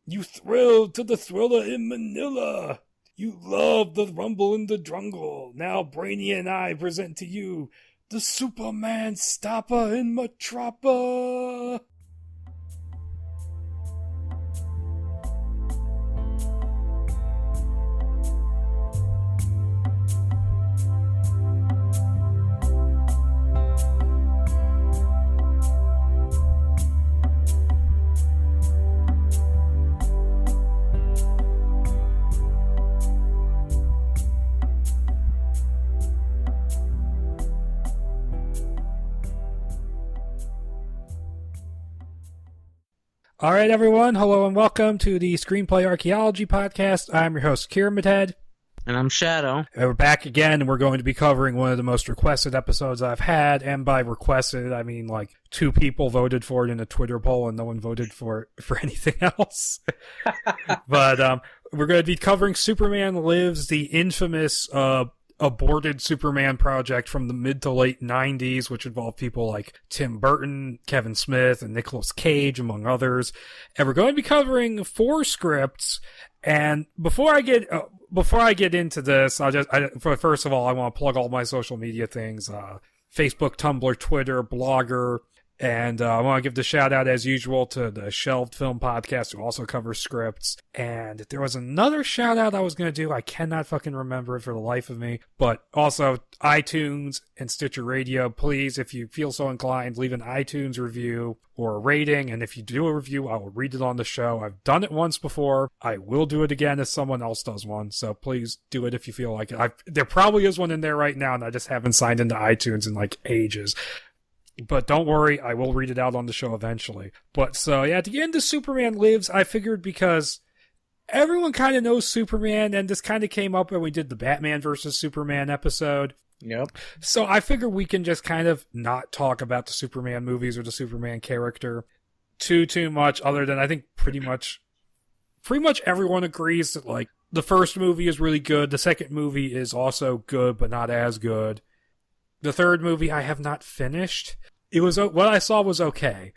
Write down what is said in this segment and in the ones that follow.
You thrilled to the thriller in Manila. You love the rumble in the drungle. Now Brainy and I present to you the Superman Stopper in Matrapa. All right, everyone. Hello and welcome to the Screenplay Archaeology podcast. I'm your host, KiramdHead. And I'm Shadow. And we're back again, and we're going to be covering one of the most requested episodes I've had. And by requested, I mean like 2 people voted for it in a Twitter poll, and no one voted for anything else. But we're going to be covering Superman Lives, the infamous aborted Superman project from the mid to late 90s, which involved people like Tim Burton, Kevin Smith, and Nicolas Cage, among others. And we're going to be covering 4 scripts. And before I get into this, first of all, I want to plug all my social media things: Facebook, Tumblr, Twitter, Blogger. And I want to give the shout out, as usual, to the Shelved Film Podcast, who also covers scripts. And there was another shout out I was going to do. I cannot fucking remember it for the life of me. But also, iTunes and Stitcher Radio. Please, if you feel so inclined, leave an iTunes review or a rating. And if you do a review, I will read it on the show. I've done it once before. I will do it again if someone else does one. So please do it if you feel like it. There probably is one in there right now, and I just haven't signed into iTunes in like ages. But don't worry, I will read it out on the show eventually. But so, yeah, at the end of Superman Lives, I figured because everyone kind of knows Superman, and this kind of came up when we did the Batman versus Superman episode. Yep. So I figure we can just kind of not talk about the Superman movies or the Superman character too much, other than I think pretty much everyone agrees that, like, the first movie is really good, the second movie is also good, but not as good. The third movie I have not finished. It was what I saw was okay.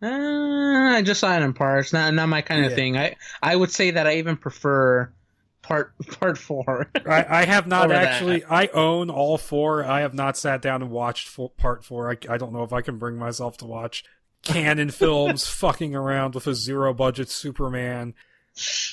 I just saw it in parts. Not my kind of thing. I would say that I even prefer part 4. I have not actually. I own all 4. I have not sat down and watched part 4. I don't know if I can bring myself to watch canon films fucking around with a 0-budget Superman.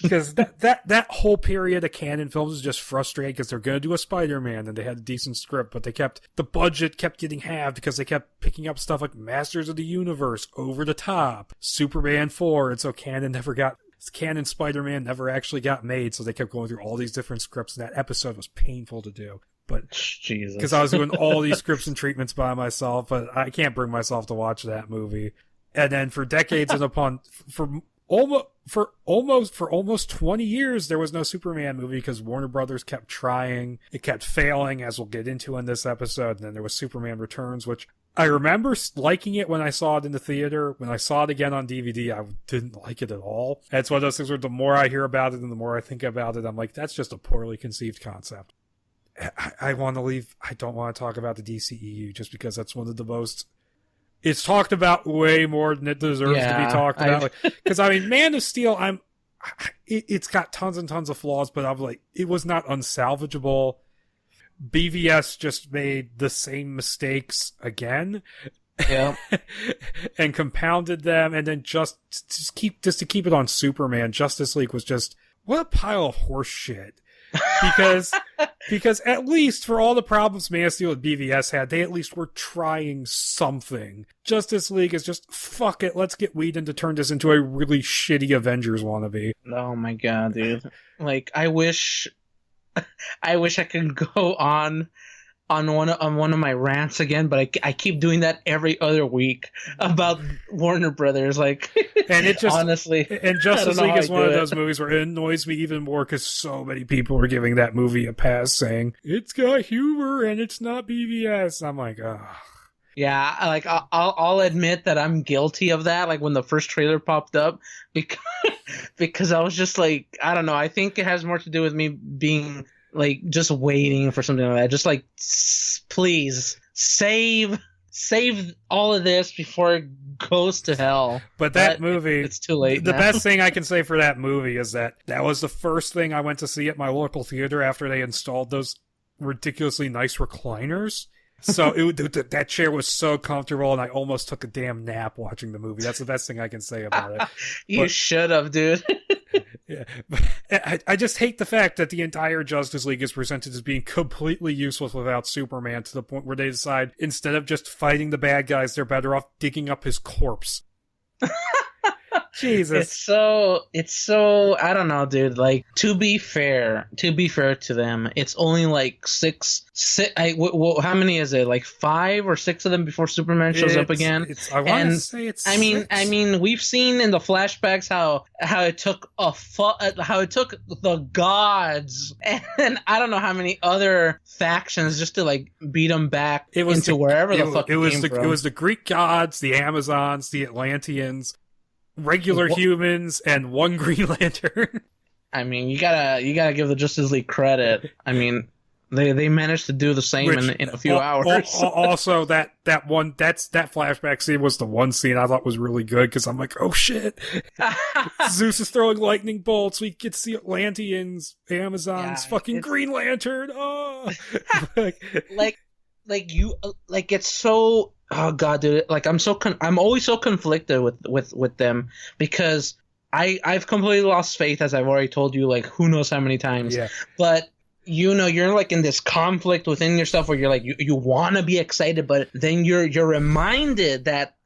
Because that whole period of canon films is just frustrating because they're going to do a Spider-Man and they had a decent script, but the budget kept getting halved because they kept picking up stuff like Masters of the Universe, Over the Top, Superman 4, and so canon Spider-Man never actually got made, so they kept going through all these different scripts, and that episode was painful to do. But Jesus, because I was doing all these scripts and treatments by myself, but I can't bring myself to watch that movie. And then for decades for almost 20 years, there was no Superman movie because Warner Brothers kept trying. It kept failing, as we'll get into in this episode. And then there was Superman Returns, which I remember liking it when I saw it in the theater. When I saw it again on DVD, I didn't like it at all. And it's one of those things where the more I hear about it and the more I think about it, I'm like, that's just a poorly conceived concept. I want to leave. I don't want to talk about the DCEU just because that's one of the most... It's talked about way more than it deserves to be talked about. Because, I mean, Man of Steel, it's got tons and tons of flaws, but I'm like, it was not unsalvageable. BVS just made the same mistakes again. Yeah. And compounded them. And then just to keep it on Superman, Justice League was just, what a pile of horse shit. Because at least for all the problems Man of Steel and BVS had, they at least were trying something. Justice League is just, fuck it, let's get Whedon to turn this into a really shitty Avengers wannabe. Oh my god, dude. Like, I wish I could go on one of my rants again, but I keep doing that every other week about Warner Brothers. Like, and it just honestly, and Justice League is one of those movies where it annoys me even more because so many people are giving that movie a pass, saying it's got humor and it's not BVS. I'm like, ugh. Yeah, like I'll admit that I'm guilty of that. Like when the first trailer popped up, because I was just like, I don't know. I think it has more to do with me being like just waiting for something like that. Just like, please save save all of this before it goes to hell. But that movie, it's too late. The now. best thing I can say for that movie is that was the first thing I went to see at my local theater after they installed those ridiculously nice recliners. So that chair was so comfortable, and I almost took a damn nap watching the movie. That's the best thing I can say about it. You should have, dude. Yeah, but I just hate the fact that the entire Justice League is presented as being completely useless without Superman, to the point where they decide instead of just fighting the bad guys, they're better off digging up his corpse. Jesus. It's so I don't know, dude. Like, to be fair to them, it's only like six. How many is it? Like 5 or 6 of them before Superman shows up again. I want to say it's. I mean, we've seen in the flashbacks how it took the gods and I don't know how many other factions just to like beat them back wherever the fuck it came from. It was the Greek gods, the Amazons, the Atlanteans, regular humans, and one Green Lantern. I mean, you gotta give the Justice League credit. I mean, they managed to do the same in a few hours. Also, that flashback scene was the one scene I thought was really good, because I'm like, oh shit, Zeus is throwing lightning bolts. We get to see Atlanteans, Amazons, fucking Green Lantern. Oh, it's so. Oh god, dude! Like, I'm always so conflicted with them, because I've completely lost faith, as I've already told you, like, who knows how many times. Yeah. But you're like in this conflict within yourself where you're like you want to be excited, but then you're reminded that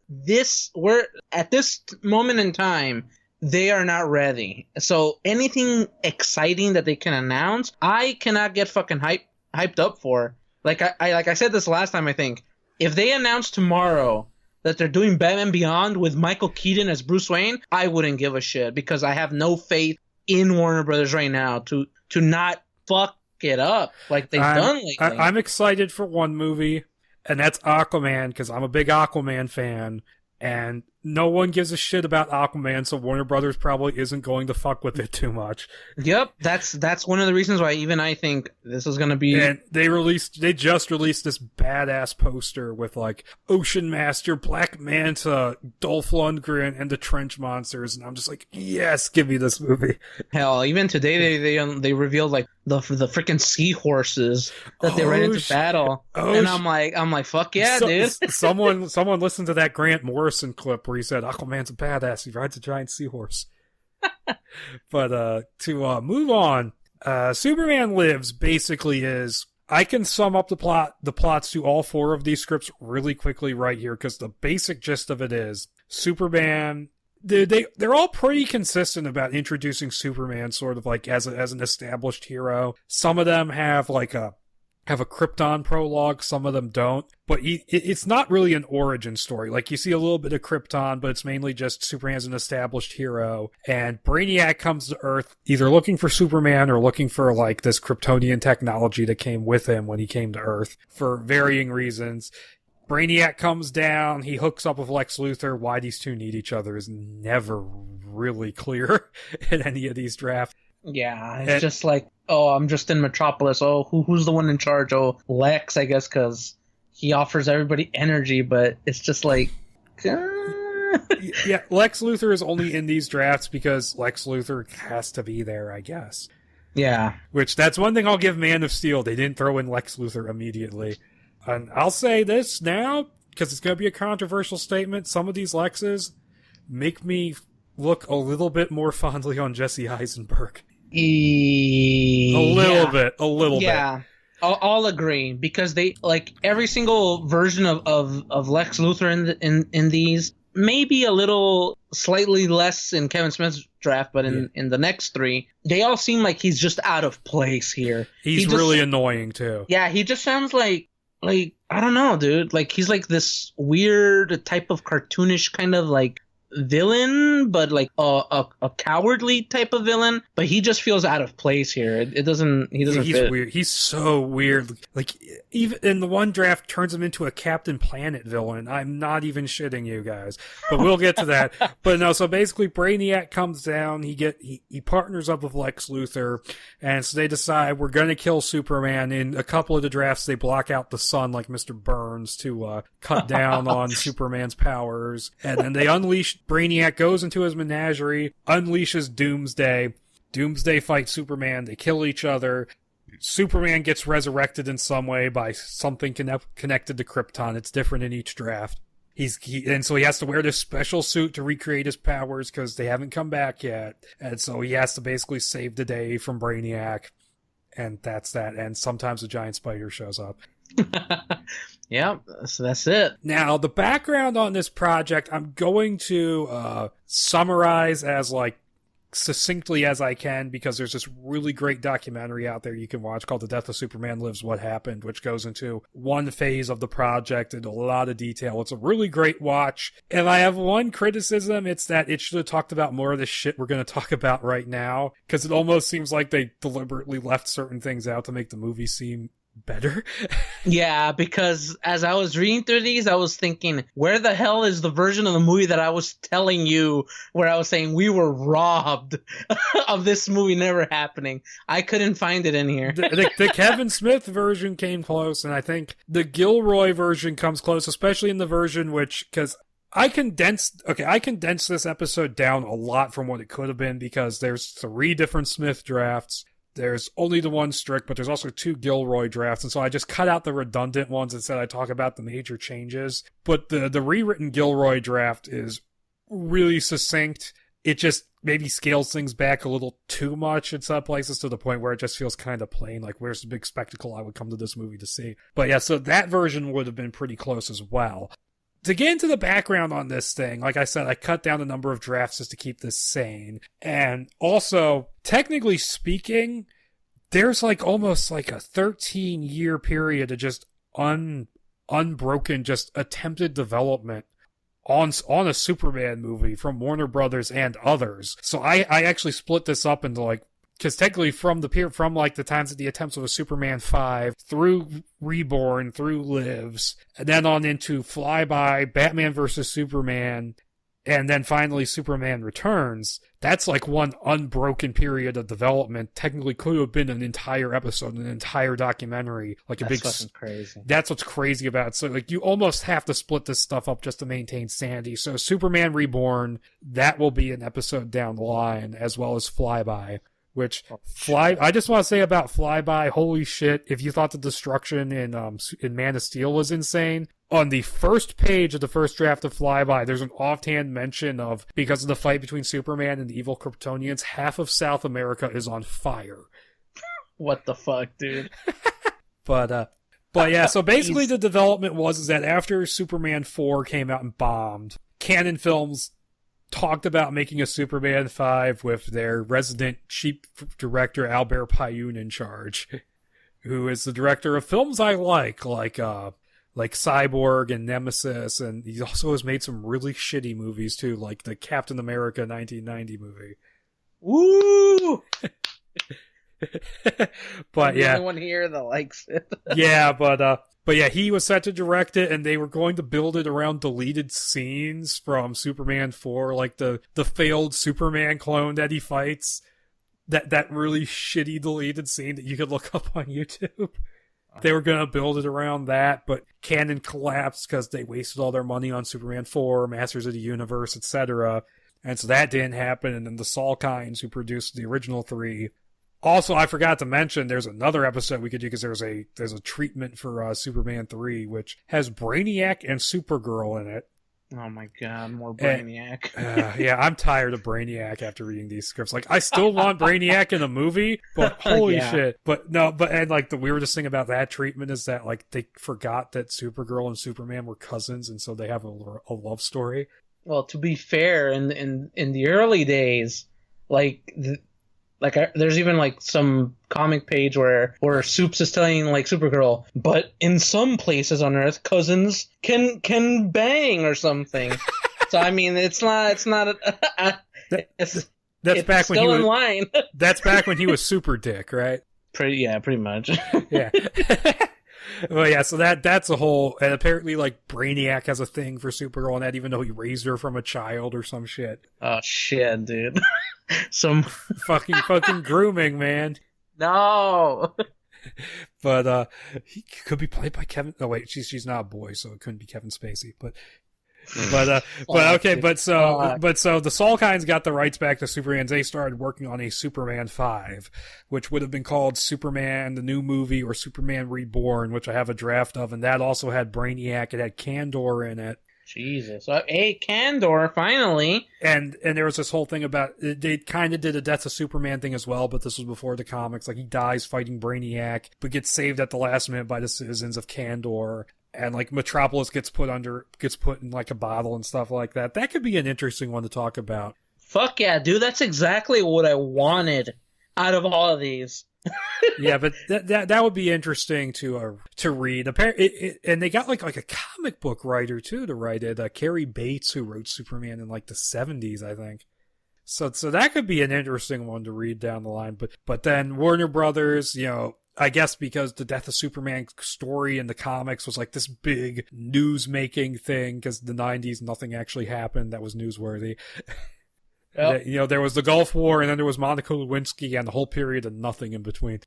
we're at this moment in time, they are not ready. So anything exciting that they can announce, I cannot get fucking hyped up for. Like I said this last time, I think. If they announce tomorrow that they're doing Batman Beyond with Michael Keaton as Bruce Wayne, I wouldn't give a shit, because I have no faith in Warner Brothers right now to not fuck it up like they've done lately. I'm excited for one movie, and that's Aquaman, because I'm a big Aquaman fan, and no one gives a shit about Aquaman, so Warner Brothers probably isn't going to fuck with it too much. Yep, that's one of the reasons why even I think this is going to be... And they just released this badass poster with, like, Ocean Master, Black Manta, Dolph Lundgren, and the Trench Monsters, and I'm just like, yes, give me this movie. Hell, even today they revealed, like, the freaking seahorses that they ran into battle, and I'm like, fuck yeah, dude. Someone listened to that Grant Morrison clip where he said Aquaman's a badass, he rides a giant seahorse. But to move on, Superman Lives basically is, I can sum up the plots to all 4 of these scripts really quickly right here, because the basic gist of it is Superman. They're all pretty consistent about introducing Superman sort of like as an established hero. Some of them have a Krypton prologue, some of them don't. But it's not really an origin story. Like, you see a little bit of Krypton, but it's mainly just Superman's an established hero. And Brainiac comes to Earth either looking for Superman or looking for, like, this Kryptonian technology that came with him when he came to Earth for varying reasons. Brainiac comes down, he hooks up with Lex Luthor. Why these two need each other is never really clear in any of these drafts. Yeah, it's just like, oh, I'm just in Metropolis. Oh, who's the one in charge? Oh, Lex, I guess, because he offers everybody energy, but it's just like... Yeah, Lex Luthor is only in these drafts because Lex Luthor has to be there, I guess. Yeah. Which, that's one thing I'll give Man of Steel. They didn't throw in Lex Luthor immediately. And I'll say this now, because it's going to be a controversial statement. Some of these Lexes make me look a little bit more fondly on Jesse Eisenberg. A little bit. Yeah, I'll agree, because they, like, every single version of Lex Luthor in these, maybe a little slightly less in Kevin Smith's draft, but in the next 3, they all seem like he's just out of place here. He's really annoying too. Yeah, he just sounds like, I don't know, dude. Like, he's like this weird type of cartoonish kind of like villain, but like a cowardly type of villain. But he just feels out of place here. He doesn't fit. Weird. He's so weird. Like, even in the one draft, turns him into a Captain Planet villain. I'm not even shitting you guys, but we'll get to that. But no, so basically Brainiac comes down. He partners up with Lex Luthor, and so they decide we're gonna kill Superman. In a couple of the drafts, they block out the sun like Mr. Burns. reborns to cut down on Superman's powers. And then they unleash, Brainiac goes into his menagerie, unleashes Doomsday. Doomsday fights Superman, they kill each other. Superman gets resurrected in some way by something connected to Krypton. It's different in each draft. And so he has to wear this special suit to recreate his powers because they haven't come back yet. And so he has to basically save the day from Brainiac. And that's that. And sometimes a giant spider shows up. Yep, so that's it. Now, the background on this project, I'm going to summarize as succinctly as I can, because there's this really great documentary out there you can watch called The Death of Superman Lives: What Happened, which goes into one phase of the project in a lot of detail. It's a really great watch. And I have one criticism, it's that it should have talked about more of the shit we're going to talk about right now, because it almost seems like they deliberately left certain things out to make the movie seem better. Yeah, because as I was reading through these, I was thinking, where the hell is the version of the movie that I was telling you, where I was saying we were robbed of this movie never happening? I couldn't find it in here. The Kevin Smith version came close, and I think the Gilroy version comes close, especially in the version because I condensed this episode down a lot from what it could have been, because there's 3 different Smith drafts. There's only the one Strick, but there's also 2 Gilroy drafts, and so I just cut out the redundant ones and said I talk about the major changes. But the rewritten Gilroy draft is really succinct. It just maybe scales things back a little too much in some places, to the point where it just feels kind of plain, like where's the big spectacle I would come to this movie to see. But yeah, so that version would have been pretty close as well. To get into the background on this thing, like I said, I cut down the number of drafts just to keep this sane. And also, technically speaking, there's almost a 13-year period of just unbroken, just attempted development on a Superman movie from Warner Brothers and others. So I actually split this up into because technically from the times of the attempts of a Superman 5 through Reborn, through Lives, and then on into Flyby, Batman vs. Superman, and then finally Superman Returns, that's one unbroken period of development. Technically could have been an entire episode, an entire documentary. That's fucking crazy. That's what's crazy about it. So you almost have to split this stuff up just to maintain sanity. So Superman Reborn, that will be an episode down the line, as well as Flyby. I just want to say about Flyby, holy shit, if you thought the destruction in Man of Steel was insane, on the first page of the first draft of Flyby, there's an offhand mention of, because of the fight between Superman and the evil Kryptonians, half of South America is on fire. What the fuck, dude? But yeah, so basically the development was that after Superman 4 came out and bombed, Canon Films talked about making a Superman 5 with their resident chief director Albert Payun in charge, who is the director of films I like Cyborg and Nemesis, and he also has made some really shitty movies too, like the Captain America 1990 movie. Woo! But yeah, the only one here that likes it. Yeah, but yeah, he was set to direct it, and they were going to build it around deleted scenes from Superman 4, like the failed Superman clone that he fights. That really shitty deleted scene that you could look up on YouTube. They were going to build it around that, but Canon collapsed because they wasted all their money on Superman 4, Masters of the Universe, etc. And so that didn't happen, and then the Salkinds, who produced the original 3. Also, I forgot to mention, there's another episode we could do, because there's a treatment for Superman 3, which has Brainiac and Supergirl in it. Oh my god, more Brainiac. Yeah, I'm tired of Brainiac after reading these scripts. I still want Brainiac in a movie, but holy shit. But no, and the weirdest thing about that treatment is that, they forgot that Supergirl and Superman were cousins, and so they have a love story. Well, to be fair, in the early days, there's even some comic page where Soups is telling Supergirl, but in some places on Earth, cousins can bang or something. So I mean, it's back when he was in line. That's back when he was Super Dick, right? Pretty much. Yeah. Well, yeah, so that's a whole, and apparently Brainiac has a thing for Supergirl and that, even though he raised her from a child or some shit. Oh shit, dude. Some fucking grooming, man. No. But he could be played by Kevin. Oh wait, she's not a boy, so it couldn't be Kevin Spacey. But okay, but so the Salkinds got the rights back to Superman. They started working on a Superman 5, which would have been called Superman the New Movie or Superman Reborn, which I have a draft of, and that also had Brainiac. It had Kandor in it. Jesus. Hey, Kandor, finally. And there was this whole thing about, they kind of did a Death of Superman thing as well, but this was before the comics. Like, he dies fighting Brainiac, but gets saved at the last minute by the citizens of Kandor. And, like, Metropolis gets put in, like, a bottle and stuff like that. That could be an interesting one to talk about. Fuck yeah, dude. That's exactly what I wanted out of all of these. Yeah, but that would be interesting to read. And they got like a comic book writer too to write it. Carrie Bates, who wrote Superman in like the 70s, I think. So that could be an interesting one to read down the line. But then Warner Brothers, you know, I guess because the Death of Superman story in the comics was like this big news-making thing, because the 90s nothing actually happened that was newsworthy. Yep. You know, there was the Gulf War, and then there was Monica Lewinsky, and the whole period of nothing in between.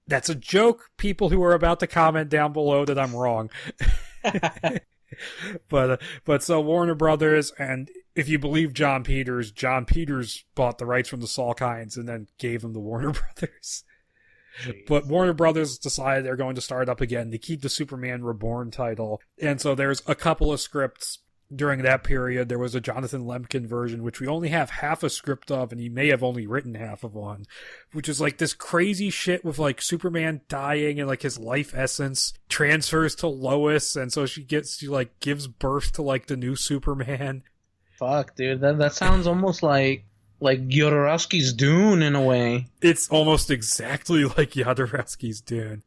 That's a joke, people who are about to comment down below that I'm wrong. But so Warner Brothers, and if you believe John Peters bought the rights from the Salkinds and then gave them to Warner Brothers. Jeez. But Warner Brothers decided they're going to start up again to keep the Superman Reborn title. And so there's a couple of scripts during that period. There was a Jonathan Lemkin version, which we only have half a script of, and he may have only written half of one, which is like this crazy shit with like Superman dying and like his life essence transfers to Lois, and so she gives birth to like the new Superman. Fuck, dude, that sounds almost like Jodorowsky's Dune in a way. It's almost exactly like Jodorowsky's Dune.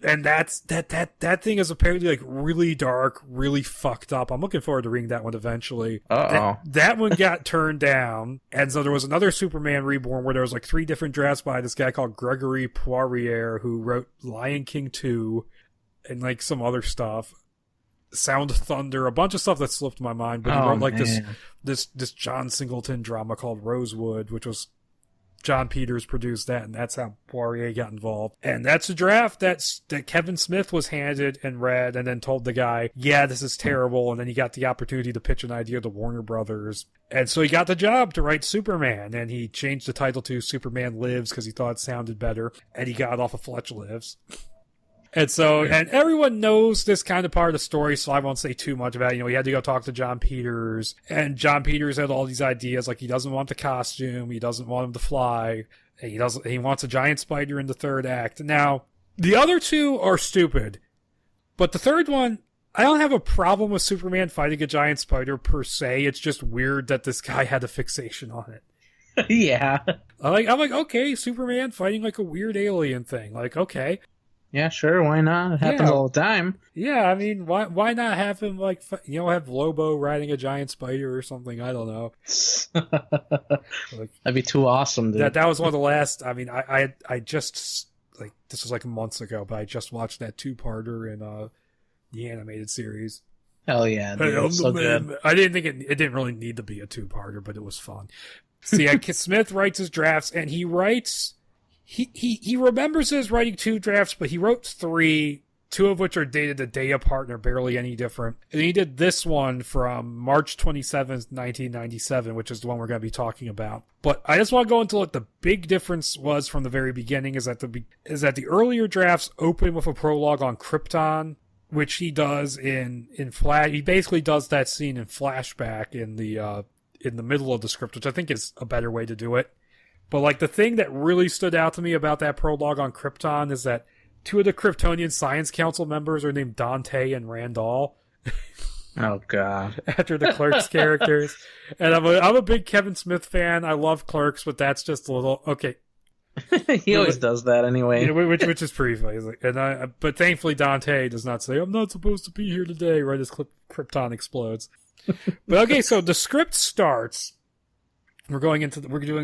And that thing is apparently like really dark, really fucked up. I'm looking forward to reading that one eventually. That one got turned down, and so there was another Superman Reborn where there was like 3 different drafts by this guy called Gregory Poirier, who wrote Lion King 2 and like some other stuff, Sound of Thunder, a bunch of stuff that slipped my mind. But he wrote like this John Singleton drama called Rosewood, which was John Peters produced that, and that's how Poirier got involved. And that's a draft that Kevin Smith was handed and read, and then told the guy, yeah, this is terrible, and then he got the opportunity to pitch an idea to Warner Brothers. And so he got the job to write Superman, and he changed the title to Superman Lives because he thought it sounded better, and he got off of Fletch Lives. And so, and everyone knows this kind of part of the story, so I won't say too much about it. You know, he had to go talk to John Peters, and John Peters had all these ideas, like he doesn't want the costume, he doesn't want him to fly, and he wants a giant spider in the third act. Now, the other 2 are stupid, but the third one, I don't have a problem with Superman fighting a giant spider per se. It's just weird that this guy had a fixation on it. Yeah. I'm like, okay, Superman fighting like a weird alien thing. Like, okay. Yeah, sure, why not? It happens all the time. Yeah, I mean, why not have him, like, have Lobo riding a giant spider or something? I don't know. That'd be too awesome, dude. That was one of the last, I mean, I just, like, this was like months ago, but I just watched that 2-parter in the animated series. Hell yeah, dude. It's so good. I didn't think it didn't really need to be a 2-parter, but it was fun. See, Smith writes his drafts, and he writes... He remembers his writing 2 drafts, but he wrote 3, 2 of which are dated a day apart and are barely any different. And he did this one from March 27th, 1997, which is the one we're going to be talking about. But I just want to go into what the big difference was from the very beginning, is that the earlier drafts open with a prologue on Krypton, which he does in Flash. He basically does that scene in flashback in the middle of the script, which I think is a better way to do it. But, like, the thing that really stood out to me about that prologue on Krypton is that 2 of the Kryptonian Science Council members are named Dante and Randall. Oh, God. After the Clerks characters. And I'm a big Kevin Smith fan. I love Clerks, but that's just a little... Okay. He always does that anyway. Which is pretty funny. But thankfully Dante does not say, I'm not supposed to be here today, right as Krypton explodes. But, okay, so the script starts... We're doing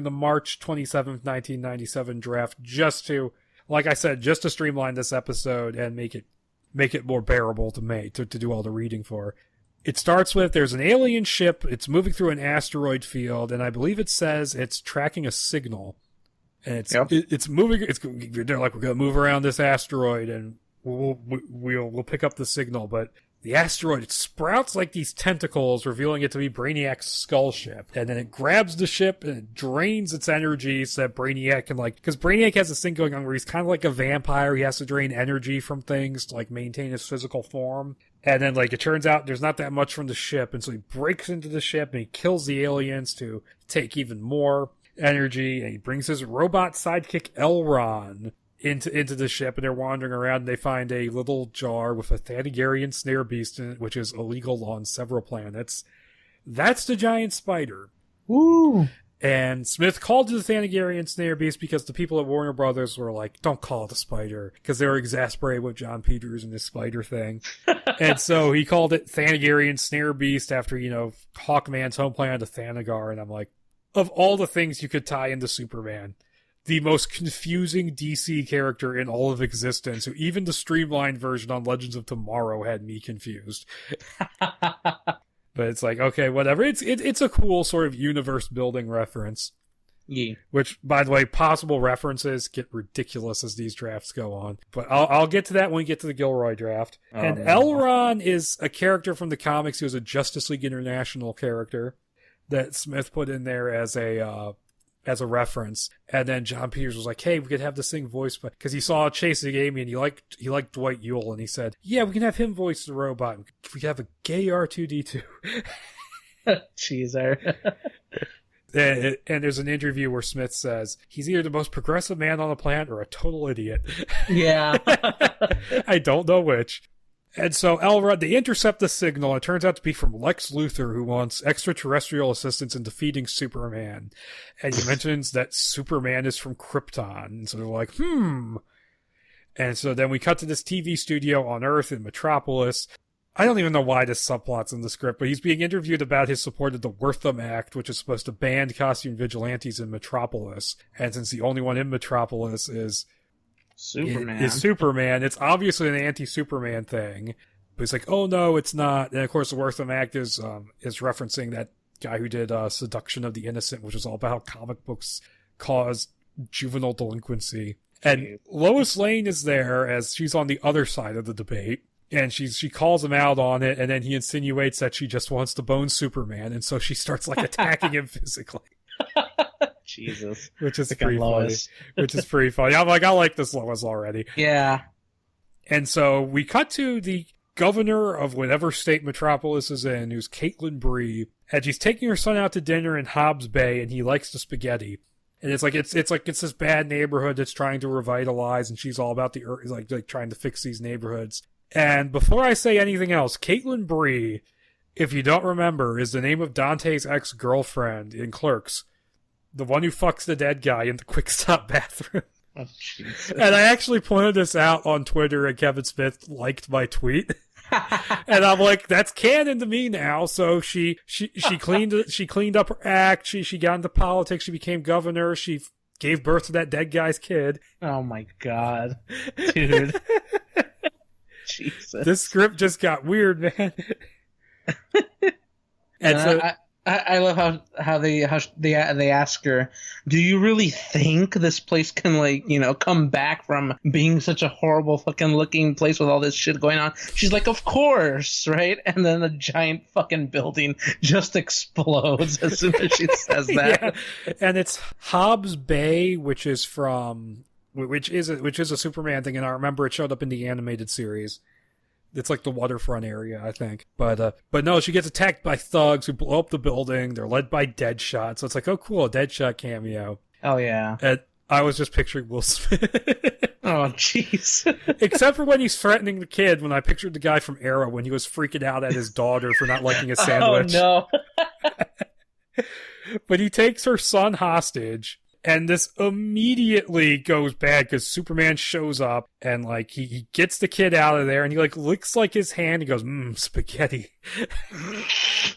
the March 27th, 1997 draft just to, like I said, just to streamline this episode and make it more bearable to do all the reading for. It starts with, there's an alien ship, it's moving through an asteroid field, and I believe it says it's tracking a signal. And it's moving. They're like, we're gonna move around this asteroid, and we'll pick up the signal. But the asteroid, it sprouts like these tentacles, revealing it to be Brainiac's skull ship. And then it grabs the ship and it drains its energy so that Brainiac can, like, because Brainiac has this thing going on where he's kind of like a vampire. He has to drain energy from things to, like, maintain his physical form. And then, like, it turns out there's not that much from the ship. And so he breaks into the ship and he kills the aliens to take even more energy. And he brings his robot sidekick Elron into the ship, and they're wandering around, and they find a little jar with a Thanagarian snare beast in it, which is illegal on several planets. That's the giant spider. Woo! And Smith called it the Thanagarian snare beast because the people at Warner Brothers were like, don't call it a spider, because they were exasperated with John Peters and his spider thing. And so he called it Thanagarian snare beast after, Hawkman's home planet of Thanagar, and I'm like, of all the things you could tie into Superman, the most confusing DC character in all of existence, who even the streamlined version on Legends of Tomorrow had me confused. But it's like, okay, whatever. It's a cool sort of universe building reference. Yeah. Which, by the way, possible references get ridiculous as these drafts go on. But I'll get to that when we get to the Gilroy draft. Oh, and Elron is a character from the comics. He was a Justice League International character that Smith put in there as a reference. And then John Peters was like, hey, we could have this thing voiced by, because he saw Chasing Amy and he liked Dwight Yule, and he said, yeah, we can have him voice the robot. We could have a gay R2D2. Cheeser. And there's an interview where Smith says he's either the most progressive man on the planet or a total idiot. Yeah. I don't know which. And so Elrod, they intercept the signal. It turns out to be from Lex Luthor, who wants extraterrestrial assistance in defeating Superman. And he mentions that Superman is from Krypton. And so they're like, And so then we cut to this TV studio on Earth in Metropolis. I don't even know why this subplot's in the script, but he's being interviewed about his support of the Wortham Act, which is supposed to ban costume vigilantes in Metropolis. And since the only one in Metropolis is Superman, it's obviously an anti-Superman thing. But he's like, oh no, it's not. And of course the Wortham Act is referencing that guy who did Seduction of the Innocent, which is all about how comic books cause juvenile delinquency. And Lois Lane is there as she's on the other side of the debate. And she calls him out on it, and then he insinuates that she just wants to bone Superman, and so she starts like attacking him physically. Jesus. Which is pretty funny. Which is pretty funny. I'm like, I like this Lois already. Yeah. And so we cut to the governor of whatever state Metropolis is in, who's Caitlin Bree, and she's taking her son out to dinner in Hobbs Bay, and he likes the spaghetti. And it's this bad neighborhood that's trying to revitalize, and she's all about the like trying to fix these neighborhoods. And before I say anything else, Caitlin Bree, if you don't remember, is the name of Dante's ex-girlfriend in Clerks. The one who fucks the dead guy in the quick stop bathroom. Oh, Jesus. And I actually pointed this out on Twitter, and Kevin Smith liked my tweet. And I'm like, that's canon to me now. So she cleaned up her act. She got into politics. She became governor. She gave birth to that dead guy's kid. Oh my God, dude. Jesus. This script just got weird, man. And I love how they ask her, do you really think this place can come back from being such a horrible fucking looking place with all this shit going on? She's like, of course, right? And then the giant fucking building just explodes as soon as she says that. Yeah. And it's Hobbs Bay, which is a Superman thing, and I remember it showed up in the animated series. It's like the waterfront area, I think. But no, she gets attacked by thugs who blow up the building. They're led by Deadshot. So it's like, oh cool, a Deadshot cameo. Oh yeah. And I was just picturing Will Smith. Oh jeez. Except for when he's threatening the kid, when I pictured the guy from Arrow when he was freaking out at his daughter for not liking a sandwich. Oh no. But he takes her son hostage. And this immediately goes bad because Superman shows up and like he gets the kid out of there and he like licks like his hand. He goes, spaghetti.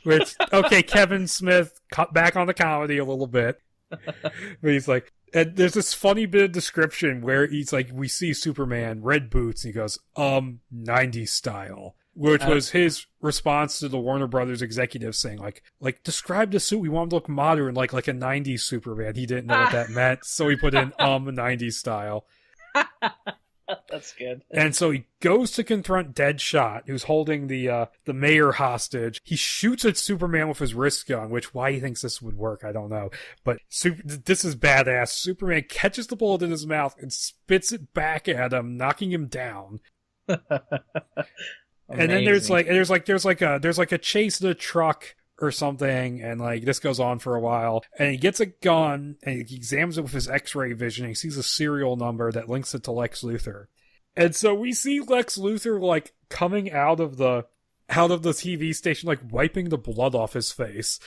Which, okay, Kevin Smith cut back on the comedy a little bit. But he's like, and there's this funny bit of description where he's like, we see Superman, red boots, and he goes, 90s style. which was his response to the Warner Brothers executive saying, like describe the suit. We want him to look modern, like a 90s Superman. He didn't know what that meant, so he put in 90s style. That's good. And so he goes to confront Deadshot, who's holding the mayor hostage. He shoots at Superman with his wrist gun, which why he thinks this would work, I don't know. But this is badass. Superman catches the bullet in his mouth and spits it back at him, knocking him down. And then there's like a chase in a truck or something, and like this goes on for a while, and he gets a gun and he examines it with his X-ray vision, and he sees a serial number that links it to Lex Luthor. And so we see Lex Luthor like coming out of the TV station, like wiping the blood off his face.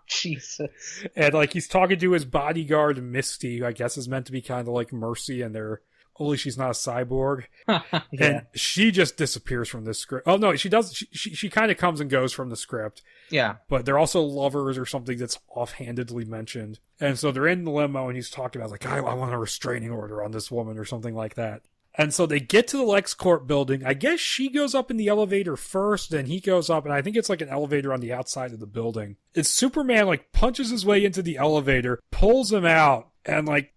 Jesus. And like he's talking to his bodyguard Misty, who I guess is meant to be kind of like Mercy, and they're only she's not a cyborg. Yeah. And she just disappears from this script. Oh no, she does. She kind of comes and goes from the script. Yeah. But they're also lovers or something that's offhandedly mentioned. And so they're in the limo and he's talking about like, I want a restraining order on this woman or something like that. And so they get to the LexCorp building. I guess she goes up in the elevator first, then he goes up, and I think it's like an elevator on the outside of the building. It's Superman like punches his way into the elevator, pulls him out, and like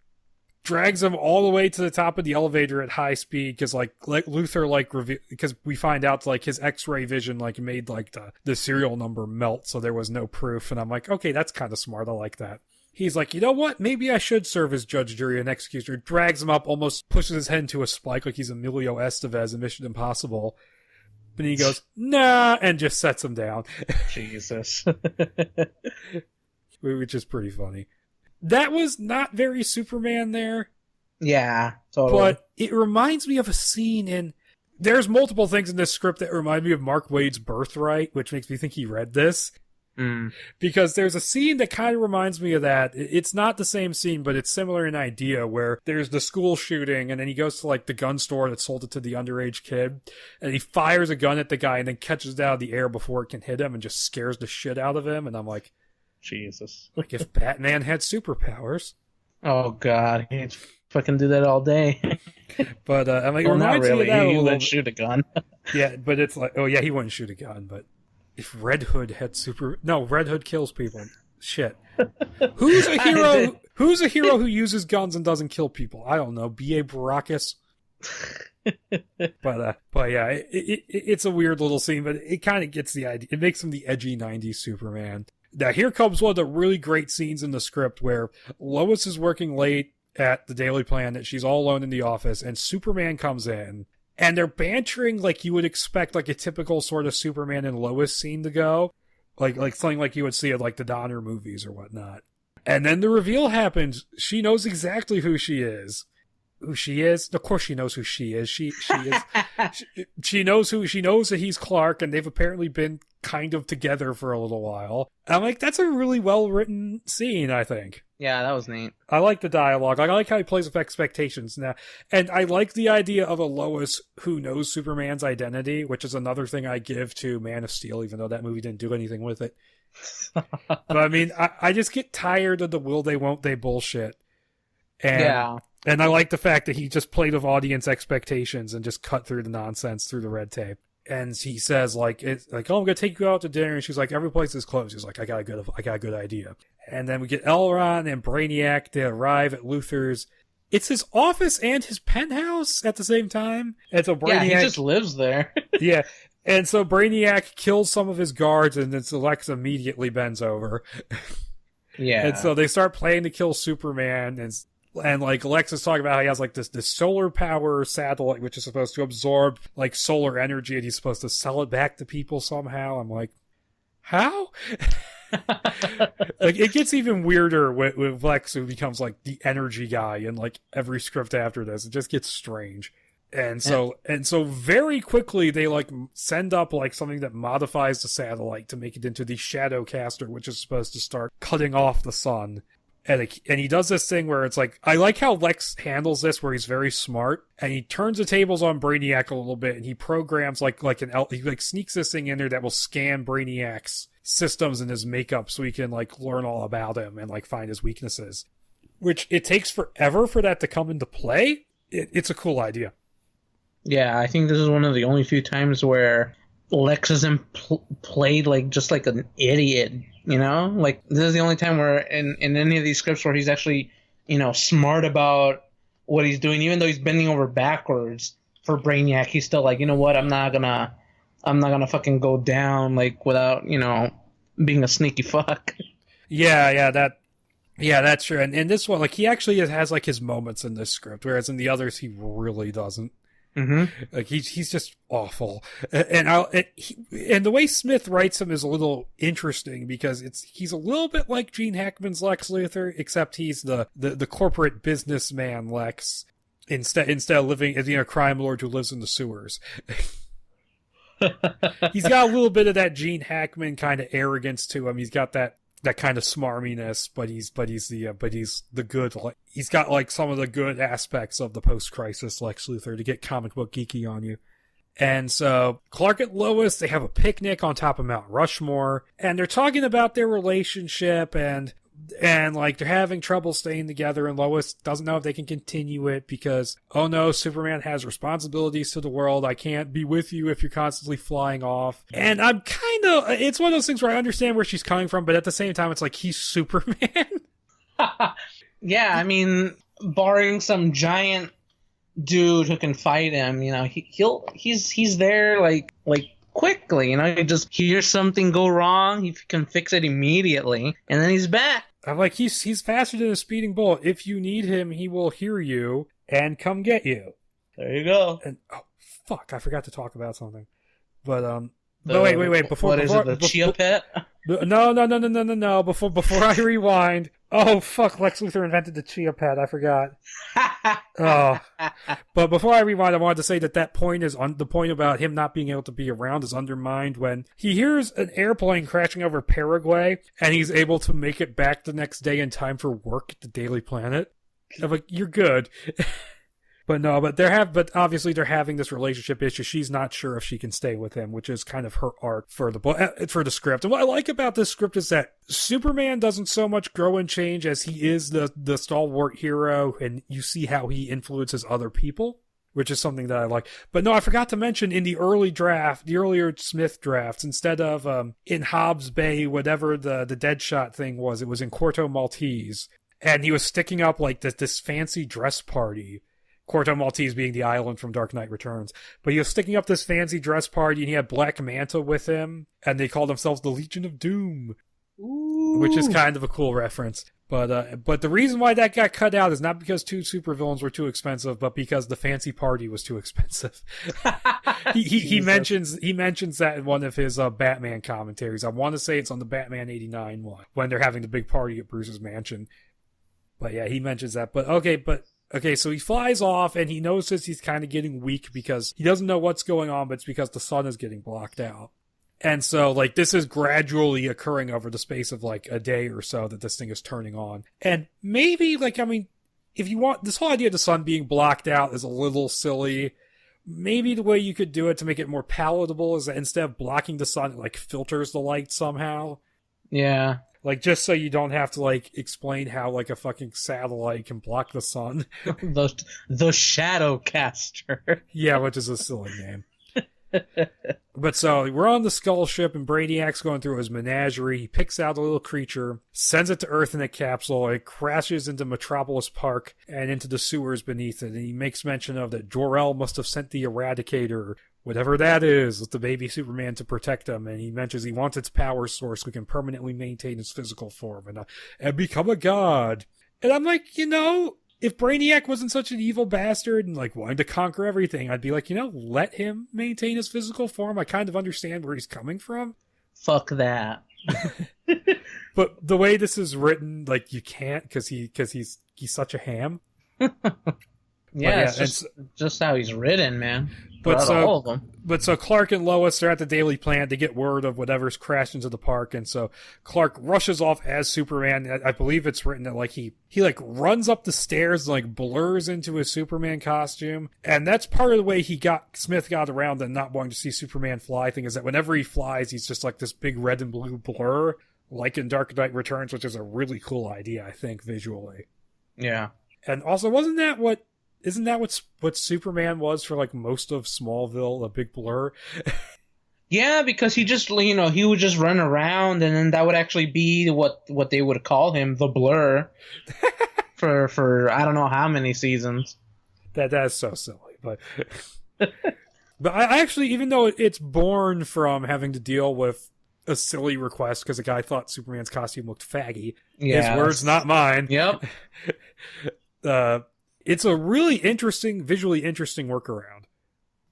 drags him all the way to the top of the elevator at high speed because like Luthor because we find out like his X-ray vision like made like the serial number melt, so there was no proof. And I'm like, okay, that's kind of smart. I like that. He's like, you know what? Maybe I should serve as judge, jury, and executioner. Drags him up, almost pushes his head into a spike like he's Emilio Estevez in Mission Impossible. But he goes, nah, and just sets him down. Jesus. Which is pretty funny. That was not very Superman there. Yeah, totally. But it reminds me of a scene in... There's multiple things in this script that remind me of Mark Waid's Birthright, which makes me think he read this. Because there's a scene that kind of reminds me of that. It's not the same scene, but it's similar in idea, where there's the school shooting, and then he goes to like the gun store that sold it to the underage kid, and he fires a gun at the guy and then catches it out of the air before it can hit him and just scares the shit out of him. And I'm like, Jesus. Like if Batman had superpowers. Oh God, he'd fucking do that all day. But I'm like, well, not really. He wouldn't shoot a gun. Yeah, but it's like, oh yeah, he wouldn't shoot a gun. But if Red Hood had Red Hood kills people. Shit. Who's a hero? Who's a hero who uses guns and doesn't kill people? I don't know. B.A. Baracus. But yeah, it's a weird little scene, but it kind of gets the idea. It makes him the edgy 90s Superman. Now, here comes one of the really great scenes in the script where Lois is working late at the Daily Planet. She's all alone in the office, and Superman comes in, and they're bantering like you would expect like a typical sort of Superman and Lois scene to go. Like something like you would see at like the Donner movies or whatnot. And then the reveal happens. She knows exactly who she is. Who she is? Of course she knows who she is. She is. She knows that he's Clark, and they've apparently been kind of together for a little while. And I'm like, that's a really well written scene, I think. Yeah, that was neat. I like the dialogue. I like how he plays with expectations now. And I like the idea of a Lois who knows Superman's identity, which is another thing I give to Man of Steel, even though that movie didn't do anything with it. But I mean, I just get tired of the will they won't they bullshit. And I like the fact that he just played with audience expectations and just cut through the nonsense, through the red tape. And he says, like, oh, I'm going to take you out to dinner. And she's like, every place is closed. He's like, I got a good idea. And then we get Elron and Brainiac. They arrive at Luthor's. It's his office and his penthouse at the same time. And so Brainiac, he just lives there. Yeah. And so Brainiac kills some of his guards, and then Lex immediately bends over. Yeah. And so they start planning to kill Superman, and like Lex is talking about how he has like this solar power satellite which is supposed to absorb like solar energy, and he's supposed to sell it back to people somehow. I'm like, how? Like it gets even weirder with Lex, who becomes like the energy guy in like every script after this. It just gets strange. And so very quickly they like send up like something that modifies the satellite to make it into the Shadowcaster, which is supposed to start cutting off the sun. And he does this thing where it's like, I like how Lex handles this, where he's very smart, and he turns the tables on Brainiac a little bit, and he programs he sneaks this thing in there that will scan Brainiac's systems and his makeup, so he can like learn all about him and like find his weaknesses. Which it takes forever for that to come into play. It's a cool idea. Yeah, I think this is one of the only few times where Lex isn't played like just like an idiot, you know? Like this is the only time where in any of these scripts where he's actually, smart about what he's doing, even though he's bending over backwards for Brainiac. He's still like, you know what? I'm not gonna fucking go down like without being a sneaky fuck. Yeah, that's true. And in this one, like he actually has like his moments in this script, whereas in the others he really doesn't. Mm-hmm. Like he's just awful, and the way Smith writes him is a little interesting because he's a little bit like Gene Hackman's Lex Luthor, except he's the corporate businessman Lex instead of living as a crime lord who lives in the sewers. He's got a little bit of that Gene Hackman kind of arrogance to him. He's got that kind of smarminess, but he's the good. He's got like some of the good aspects of the post-crisis Lex Luthor to get comic book geeky on you. And so Clark and Lois, they have a picnic on top of Mount Rushmore, and they're talking about their relationship and like they're having trouble staying together, and Lois doesn't know if they can continue it because, oh no, Superman has responsibilities to the world. I can't be with you if you're constantly flying off. And I'm it's one of those things where I understand where she's coming from, but at the same time, it's like, he's Superman. Yeah, I mean, barring some giant dude who can fight him, he's there like quickly, you just hear something go wrong, he can fix it immediately, and then he's back. I'm like, he's faster than a speeding bullet. If you need him, he will hear you and come get you. There you go. And oh fuck, I forgot to talk about something. But wait. Before the Chia Pet? No. Before I rewind. Oh fuck, Lex Luthor invented the Chia Pet. I forgot. Oh, but before I rewind, I wanted to say that point is the point about him not being able to be around is undermined when he hears an airplane crashing over Paraguay, and he's able to make it back the next day in time for work at the Daily Planet. I'm like, you're good. But obviously they're having this relationship issue. She's not sure if she can stay with him, which is kind of her arc for the script. And what I like about this script is that Superman doesn't so much grow and change as he is the stalwart hero, and you see how he influences other people, which is something that I like. But no, I forgot to mention in the earlier Smith drafts, instead of in Hobbs Bay, whatever the Deadshot thing was, it was in Corto Maltese, and he was sticking up like this fancy dress party. Corto Maltese being the island from Dark Knight Returns. But he was sticking up this fancy dress party, and he had Black Manta with him, and they called themselves the Legion of Doom. Ooh. Which is kind of a cool reference. But the reason why that got cut out is not because two supervillains were too expensive, but because the fancy party was too expensive. he mentions that in one of his Batman commentaries. I want to say it's on the Batman 89 one, when they're having the big party at Bruce's mansion. But yeah, he mentions that. Okay, so he flies off, and he notices he's kind of getting weak because he doesn't know what's going on, but it's because the sun is getting blocked out. And so, like, this is gradually occurring over the space of, like, a day or so that this thing is turning on. And maybe, like, I mean, if you want, this whole idea of the sun being blocked out is a little silly. Maybe the way you could do it to make it more palatable is that instead of blocking the sun, it, like, filters the light somehow. Yeah. Like, just so you don't have to, like, explain how, like, a fucking satellite can block the sun. the Shadowcaster. Yeah, which is a silly name. But so, we're on the Skull ship, and Brainiac's going through his menagerie. He picks out a little creature, sends it to Earth in a capsule. It crashes into Metropolis Park and into the sewers beneath it. And he makes mention of that Jor-El must have sent the Eradicator, whatever that is, with the baby Superman to protect him. And he mentions he wants its power source so he can permanently maintain his physical form and become a god. And I'm like, if Brainiac wasn't such an evil bastard and, like, wanted to conquer everything, I'd be like, let him maintain his physical form. I kind of understand where he's coming from. Fuck that. But the way this is written, like, you can't, because he's such a ham. Yeah, it's just how he's written, man. All of them. But so Clark and Lois are at the Daily Planet to get word of whatever's crashed into the park, and so Clark rushes off as Superman. I believe it's written that, like, he like runs up the stairs and, like, blurs into his Superman costume, and that's part of the way Smith got around the not wanting to see Superman fly thing, is that whenever he flies, he's just like this big red and blue blur, like in Dark Knight Returns, which is a really cool idea, I think, visually. Yeah. And also, isn't that what Superman was for, like, most of Smallville, a big blur? Yeah, because he just, he would just run around, and then that would actually be what they would call him, the Blur, for I don't know how many seasons. That's so silly, but but I actually, even though it's born from having to deal with a silly request because a guy thought Superman's costume looked faggy. Yeah, his words, not mine. Yep. It's a really visually interesting workaround.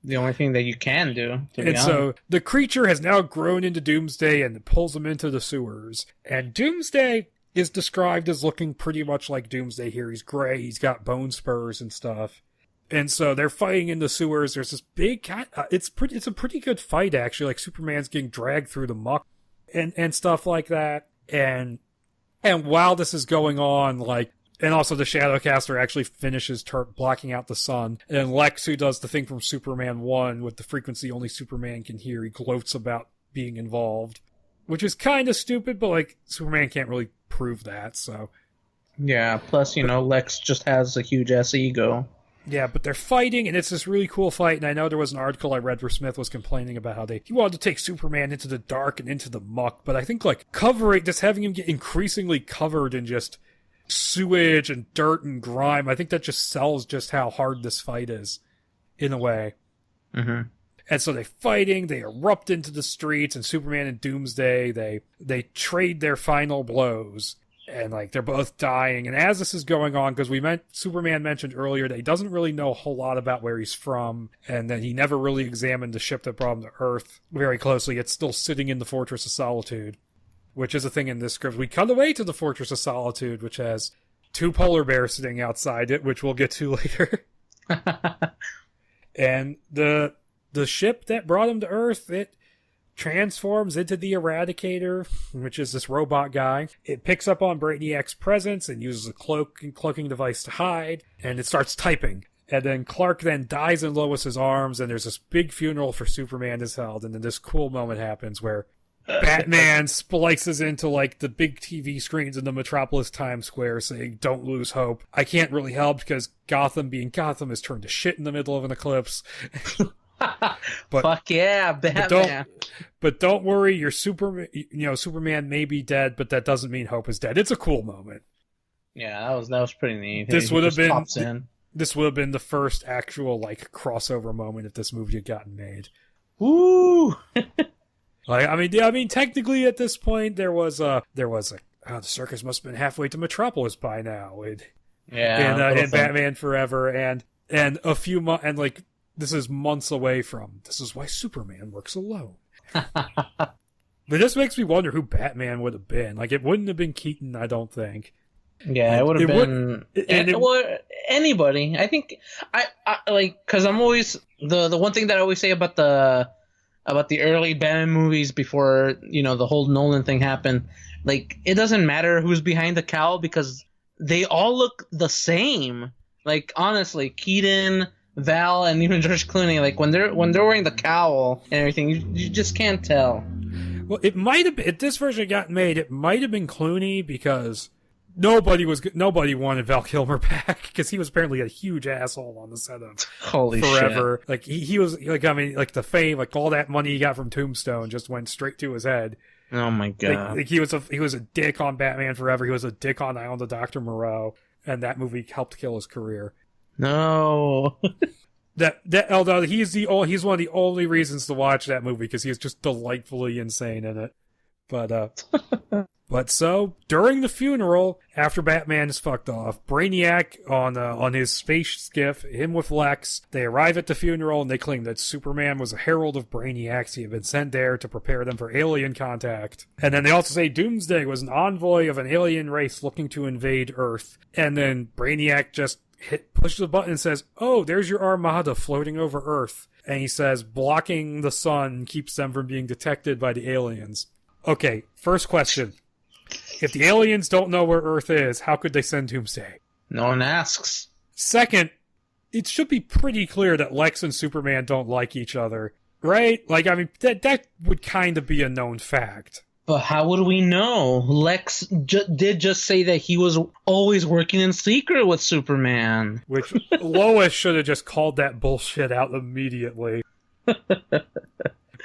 The only thing that you can do. And so the creature has now grown into Doomsday and pulls him into the sewers. And Doomsday is described as looking pretty much like Doomsday here. He's gray, he's got bone spurs and stuff. And so they're fighting in the sewers. There's this big cat. It's a pretty good fight, actually. Like, Superman's getting dragged through the muck and stuff like that. And while this is going on, like, and also the Shadowcaster actually finishes blocking out the sun. And then Lex, who does the thing from Superman 1 with the frequency only Superman can hear, he gloats about being involved. Which is kind of stupid, but, like, Superman can't really prove that, so. Yeah, plus, Lex just has a huge-ass ego. Yeah, but they're fighting, and it's this really cool fight, and I know there was an article I read where Smith was complaining about how he wanted to take Superman into the dark and into the muck, but I think, like, just having him get increasingly covered in just sewage and dirt and grime, I think that just sells just how hard this fight is, in a way. Mm-hmm. And so they're fighting, they erupt into the streets, and Superman and Doomsday, they trade their final blows. And, like, they're both dying. And as this is going on, because Superman mentioned earlier that he doesn't really know a whole lot about where he's from, and that he never really examined the ship that brought him to Earth very closely. It's still sitting in the Fortress of Solitude, which is a thing in this script. We cut away to the Fortress of Solitude, which has 2 polar bears sitting outside it, which we'll get to later. And the ship that brought him to Earth, it transforms into the Eradicator, which is this robot guy. It picks up on Brainiac's presence and uses a cloaking device to hide, and it starts typing. And then Clark then dies in Lois's arms, and there's this big funeral for Superman is held, and then this cool moment happens where Batman splices into, like, the big TV screens in the Metropolis Times Square saying, "Don't lose hope. I can't really help because Gotham being Gotham is turned to shit in the middle of an eclipse." But, fuck yeah, Batman. But don't worry, your Superman may be dead, but that doesn't mean hope is dead. It's a cool moment. Yeah, that was pretty neat. This would have been the first actual, like, crossover moment if this movie had gotten made. Woo! Like, I mean, technically at this point there was the circus must have been halfway to Metropolis by now. And Batman Forever and a few months, and, like, this is months away from. This is why Superman works alone. But this makes me wonder who Batman would have been. Like, it wouldn't have been Keaton, I don't think. Yeah, it would have been anybody. I think I like, because I'm always the one thing that I always say about the early Batman movies before the whole Nolan thing happened. Like, it doesn't matter who's behind the cowl because they all look the same. Like, honestly, Keaton, Val, and even George Clooney, like, when they're wearing the cowl and everything, you just can't tell. Well, it might have been, if this version got made, it might have been Clooney because nobody wanted Val Kilmer back because he was apparently a huge asshole on the set of Forever. Shit. Like, he was, like, I mean, like, the fame, like, all that money he got from Tombstone just went straight to his head. Oh my god! Like, he was a dick on Batman Forever. He was a dick on Island of Dr. Moreau, and that movie helped kill his career. No. Although he's one of the only reasons to watch that movie because he's just delightfully insane in it. But so during the funeral, after Batman is fucked off, Brainiac on his space skiff, him with Lex, they arrive at the funeral and they claim that Superman was a herald of Brainiacs. He had been sent there to prepare them for alien contact. And then they also say Doomsday was an envoy of an alien race looking to invade Earth. And then Brainiac just pushes a button and says, "Oh, there's your armada floating over Earth." And he says, "Blocking the sun keeps them from being detected by the aliens." Okay, first question. If the aliens don't know where Earth is, how could they send Doomsday? No one asks. Second, it should be pretty clear that Lex and Superman don't like each other, right? Like, I mean, that would kind of be a known fact. But how would we know? Lex did just say that he was always working in secret with Superman. Which Lois should have just called that bullshit out immediately.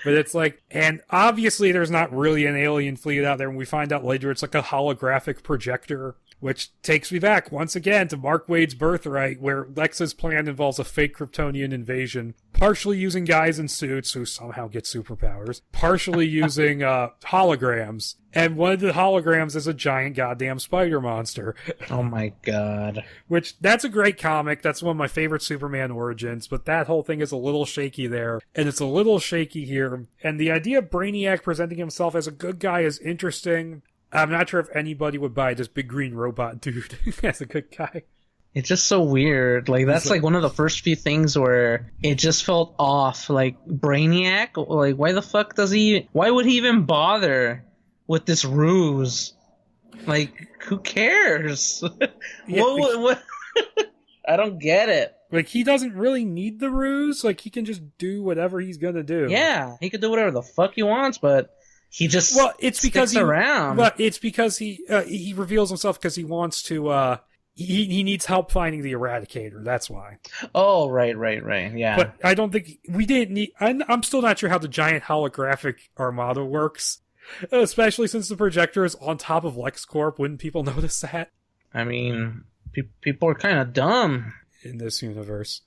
But it's like, and obviously there's not really an alien fleet out there. When we find out later, it's like a holographic projector, which takes me back once again to Mark Waid's Birthright, where Lex's plan involves a fake Kryptonian invasion, partially using guys in suits who somehow get superpowers, partially using holograms, and one of the holograms is a giant goddamn spider monster. Oh my god. Which, that's a great comic, that's one of my favorite Superman origins, but that whole thing is a little shaky there, and it's a little shaky here, and the idea of Brainiac presenting himself as a good guy is interesting. I'm not sure if anybody would buy this big green robot dude as a good guy. It's just so weird. Like, that's like one of the first few things where it just felt off. Like, Brainiac? Like, why the fuck why would he even bother with this ruse? Like, who cares? Yeah, what? I don't get it. Like, he doesn't really need the ruse. Like, he can just do whatever he's gonna do. Yeah, he could do whatever the fuck he wants, but he just sticks around. Well, it's because he reveals himself because he wants to. He needs help finding the Eradicator. That's why. Oh, right, yeah. But I don't think we didn't need. I'm still not sure how the giant holographic armada works, especially since the projector is on top of LexCorp. Wouldn't people notice that? I mean, people are kind of dumb in this universe.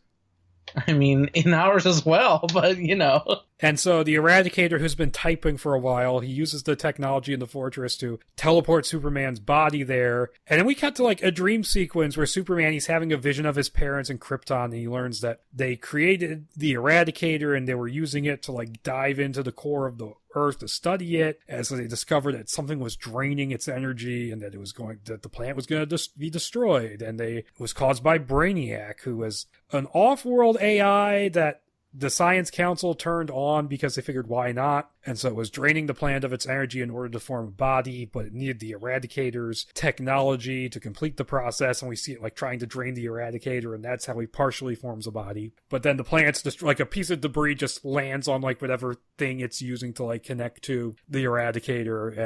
I mean, in ours as well, but you know. And so the Eradicator, who's been typing for a while, he uses the technology in the fortress to teleport Superman's body there. And then we cut to like a dream sequence where Superman, he's having a vision of his parents in Krypton, and he learns that they created the Eradicator and they were using it to like dive into the core of the Earth to study it. And so they discovered that something was draining its energy and that the planet was going to be destroyed. And it was caused by Brainiac, who was an off-world AI that the Science Council turned on because they figured why not. And so it was draining the planet of its energy in order to form a body, but it needed the Eradicator's technology to complete the process. And we see it like trying to drain the Eradicator, and that's how he partially forms a body. But then the planet's just like a piece of debris just lands on like whatever thing it's using to like connect to the Eradicator,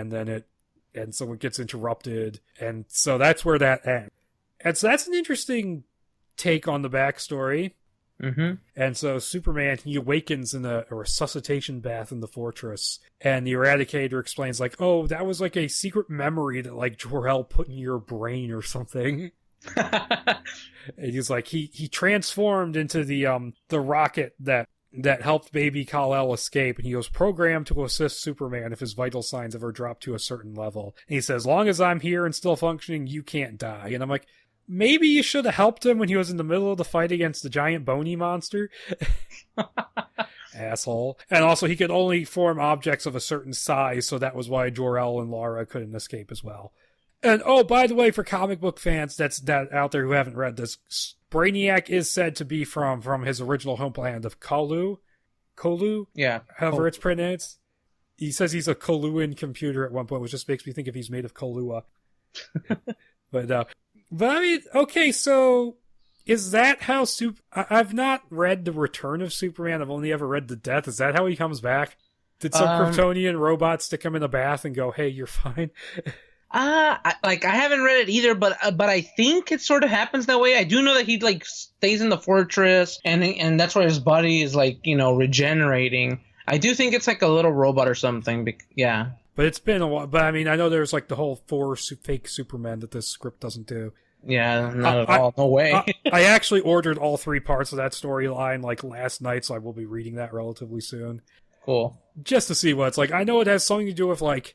and so it gets interrupted. And so that's where that ends. And so that's an interesting take on the backstory. Mm-hmm. And so Superman, he awakens in a resuscitation bath in the fortress, and the Eradicator explains like, oh, that was like a secret memory that like Jor-El put in your brain or something. And he's like, he transformed into the rocket that helped baby Kal-El escape, and he was programmed to assist Superman if his vital signs ever drop to a certain level. And he says, as long as I'm here and still functioning, you can't die. And I'm like, maybe you should have helped him when he was in the middle of the fight against the giant bony monster. Asshole. And also, he could only form objects of a certain size, so that was why Jor-El and Lara couldn't escape as well. And oh, by the way, for comic book fans that out there who haven't read this, Brainiac is said to be from his original home planet of Kolu? Yeah. However it's pronounced. He says he's a Koluan computer at one point, which just makes me think if he's made of Kolua. But I mean, okay, so is that how I've not read The Return of Superman. I've only ever read The Death. Is that how he comes back? Did some Kryptonian robot stick him in a bath and go, hey, you're fine? I haven't read it either, but I think it sort of happens that way. I do know that he like stays in the fortress, and that's where his body is like, you know, regenerating. I do think it's like a little robot or something. Yeah. But it's been a while. But I mean, I know there's like the whole 4 fake Supermen that this script doesn't do. Yeah, not at all. No way. I actually ordered all 3 parts of that storyline like last night, so I will be reading that relatively soon. Cool. Just to see what it's like. I know it has something to do with like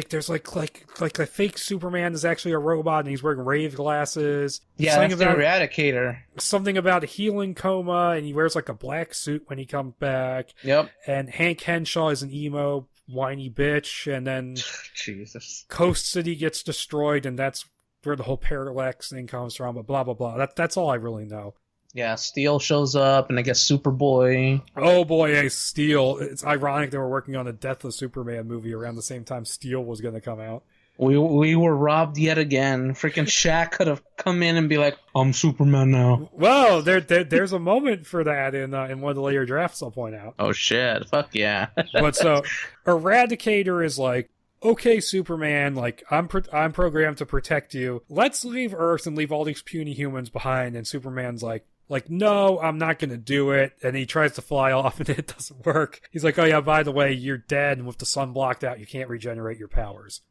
there's like a fake Superman is actually a robot and he's wearing rave glasses. Yeah, that's the Eradicator. Something about a healing coma, and he wears like a black suit when he comes back. Yep. And Hank Henshaw is an emo whiny bitch, and then Jesus. Coast City gets destroyed, and that's where the whole Parallax thing comes from, but blah blah blah. That's all I really know. Yeah, Steel shows up, and I guess Superboy. Oh boy, hey, Steel. It's ironic they were working on a Death of Superman movie around the same time Steel was going to come out. We were robbed yet again. Freaking Shaq could have come in and be like, I'm Superman now. Well, there's a moment for that in one of the later drafts, I'll point out. Oh shit, fuck yeah. But so, Eradicator is like, okay, Superman, like, I'm programmed to protect you. Let's leave Earth and leave all these puny humans behind. And Superman's like, like, no, I'm not going to do it. And he tries to fly off and it doesn't work. He's like, oh yeah, by the way, you're dead. And with the sun blocked out, you can't regenerate your powers.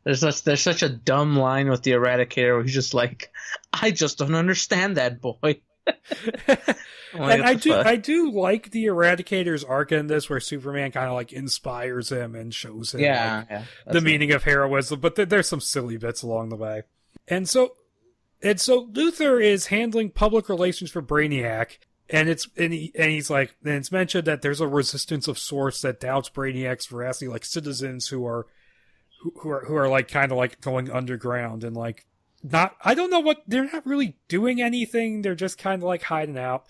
There's such a dumb line with the Eradicator where he's just like, I just don't understand that, boy. And I do like the Eradicator's arc in this, where Superman kind of like inspires him and shows him the meaning of heroism, but there's some silly bits along the way. And so Luthor is handling public relations for Brainiac, and he's like, and it's mentioned that there's a resistance of sorts that doubts Brainiac's veracity, like citizens who are like kind of like going underground and like I don't know what, they're not really doing anything. They're just kind of like hiding out.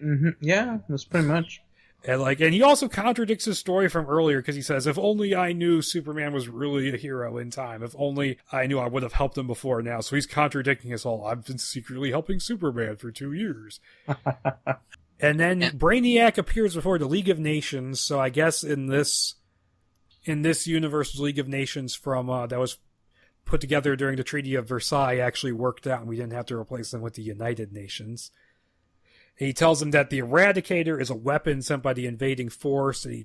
Mm-hmm. Yeah, that's pretty much. And he also contradicts his story from earlier, because he says, if only I knew Superman was really a hero in time. If only I knew I would have helped him before now. So he's contradicting his whole, I've been secretly helping Superman for 2 years. And then Brainiac appears before the League of Nations. So I guess in this universe's League of Nations from that was put together during the Treaty of Versailles actually worked out, and we didn't have to replace them with the United Nations. And he tells them that the Eradicator is a weapon sent by the invading force, and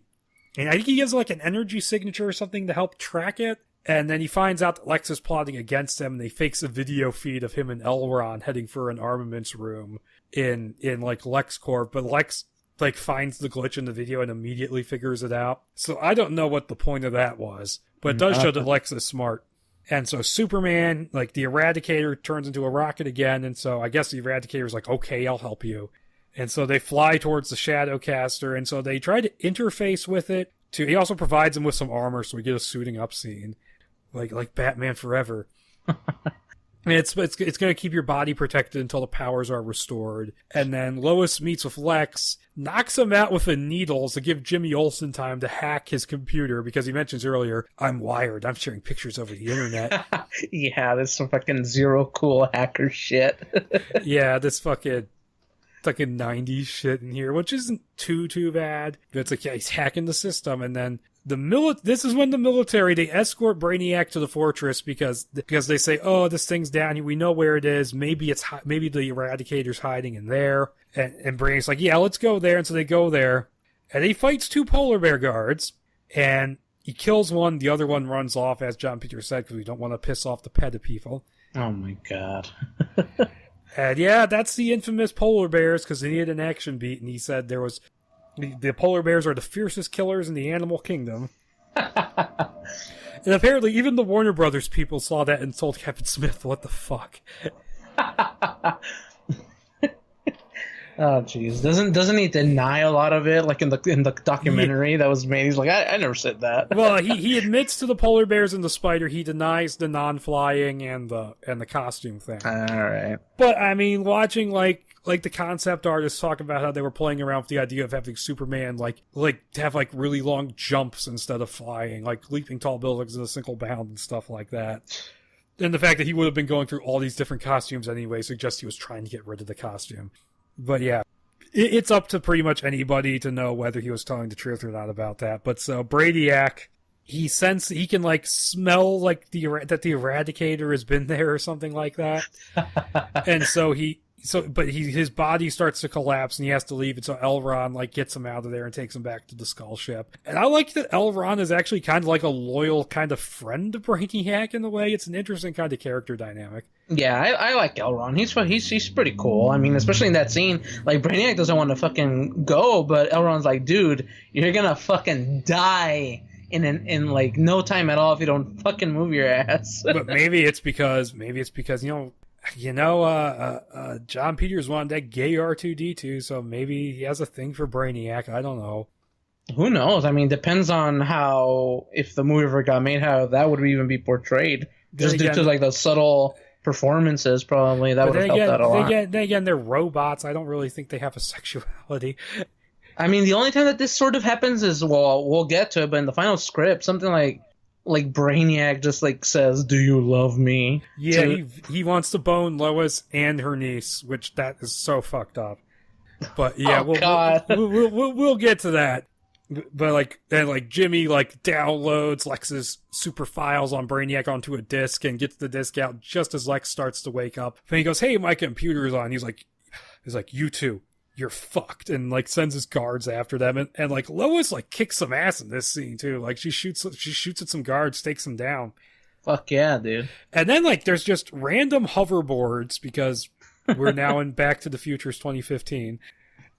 I think he gives like an energy signature or something to help track it. And then he finds out that Lex is plotting against him, and he fakes a video feed of him and Elron heading for an armaments room in like LexCorp, but Lex like finds the glitch in the video and immediately figures it out. So I don't know what the point of that was, but it does show that Lex is smart. And so Superman, like the Eradicator, turns into a rocket again, and so I guess the Eradicator's like, okay, I'll help you. And so they fly towards the Shadowcaster, and so they try to interface with it. He also provides him with some armor, so we get a suiting up scene, like Batman Forever. And it's going to keep your body protected until the powers are restored. And then Lois meets with Lex, knocks him out with a needle to give Jimmy Olsen time to hack his computer, because he mentions earlier, I'm wired, I'm sharing pictures over the internet. Yeah, this some fucking zero cool hacker shit. Yeah, this fucking 90s shit in here, which isn't too bad. But it's like, yeah, he's hacking the system, and then this is when the military, they escort Brainiac to the fortress because they say, oh, this thing's down here, we know where it is, maybe the Eradicator's hiding in there. And Brainiac's like, yeah, let's go there. And so they go there, and he fights 2 polar bear guards, and he kills one, the other one runs off, as John Peter said, because we don't want to piss off the PETA people. Oh my god. And yeah, that's the infamous polar bears, because they needed an action beat, and he said there was... The polar bears are the fiercest killers in the animal kingdom. And apparently even the Warner Brothers people saw that and told Kevin Smith, what the fuck? Oh jeez, doesn't he deny a lot of it, like in the documentary that was made? He's like, I never said that. Well, he admits to the polar bears and the spider. He denies the non-flying and the costume thing. All right. But I mean, watching like the concept artists talk about how they were playing around with the idea of having Superman like to have like really long jumps instead of flying, like leaping tall buildings in a single bound and stuff like that. And the fact that he would have been going through all these different costumes anyway suggests he was trying to get rid of the costume. But yeah, it's up to pretty much anybody to know whether he was telling the truth or not about that. But so Brainiac, he can like smell like that the Eradicator has been there or something like that. And so his body starts to collapse and he has to leave, and so Elron like gets him out of there and takes him back to the Skull Ship. And I like that Elron is actually kind of like a loyal kind of friend to Brainiac in a way. It's an interesting kind of character dynamic. Yeah, I like Elron. He's pretty cool. I mean, especially in that scene, like Brainiac doesn't want to fucking go, but Elron's like, dude, you're gonna fucking die in like no time at all if you don't fucking move your ass. But maybe it's because John Peters wanted that gay R2-D2, so maybe he has a thing for Brainiac. I don't know. Who knows? I mean, depends on how, if the movie ever got made, how that would even be portrayed. Just due to like the subtle performances, probably that would have helped that a lot. Then again, they're robots. I don't really think they have a sexuality. I mean, the only time that this sort of happens is, well, we'll get to it, but in the final script, something like Brainiac just like says, "Do you love me?" Yeah, he wants to bone Lois and her niece, which that is so fucked up. But yeah, we'll get to that. But like Jimmy like downloads Lex's super files on Brainiac onto a disk and gets the disk out just as Lex starts to wake up. And he goes, "Hey, my computer's on." He's like, "You two, you're fucked," and like sends his guards after them. And like Lois like kicks some ass in this scene too. Like she shoots at some guards, takes them down. Fuck yeah, dude. And then like there's just random hoverboards because we're now in Back to the Future's 2015.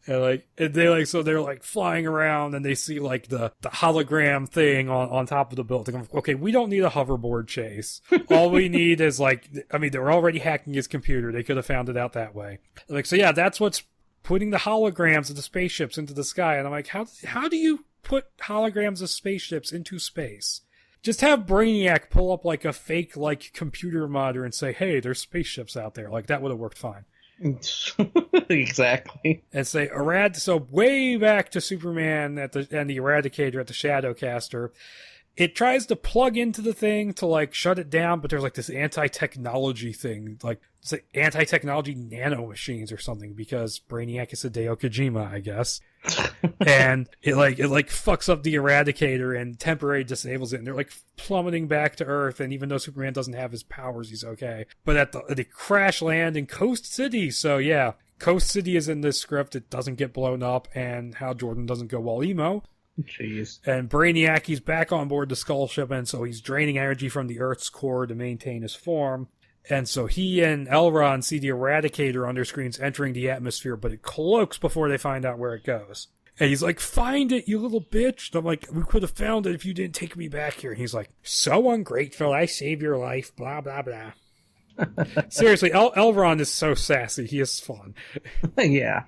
And they're like flying around and they see like the hologram thing on top of the building. I'm like, okay, we don't need a hoverboard chase. All we need is they're already hacking his computer. They could have found it out that way. Like, so yeah, that's what's putting the holograms of the spaceships into the sky. And I'm like, how do you put holograms of spaceships into space? Just have Brainiac pull up like a fake like computer modder and say, "Hey, there's spaceships out there." Like that would have worked fine. Exactly. And say so way back to Superman and the Eradicator at the Shadowcaster. It tries to plug into the thing to like shut it down, but there's like this anti-technology thing, like it's like anti-technology nano machines or something, because Brainiac is Hideo Kojima, I guess. And it fucks up the Eradicator and temporarily disables it, and they're like plummeting back to Earth. And even though Superman doesn't have his powers, he's okay. But they crash land in Coast City, so yeah, Coast City is in this script. It doesn't get blown up, and Hal Jordan doesn't go all emo. Jeez. And Brainiac, he's back on board the Skull Ship, and so he's draining energy from the Earth's core to maintain his form. And so he and Elron see the Eradicator under screens entering the atmosphere, but it cloaks before they find out where it goes. And he's like, "Find it, you little bitch." And I'm like, "We could have found it if you didn't take me back here." And he's like, "So ungrateful, I saved your life, blah, blah, blah." Seriously, Elron is so sassy. He is fun. Yeah.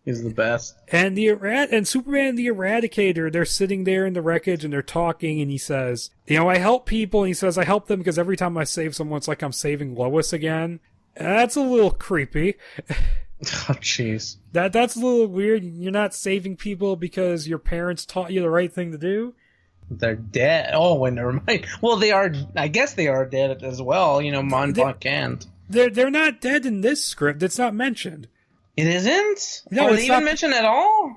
He's the best. And and Superman and the Eradicator, they're sitting there in the wreckage and they're talking, and he says, "I help people." And he says, "I help them because every time I save someone, it's like I'm saving Lois again." And that's a little creepy. Oh, jeez. That's a little weird. You're not saving people because your parents taught you the right thing to do. They're dead. Oh, well, never mind. Well, they are. I guess they are dead as well. Mon can't. They're not dead in this script. It's not mentioned. It isn't? No, Are they even mentioned at all?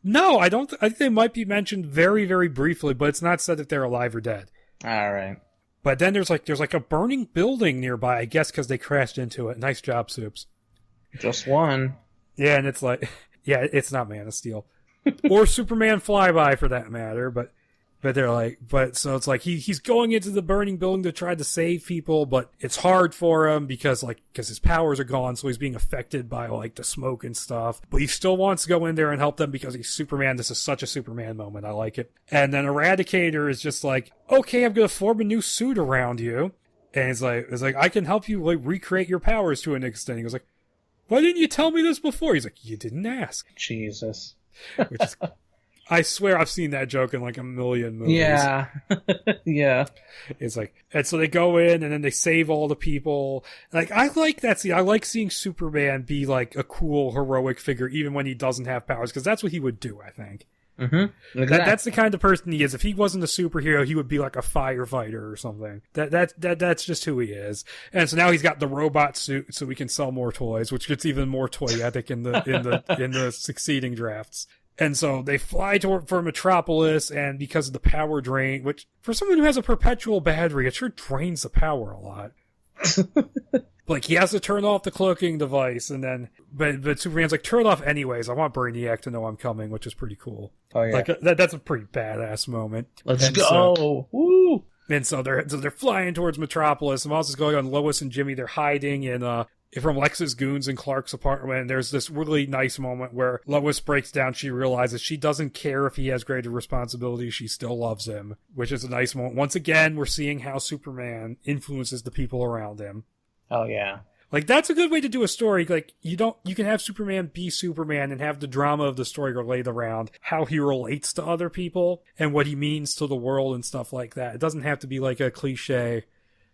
No, I don't. I think they might be mentioned very, very briefly, but it's not said if they're alive or dead. All right. But then there's a burning building nearby, I guess, because they crashed into it. Nice job, Soups. Just one. Yeah, and it's like, yeah, it's not Man of Steel. Or Superman Flyby, for that matter, but they're like, so it's like he's going into the burning building to try to save people, but it's hard for him because his powers are gone, so he's being affected by like the smoke and stuff. But he still wants to go in there and help them because he's Superman. This is such a Superman moment. I like it. And then Eradicator is just like, "Okay, I'm gonna form a new suit around you," and it's like I can help you like recreate your powers to an extent. He goes like, "Why didn't you tell me this before?" He's like, "You didn't ask." Jesus. Which is. I swear I've seen that joke in like a million movies. Yeah. Yeah. It's like, and so they go in and then they save all the people. Like, I like that scene. I like seeing Superman be like a cool, heroic figure even when he doesn't have powers, because that's what he would do, I think. Mm-hmm. Exactly. That's the kind of person he is. If he wasn't a superhero, he would be like a firefighter or something. That's just who he is. And so now he's got the robot suit, so we can sell more toys, which gets even more toyetic in the succeeding drafts. And so they fly for Metropolis, and because of the power drain, which for someone who has a perpetual battery, it sure drains the power a lot. Like, he has to turn off the cloaking device, and then, but Superman's like, "Turn it off anyways. I want Brainiac to know I'm coming," which is pretty cool. Oh yeah, like that's a pretty badass moment. Let's go! Woo! And so they're flying towards Metropolis. And while this is going on, Lois and Jimmy, they're hiding from Lex's goons in Clark's apartment. And there's this really nice moment where Lois breaks down. She realizes she doesn't care if he has greater responsibility. She still loves him, which is a nice moment. Once again, we're seeing how Superman influences the people around him. Oh, yeah. Like, that's a good way to do a story. Like, you can have Superman be Superman and have the drama of the story relate around how he relates to other people and what he means to the world and stuff like that. It doesn't have to be like a cliche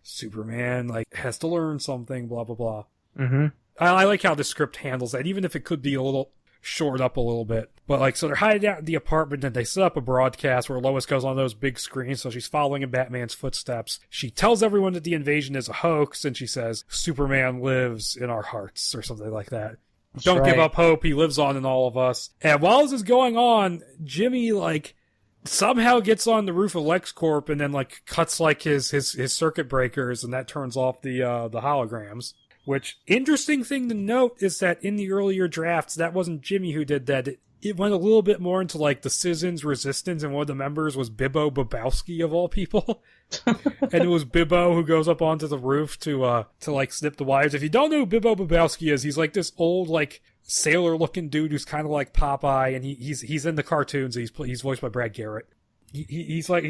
Superman, like, has to learn something, blah, blah, blah. Mm-hmm. I like how the script handles that, even if it could be a little short up a little bit. But like, so they're hiding out in the apartment and they set up a broadcast where Lois goes on those big screens, so she's following in Batman's footsteps. She tells everyone that the invasion is a hoax, and she says, "Superman lives in our hearts," or something like that. Don't give up hope. He lives on in all of us. And while this is going on, Jimmy, like, somehow gets on the roof of LexCorp and then, like, cuts, like, his circuit breakers, and that turns off the holograms. Which, interesting thing to note is that in the earlier drafts, that wasn't Jimmy who did that. It went a little bit more into, like, the Citizens Resistance, and one of the members was Bibbo Babowski, of all people. And it was Bibbo who goes up onto the roof to like, snip the wires. If you don't know who Bibbo Babowski is, he's, like, this old, like, sailor-looking dude who's kind of like Popeye, and he's in the cartoons. He's voiced by Brad Garrett. He's like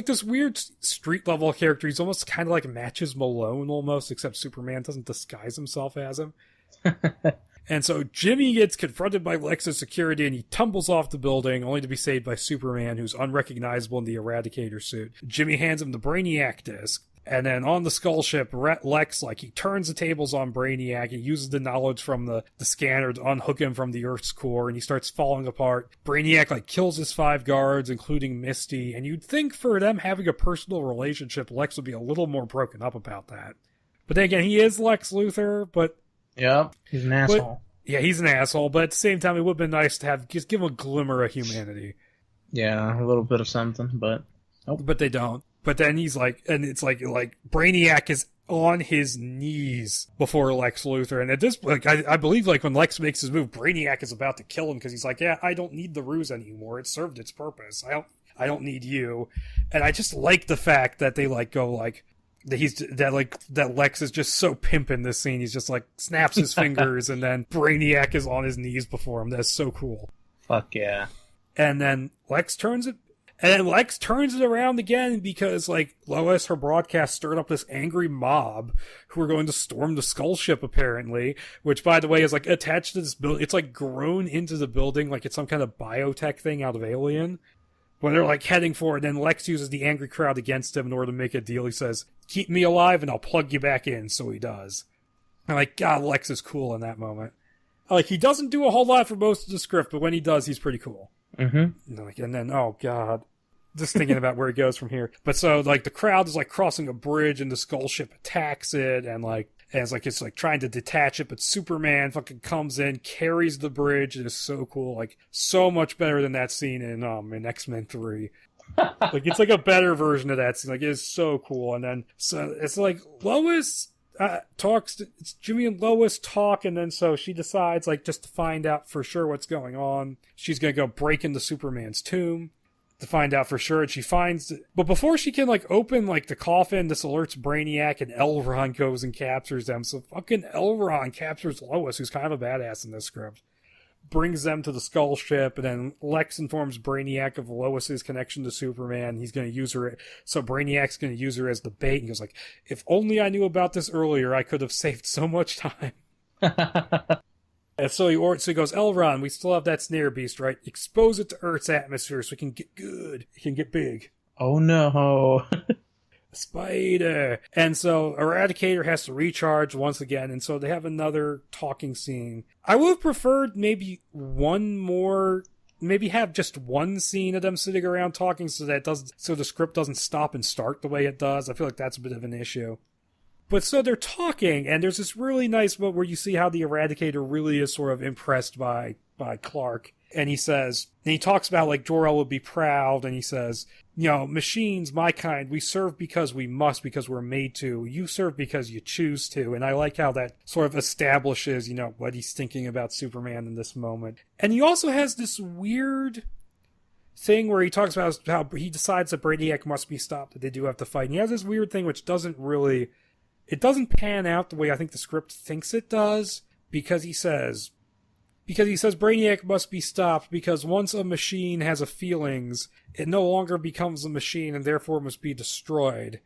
this weird street level character. He's almost kind of like Matches Malone almost, except Superman doesn't disguise himself as him. And so Jimmy gets confronted by Lex's security, and he tumbles off the building, only to be saved by Superman, who's unrecognizable in the Eradicator suit. Jimmy hands him the Brainiac disc. And then on the skull ship, Lex, like, he turns the tables on Brainiac. He uses the knowledge from the scanner to unhook him from the Earth's core, and he starts falling apart. Brainiac, like, kills his 5 guards, including Misty. And you'd think for them having a personal relationship, Lex would be a little more broken up about that. But then again, he is Lex Luthor, but... Yep, he's an asshole. Yeah, he's an asshole, but at the same time, it would have been nice to have just give him a glimmer of humanity. Yeah, a little bit of something, but... Nope. But they don't. But then he's like, and it's like Brainiac is on his knees before Lex Luthor. And at this point, I believe, like, when Lex makes his move, Brainiac is about to kill him because he's like, yeah, I don't need the ruse anymore. It served its purpose. I don't need you. And I just like the fact that they, like, go, like, that Lex is just so pimping this scene. He's just, like, snaps his fingers, and then Brainiac is on his knees before him. That's so cool. Fuck yeah. And then Lex turns it around again because, like, Lois, her broadcast stirred up this angry mob who are going to storm the skull ship, apparently, which, by the way, is, like, attached to this building. It's, like, grown into the building like it's some kind of biotech thing out of Alien. When they're, like, heading for it, then Lex uses the angry crowd against him in order to make a deal. He says, keep me alive and I'll plug you back in, so he does. And, like, God, Lex is cool in that moment. Like, he doesn't do a whole lot for most of the script, but when he does, he's pretty cool. Mm-hmm. And then, oh god, just thinking about where he goes from here. But so, like, the crowd is, like, crossing a bridge, and the skull ship attacks it, and it's trying to detach it, but Superman fucking comes in, carries the bridge. It is so cool, like, so much better than that scene in X-Men 3. Like, it's like a better version of that scene. Like, it is so cool. And then so it's like Lois it's Jimmy and Lois talk, and then so she decides, like, just to find out for sure what's going on, she's gonna go break into Superman's tomb to find out for sure, and she finds it. But before she can, like, open, like, the coffin, this alerts Brainiac, and Elron goes and captures them. So fucking Elron captures Lois, who's kind of a badass in this script, brings them to the skull ship, and then Lex informs Brainiac of Lois's connection to Superman. He's going to use her, so Brainiac's going to use her as the bait. He goes like, if only I knew about this earlier, I could have saved so much time. And so he goes, Elron, we still have that snare beast, right? Expose it to Earth's atmosphere so it can get good. It can get big. Oh no. Spider. And so Eradicator has to recharge once again, and so they have another talking scene. I would have preferred maybe have just one scene of them sitting around talking so the script doesn't stop and start the way it does. I feel like that's a bit of an issue. But so they're talking, and there's this really nice moment where you see how the Eradicator really is sort of impressed by Clark. And he talks about, like, Jor-El would be proud, and he says, you know, machines, my kind, we serve because we must, because we're made to. You serve because you choose to. And I like how that sort of establishes, you know, what he's thinking about Superman in this moment. And he also has this weird thing where he talks about how he decides that Brainiac must be stopped, that they do have to fight. And he has this weird thing which doesn't pan out the way I think the script thinks it does, because he says Brainiac must be stopped because once a machine has a feelings, it no longer becomes a machine and therefore must be destroyed.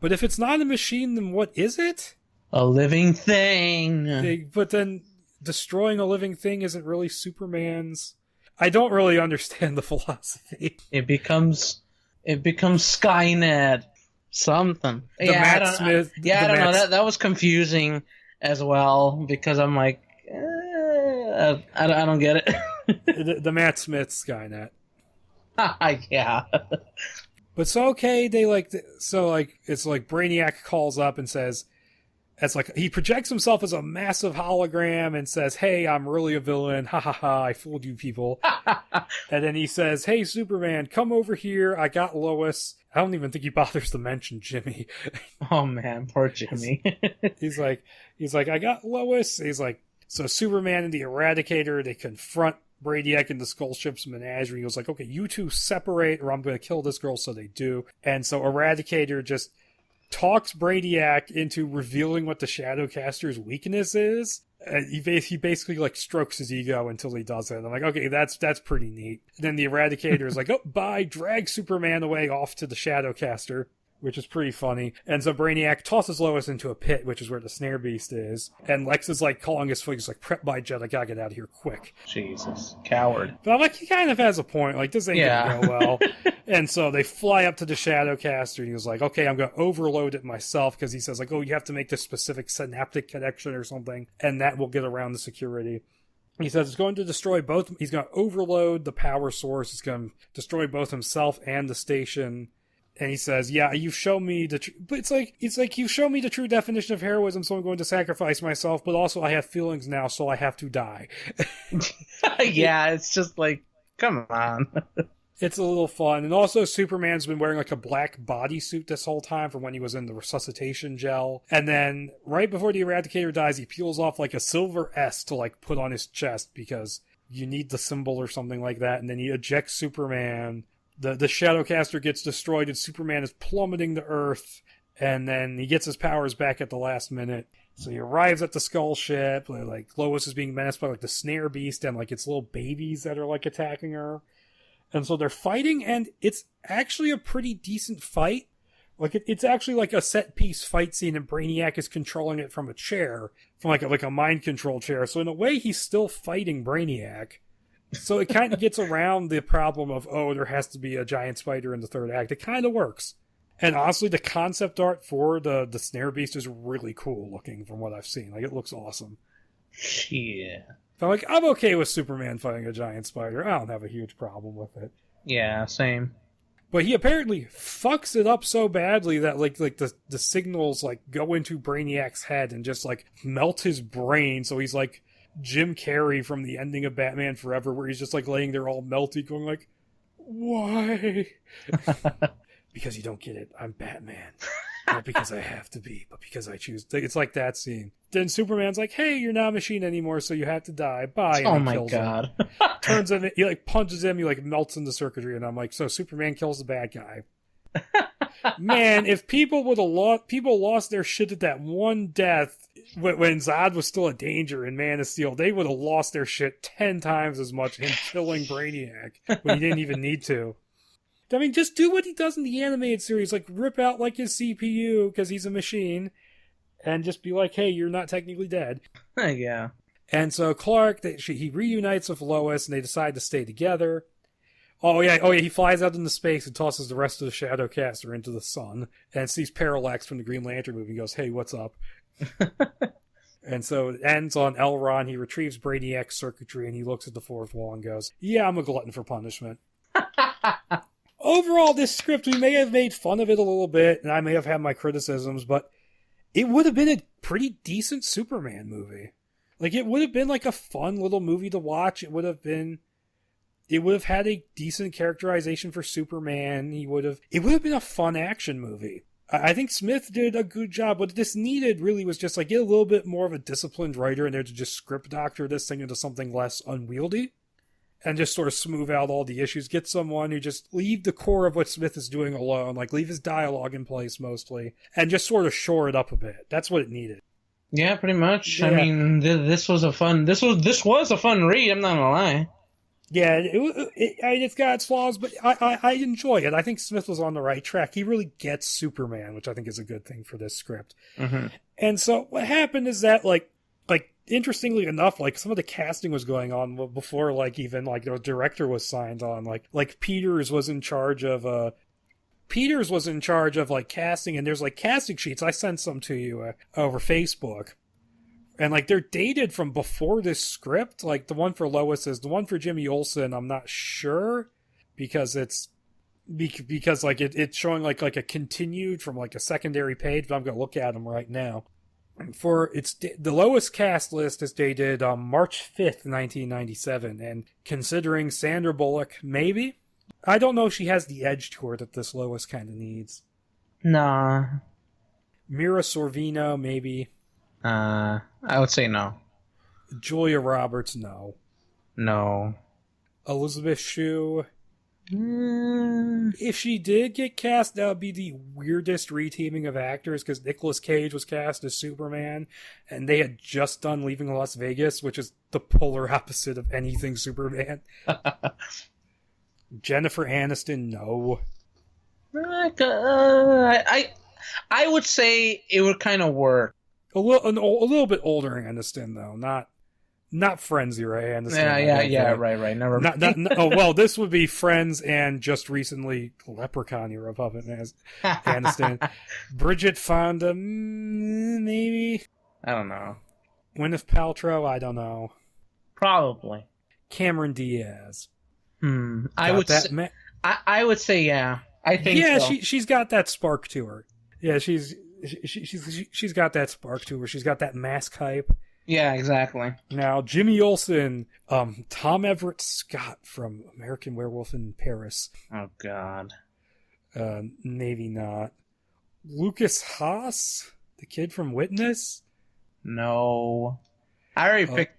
But if it's not a machine, then what is it? A living thing. But then destroying a living thing isn't really Superman's. I don't really understand the philosophy. It becomes Skynet. Something. I don't know. That was confusing as well, because I'm like, I don't get it. the Matt Smith Skynet. Yeah. But so, okay, it's like Brainiac calls up and says, As like he projects himself as a massive hologram and says, "Hey, I'm really a villain. Ha ha ha! I fooled you people." And then he says, "Hey, Superman, come over here. I got Lois." I don't even think he bothers to mention Jimmy. Oh man, poor Jimmy. he's like, "I got Lois." He's like, so Superman and the Eradicator, they confront Brainiac in the Skull Ship's menagerie. He goes like, "Okay, you two separate, or I'm going to kill this girl." So they do, and so Eradicator just talks Brainiac into revealing what the Shadowcaster's weakness is. He basically like strokes his ego until he does it. I'm like, okay, that's pretty neat. And then the Eradicator is like, "Oh, bye," drag Superman away off to the Shadowcaster, which is pretty funny. And so Brainiac tosses Lois into a pit, which is where the Snare Beast is. And Lex is like calling his fligs like, "Prep my jet, I gotta get out of here quick." Jesus, coward. But I'm like, he kind of has a point. Like, this ain't gonna go well. And so they fly up to the Shadowcaster, and he was like, "Okay, I'm gonna overload it myself," because he says like, "Oh, you have to make this specific synaptic connection or something, and that will get around the security." He says it's going to destroy both. He's going to overload the power source. It's going to destroy both himself and the station. And he says, "Yeah, you've shown me the but it's like you've shown me the true definition of heroism, so I'm going to sacrifice myself, but also I have feelings now, so I have to die." Yeah, it's just like, come on. It's a little fun. And also Superman's been wearing like a black bodysuit this whole time from when he was in the resuscitation gel. And then right before the Eradicator dies, he peels off like a silver S to like put on his chest because you need the symbol or something like that. And then he ejects Superman. The Shadowcaster gets destroyed and Superman is plummeting to Earth, and then he gets his powers back at the last minute. So he arrives at the Skull Ship, like Lois is being menaced by like the Snare Beast and like its little babies that are like attacking her. And so they're fighting, and it's actually a pretty decent fight. Like it's actually like a set piece fight scene, and Brainiac is controlling it from a chair, from like a mind control chair. So in a way, he's still fighting Brainiac. So it kind of gets around the problem of, oh, there has to be a giant spider in the third act. It kind of works. And honestly, the concept art for the Snare Beast is really cool looking from what I've seen. Like, it looks awesome. Yeah. But like, I'm okay with Superman fighting a giant spider. I don't have a huge problem with it. Yeah, same. But he apparently fucks it up so badly that like the signals like go into Brainiac's head and just like melt his brain. So he's like Jim Carrey from the ending of Batman Forever, where he's just like laying there all melty going like, "Why?" Because you don't get it. I'm Batman. Not because I have to be, but because I choose. It's like that scene. Then Superman's like, "Hey, you're not a machine anymore, so you have to die. Bye." And oh he my kills god. him. Turns him, he like punches him, he like melts into circuitry, and I'm like, so Superman kills the bad guy. Man, if people lost their shit at that one death when Zod was still a danger in Man of Steel, they would have lost their shit 10 times as much him killing Brainiac when he didn't even need to. I mean, just do what he does in the animated series, like rip out like his CPU because he's a machine, and just be like, "Hey, you're not technically dead." Yeah. And so Clark, he reunites with Lois, and they decide to stay together. Oh yeah, he flies out into space and tosses the rest of the Shadowcaster into the sun, and sees Parallax from the Green Lantern movie and goes, "Hey, what's up?" And so it ends on Elron. He retrieves Brainiac's circuitry, and he looks at the fourth wall and goes, "Yeah, I'm a glutton for punishment." Overall, this script, we may have made fun of it a little bit, and I may have had my criticisms, but it would have been a pretty decent Superman movie. Like, it would have been like a fun little movie to watch. It would have had a decent characterization for Superman. It would have been a fun action movie. I think Smith did a good job. What this needed really was just like get a little bit more of a disciplined writer in there to just script doctor this thing into something less unwieldy. And just sort of smooth out all the issues. Get someone who just leave the core of what Smith is doing alone. Like, leave his dialogue in place mostly. And just sort of shore it up a bit. That's what it needed. Yeah, pretty much. Yeah. I mean, this was a fun read, I'm not gonna lie. Yeah, it's got its flaws, but I enjoy it. I think Smith was on the right track. He really gets Superman, which I think is a good thing for this script. Mm-hmm. And so what happened is that, like, interestingly enough, like, some of the casting was going on before, like, even, like, the director was signed on. Like Peters was in charge of, like, casting, and there's, like, casting sheets. I sent some to you over Facebook. And, like, they're dated from before this script. Like, the one for Lois is the one for Jimmy Olsen. I'm not sure because it's showing, like a continued from, like, a secondary page, but I'm going to look at them right now. The lowest cast list is dated March 5th, 1997, and considering Sandra Bullock, maybe? I don't know if she has the edge to her that this lowest kind of needs. Nah. Mira Sorvino, maybe. I would say no. Julia Roberts, no. No. Elizabeth Shue. If she did get cast, that would be the weirdest reteaming of actors, because Nicolas Cage was cast as Superman, and they had just done Leaving Las Vegas, which is the polar opposite of anything Superman. Jennifer Aniston, no. I would say it would kind of work. A little bit older Aniston, though, not Friends era Aniston. Yeah, right. Never mind. Well, this would be Friends and just recently Leprechaun era puppet Aniston. Bridget Fonda, maybe. I don't know. Gwyneth Paltrow, I don't know. Probably. Cameron Diaz. I would say yeah. I think so. Yeah, she's got that spark to her. Yeah, she's got that spark to her. She's got that mask hype. Yeah, exactly. Now, Jimmy Olsen, Tom Everett Scott from American Werewolf in Paris. Oh, God. Maybe not. Lucas Haas, the kid from Witness? No. I already picked...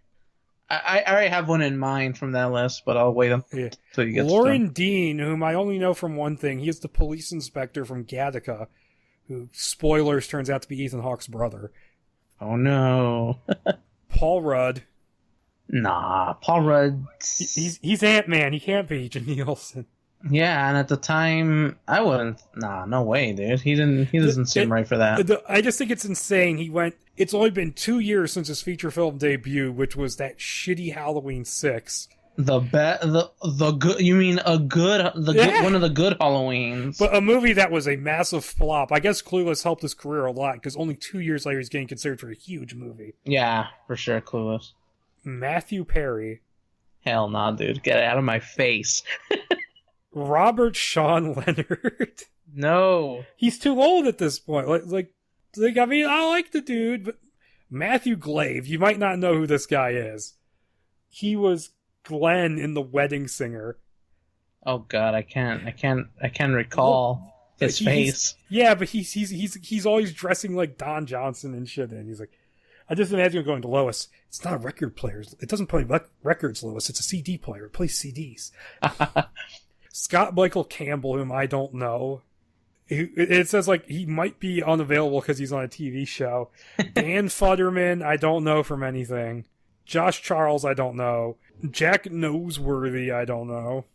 I already have one in mind from that list, but I'll wait until you get Lauren Dean, whom I only know from one thing. He is the police inspector from Gattaca, who, spoilers, turns out to be Ethan Hawke's brother. Oh, no. Paul Rudd. Nah, Paul Rudd... He's Ant-Man. He can't be Jimmy Olsen. Yeah, and at the time, I wouldn't... Nah, no way, dude. He doesn't seem right for that. I just think it's insane. It's only been 2 years since his feature film debut, which was that shitty Halloween 6. The good... You mean one of the good Halloweens. But a movie that was a massive flop. I guess Clueless helped his career a lot, because only 2 years later he's getting considered for a huge movie. Yeah, for sure, Clueless. Matthew Perry. Hell nah, dude. Get out of my face. Robert Sean Leonard. No. He's too old at this point. I mean, I like the dude, but Matthew Glave, you might not know who this guy is. He was Glenn in The Wedding Singer. Oh God, I can't recall his face. Yeah, but he's always dressing like Don Johnson and shit, and he's like, I just imagine him going to Lois. It's not a record player. It doesn't play records, Lois. It's a CD player. It plays CDs. Scott Michael Campbell, whom I don't know. It says he might be unavailable because he's on a TV show. Dan Futterman, I don't know from anything. Josh Charles, I don't know. Jack Noseworthy, I don't know.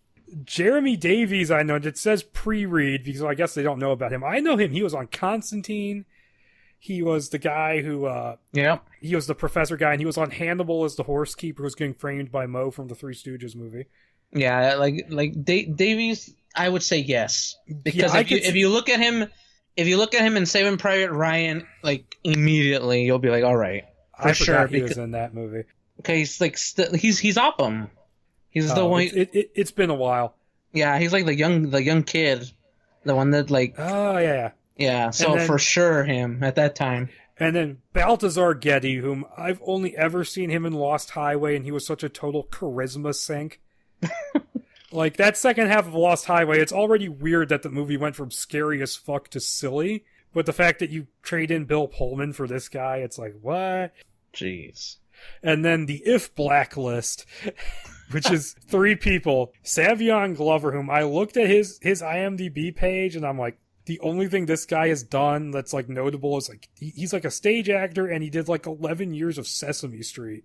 Jeremy Davies, I know. It says pre-read because I guess they don't know about him. I know him. He was on Constantine. He was the guy who... He was the professor guy, and he was on Hannibal as the horse keeper who was getting framed by Moe from the Three Stooges movie. Yeah, Davies, I would say yes. Because if you look at him in Saving Private Ryan, immediately you'll be like, all right. I forgot he was in that movie. Okay, he's Upham. He's the one. It's been a while. Yeah, he's like the young kid, the one that Oh yeah. Yeah, so then, for sure him at that time. And then Balthazar Getty, whom I've only ever seen him in Lost Highway, and he was such a total charisma sink. That second half of Lost Highway, it's already weird that the movie went from scary as fuck to silly, but the fact that you trade in Bill Pullman for this guy, it's like, what? Jeez. And then the If Blacklist, which is 3 people. Savion Glover, whom I looked at his IMDb page, and I'm like, the only thing this guy has done that's notable is he's a stage actor, and he did 11 years of Sesame Street.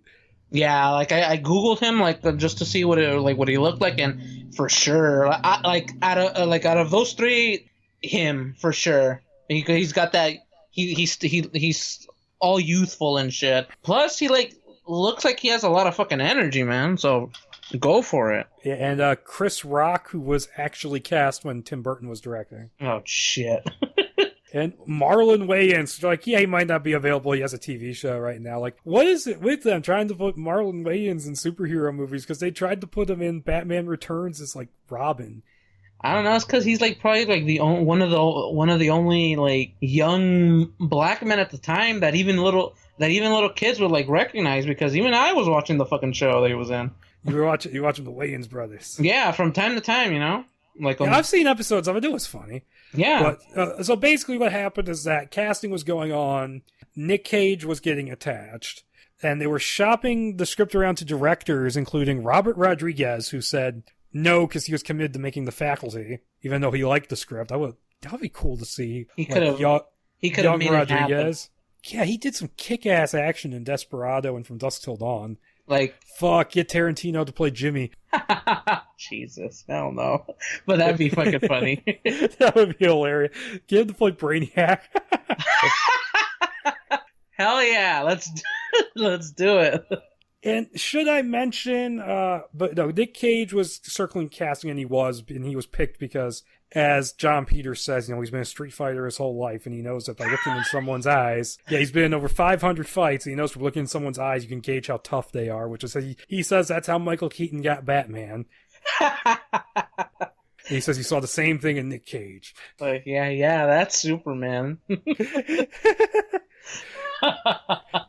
Yeah, I googled him just to see what he looked like, and for sure, out of those 3, him for sure. He's got that. He's all youthful and shit. Plus, he looks like he has a lot of fucking energy, man. So go for it. Yeah, and Chris Rock, who was actually cast when Tim Burton was directing. Oh shit. And Marlon Wayans, he might not be available. He has a TV show right now. What is it with them trying to put Marlon Wayans in superhero movies? Because they tried to put him in Batman Returns as, Robin. I don't know. It's because he's like probably like one of the only like young black men at the time that even little kids would like recognize, because even I was watching the fucking show that he was in. You watching the Wayans brothers. Yeah, from time to time, you know. Like I've seen episodes of it. It was funny. Yeah. But so basically, what happened is that casting was going on. Nick Cage was getting attached, and they were shopping the script around to directors, including Robert Rodriguez, who said no because he was committed to making The Faculty, even though he liked the script. That would be cool to see. He could have. He could have made Rodriguez. It happen. Yeah, he did some kick-ass action in Desperado and From Dusk Till Dawn. Like, fuck, get Tarantino to play Jimmy. Jesus, hell no. But that'd be fucking funny. That would be hilarious. Get him to play Brainiac. Hell yeah, let's do it. And should I mention, but no, Nick Cage was circling casting, and he was picked because, as John Peters says, he's been a street fighter his whole life, and he knows that by looking in someone's eyes, he's been in over 500 fights, and he knows from looking in someone's eyes, you can gauge how tough they are, which is, he says that's how Michael Keaton got Batman. He says he saw the same thing in Nick Cage. Like, yeah, that's Superman.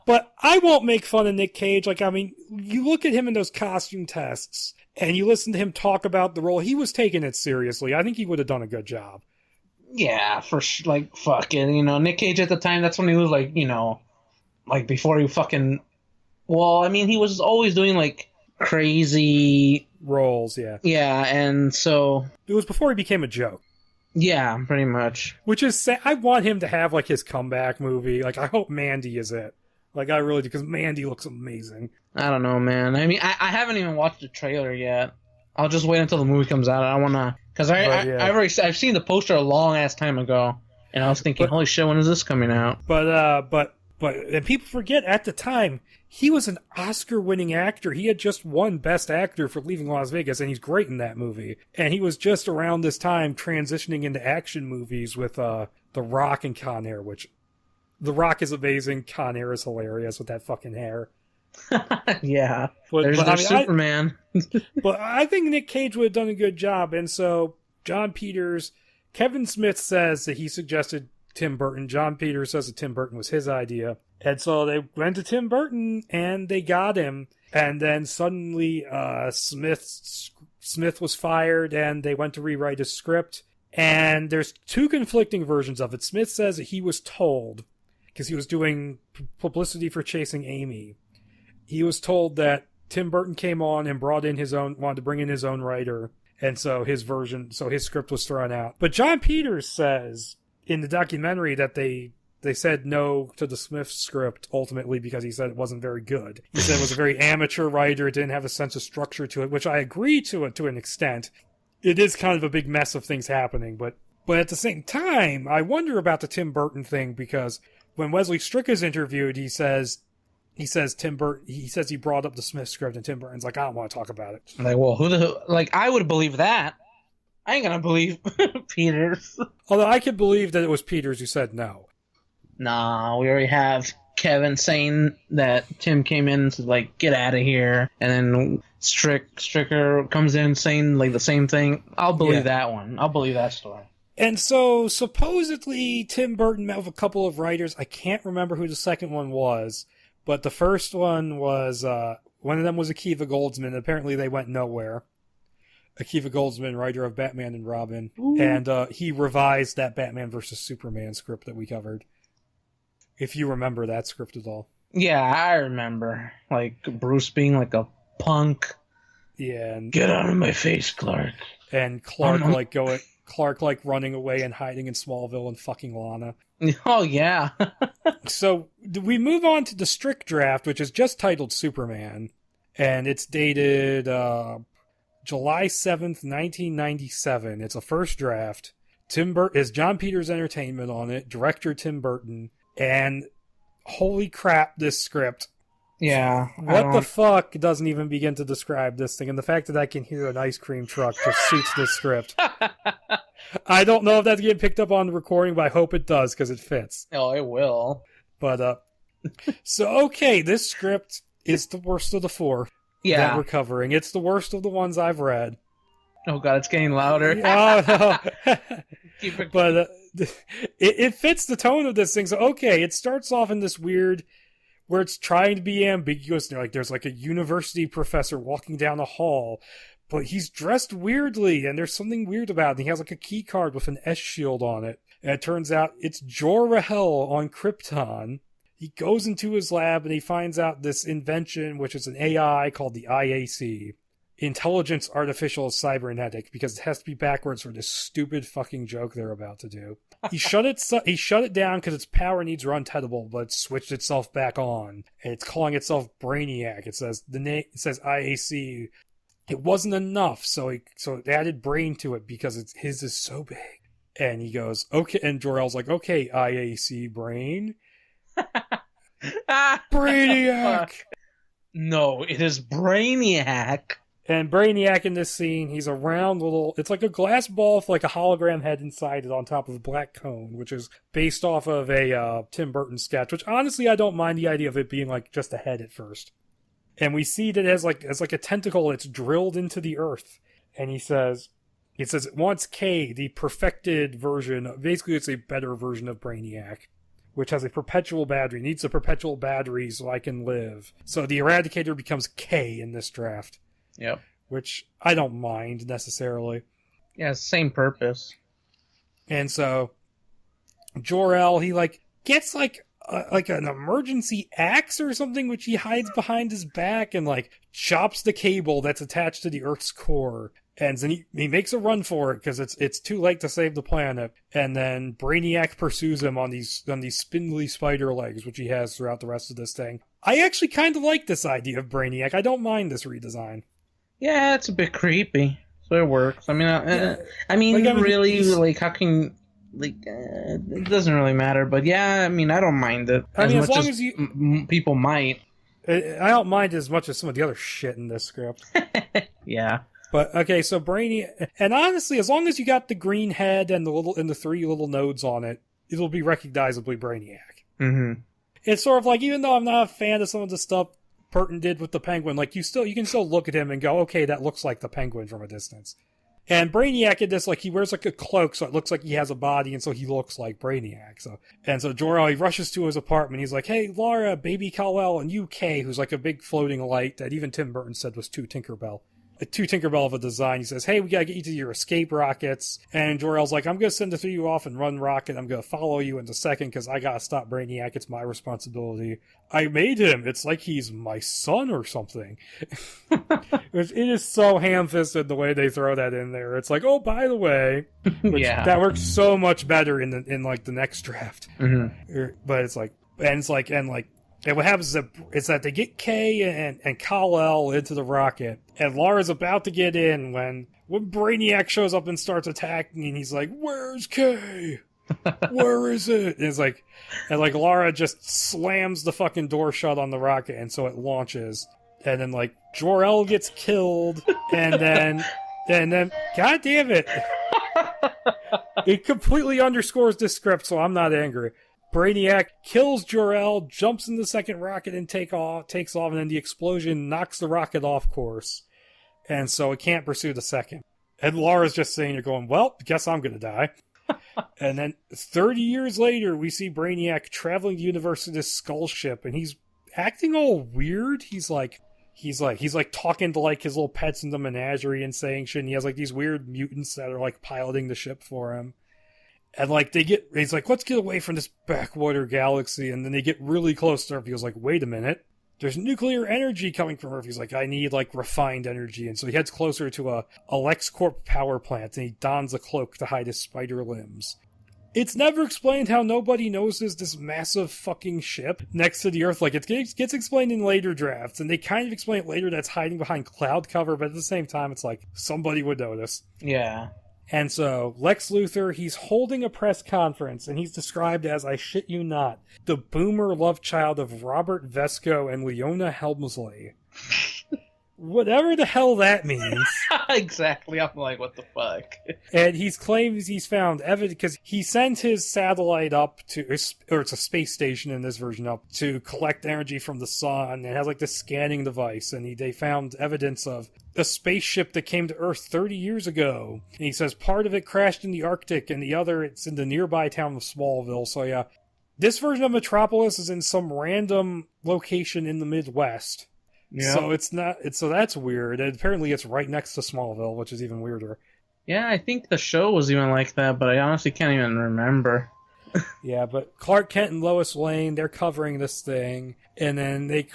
But I won't make fun of Nick Cage. You look at him in those costume tests, and you listen to him talk about the role. He was taking it seriously. I think he would have done a good job. Yeah, for fucking, Nick Cage at the time, that's when he was before he fucking, he was always doing crazy roles, yeah. Yeah, and so it was before he became a joke. Yeah, pretty much. Which is, I want him to have his comeback movie. I hope Mandy is it. I really do, because Mandy looks amazing. I don't know, man. I haven't even watched the trailer yet. I'll just wait until the movie comes out. I want to, because I've seen the poster a long ass time ago, and I was thinking, holy shit, when is this coming out? But and people forget, at the time, he was an Oscar-winning actor. He had just won Best Actor for Leaving Las Vegas, and he's great in that movie. And he was just around this time transitioning into action movies with The Rock and Con Air, which The Rock is amazing. Con Air is hilarious with that fucking hair. Yeah. There's Superman. But I think Nick Cage would have done a good job. And so John Peters, Kevin Smith says that he suggested Tim Burton. John Peters says that Tim Burton was his idea. And so they went to Tim Burton, and they got him. And then suddenly Smith was fired, and they went to rewrite his script. And there's two conflicting versions of it. Smith says that he was told, because he was doing publicity for Chasing Amy, he was told that Tim Burton came on and wanted to bring in his own writer. And so his script was thrown out. But John Peters says in the documentary that they said no to the Smith script ultimately because he said it wasn't very good. He said it was a very amateur writer. It didn't have a sense of structure to it, which I agree to it to an extent. It is kind of a big mess of things happening, but at the same time, I wonder about the Tim Burton thing, because when Wesley Strick is interviewed, he says he brought up the Smith script, and Tim Burton's like, I don't want to talk about it. I'm I would believe that. I ain't gonna believe Peters. Although I could believe that it was Peters who said no. Nah, we already have Kevin saying that Tim came in and said, get out of here. And then Stricker comes in saying, the same thing. I'll believe that one. I'll believe that story. And so, supposedly, Tim Burton met with a couple of writers. I can't remember who the second one was. But the first one was, one of them was Akiva Goldsman. Apparently they went nowhere. Akiva Goldsman, writer of Batman and Robin. Ooh. And he revised that Batman vs. Superman script that we covered. If you remember that script at all. Yeah, I remember. Bruce being a punk. Yeah. And get out of my face, Clark. And Clark running away and hiding in Smallville and fucking Lana. Oh, yeah. So we move on to the Strick Draft, which is just titled Superman. And it's dated July 7th, 1997. It's a first draft. Tim Burton is John Peters Entertainment on it. Director Tim Burton. And holy crap, this script. Yeah. What the fuck doesn't even begin to describe this thing? And the fact that I can hear an ice cream truck just suits this script. I don't know if that's getting picked up on the recording, but I hope it does, because it fits. Oh, it will. But, this script is the worst of the four that we're covering. It's the worst of the ones I've read. Oh god, it's getting louder. Oh, no. Keep it. But it fits the tone of this thing. So, okay, it starts off in this weird, where it's trying to be ambiguous. Like, there's like a university professor walking down a hall, but he's dressed weirdly, and there's something weird about it. He has like a key card with an S shield on it. And it turns out it's Jor-El on Krypton. He goes into his lab and he finds out this invention, which is an AI called the IAC. Intelligence Artificial Cybernetic, because it has to be backwards for this stupid fucking joke they're about to do. He shut it down because its power needs are untenable, but it switched itself back on. And it's calling itself Brainiac. It says IAC. It wasn't enough, so it added brain to it because his is so big. And he goes, okay, and Jor-El's like, okay, IAC brain. Brainiac! No, it is Brainiac. And Brainiac in this scene, he's a round little... It's like a glass ball with like a hologram head inside it on top of a black cone, which is based off of a Tim Burton sketch, which honestly I don't mind the idea of it being like just a head at first. And we see that it has like a tentacle that's drilled into the earth. And he says it wants K, the perfected version. Basically, it's a better version of Brainiac, which has a perpetual battery. It needs a perpetual battery so I can live. So the Eradicator becomes K in this draft. Yep. Which I don't mind necessarily. Yeah, same purpose. And so Jor-El, he like gets like an emergency axe or something, which he hides behind his back and like chops the cable that's attached to the Earth's core. And then he makes a run for it because it's too late to save the planet. And then Brainiac pursues him on these spindly spider legs, which he has throughout the rest of this thing. I actually kind of like this idea of Brainiac. I don't mind this redesign. Yeah, it's a bit creepy, so it works. I mean, really, like, how can, like, it doesn't really matter. But yeah, I mean, I don't mind it as much as people might. I don't mind as much as some of the other shit in this script. Yeah. But okay, so Brainiac, and honestly, as long as you got the green head and the three little nodes on it, it'll be recognizably Brainiac. Mm-hmm. It's sort of like, even though I'm not a fan of some of the stuff Burton did with the Penguin, like you can still look at him and go, okay, that looks like the Penguin from a distance. And Brainiac in this, like, he wears like a cloak, so it looks like he has a body, and so he looks like Brainiac. So Jor-El, he rushes to his apartment. He's like, hey, Laura, baby Kal-El, and UK, who's like a big floating light that even Tim Burton said was too Tinkerbell of a design. He says, hey, we gotta get you to your escape rockets. And Jor-El's like, I'm gonna send the three of you off and run rocket. I'm gonna follow you in a second because I gotta stop Brainiac. It's my responsibility. I made him. It's like he's my son or something. It is so ham-fisted the way they throw that in there. It's like, oh, by the way, which that works so much better in like the next draft. Mm-hmm. But it's like, and what happens is that they get Kay and Kal-El into the rocket, and Lara's about to get in when Brainiac shows up and starts attacking, and he's like, where's Kay? Where is it? And it's like, Lara just slams the fucking door shut on the rocket, and so it launches. And then, like, Jor-El gets killed, and then, god damn it. It completely underscores this script, so I'm not angry. Brainiac kills Jor-El, jumps in the second rocket and takes off, and then the explosion knocks the rocket off course. And so it can't pursue the second. And Lara's just sitting there going, well, guess I'm gonna die. And then 30 years later, we see Brainiac traveling the universe in this skull ship, and he's acting all weird. He's like talking to like his little pets in the menagerie and saying shit, and he has like these weird mutants that are like piloting the ship for him. And like he's like, let's get away from this backwater galaxy. And then they get really close to Earth. He was like, wait a minute, there's nuclear energy coming from Earth. He's like, I need like refined energy. And so he heads closer to a LexCorp power plant, and he dons a cloak to hide his spider limbs. It's never explained how nobody knows there's this massive fucking ship next to the Earth. Like, it gets explained in later drafts, and they kind of explain it later that's hiding behind cloud cover, but at the same time, it's like, somebody would notice. Yeah. And so, Lex Luthor, he's holding a press conference, and he's described as, I shit you not, the boomer love child of Robert Vesco and Leona Helmsley. whatever the hell that means. Exactly. I'm like, what the fuck? And he claims he's found evidence because he sent his satellite up to, or it's a space station in this version, up to collect energy from the sun. It has like this scanning device, and they found evidence of a spaceship that came to Earth 30 years ago. And he says part of it crashed in the Arctic, and the other, it's in the nearby town of Smallville. So yeah, this version of Metropolis is in some random location in the Midwest. Yeah. So so that's weird. And apparently it's right next to Smallville, which is even weirder. Yeah, I think the show was even like that, but I honestly can't even remember. Yeah, but Clark Kent and Lois Lane, they're covering this thing, and then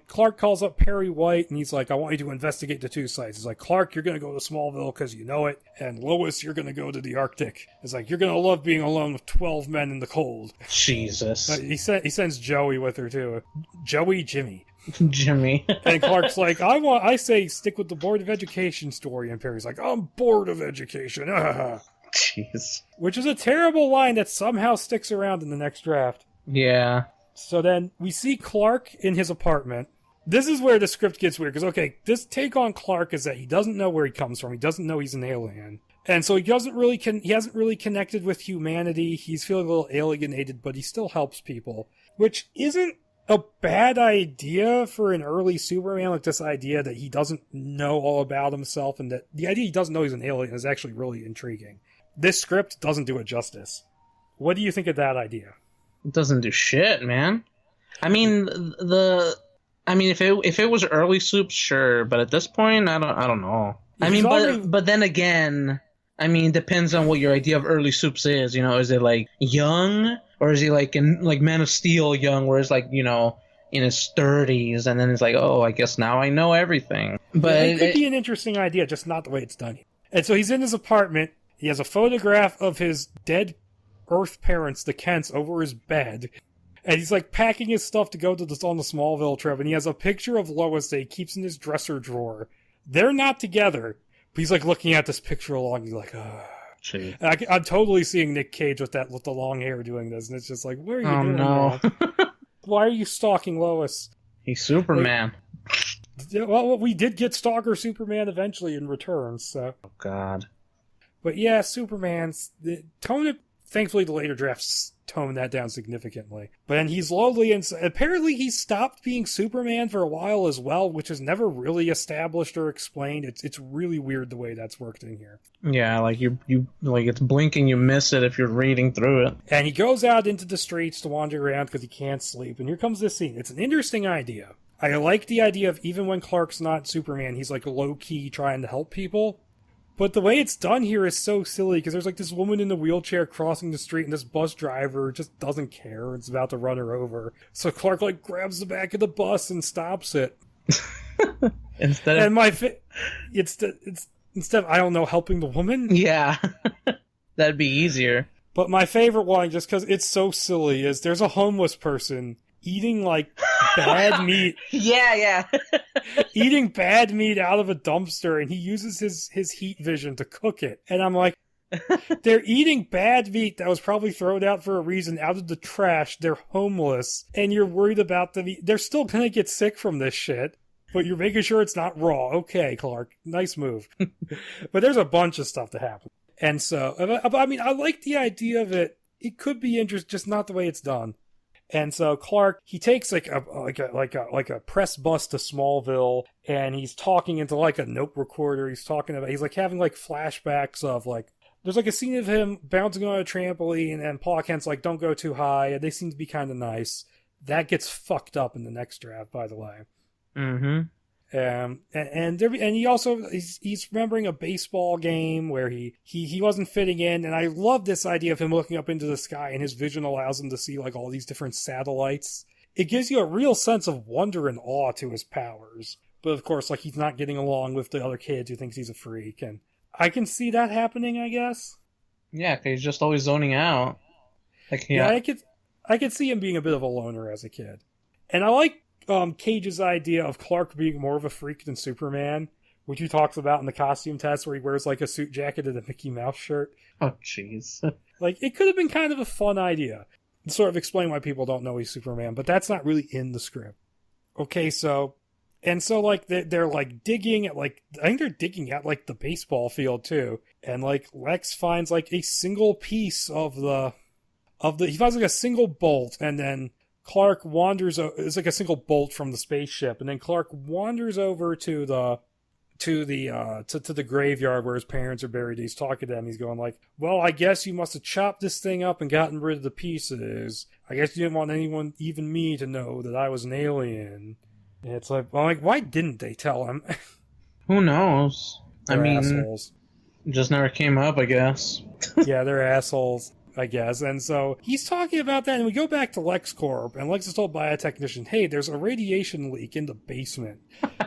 Clark calls up Perry White, and he's like, I want you to investigate the two sites. He's like, Clark, you're going to go to Smallville because you know it, and Lois, you're going to go to the Arctic. It's like, you're going to love being alone with 12 men in the cold. Jesus. He sends Joey with her, too. Jimmy. And Clark's like, I say stick with the Board of Education story, and Perry's like, I'm bored of education. Jeez. Which is a terrible line that somehow sticks around in the next draft. Yeah. So then we see Clark in his apartment. This is where the script gets weird, because, okay, this take on Clark is that he doesn't know where he comes from. He doesn't know he's an alien. And so he hasn't really connected with humanity. He's feeling a little alienated, but he still helps people. Which isn't a bad idea for an early Superman, like this idea that he doesn't know all about himself, and that the idea he doesn't know he's an alien is actually really intriguing. This script doesn't do it justice. What do you think of that idea? It doesn't do shit, man. I mean, if it was early Soup, sure, but at this point, I don't know. But then again, I mean, depends on what your idea of early Soups is. You know, is it like young, or is he like in like Man of Steel young, where it's like, you know, in his 30s, and then it's like, oh, I guess now I know everything. But yeah, it could be an interesting idea, just not the way it's done. And so he's in his apartment. He has a photograph of his dead Earth parents, the Kents, over his bed. And he's like packing his stuff to go on the Smallville trip. And he has a picture of Lois that he keeps in his dresser drawer. They're not together. But he's like looking at this picture along. He's like, I'm totally seeing Nick Cage with the long hair doing this. And it's just like, what are you doing? No. Why are you stalking Lois? He's Superman. Well, we did get Stalker Superman eventually in return, so. Oh, God. But yeah, Superman's thankfully the later drafts toned that down significantly. But then he's lonely, and apparently he stopped being Superman for a while as well, which is never really established or explained. It's really weird the way that's worked in here. Yeah, like you like it's blinking, you miss it if you're reading through it. And he goes out into the streets to wander around because he can't sleep. And here comes this scene. It's an interesting idea. I like the idea of even when Clark's not Superman, he's like low-key trying to help people. But the way it's done here is so silly, because there's like this woman in a wheelchair crossing the street, and this bus driver just doesn't care. It's about to run her over. So Clark like grabs the back of the bus and stops it. Instead of I don't know, helping the woman. Yeah, that'd be easier. But my favorite one, just because it's so silly, is there's a homeless person eating like bad meat. Yeah. Eating bad meat out of a dumpster, and he uses his heat vision to cook it. And I'm like, they're eating bad meat that was probably thrown out for a reason out of the trash. They're homeless, and you're worried about them. They're still gonna get sick from this shit, but you're making sure it's not raw. Okay, Clark, nice move. But there's a bunch of stuff that happens. And so, I mean, I like the idea of it. It could be interesting, just not the way it's done. And so Clark, he takes like a press bus to Smallville, and he's talking into like a note recorder. He's like having like flashbacks of like, there's like a scene of him bouncing on a trampoline, and Pa Kent's like, don't go too high. And they seem to be kind of nice. That gets fucked up in the next draft, by the way. Mm-hmm. And he also he's remembering a baseball game where he wasn't fitting in, and I love this idea of him looking up into the sky, and his vision allows him to see like all these different satellites. It gives you a real sense of wonder and awe to his powers. But of course, like, he's not getting along with the other kids who thinks he's a freak, and I can see that happening, I guess. Yeah, 'cause he's just always zoning out. Like, yeah, I could see him being a bit of a loner as a kid, and I like Cage's idea of Clark being more of a freak than Superman, which he talks about in the costume test, where he wears like a suit jacket and a Mickey Mouse shirt. Oh, jeez. Like, it could have been kind of a fun idea to sort of explain why people don't know he's Superman, but that's not really in the script. Okay, so And so, like, they're like digging at, like, I think they're digging at, like, the baseball field too. And, like, Lex finds, like, a single piece he finds, like, a single bolt, and then Clark wanders, it's like a single bolt from the spaceship, and then Clark wanders over to the graveyard where his parents are buried. He's talking to them. He's going like, well, I guess you must have chopped this thing up and gotten rid of the pieces. I guess you didn't want anyone, even me, to know that I was an alien. And it's like, well, like, why didn't they tell him? Who knows? They're assholes. Just never came up, I guess. Yeah, they're assholes, I guess. And so he's talking about that, and we go back to LexCorp, and Lex is told by a technician, hey, there's a radiation leak in the basement.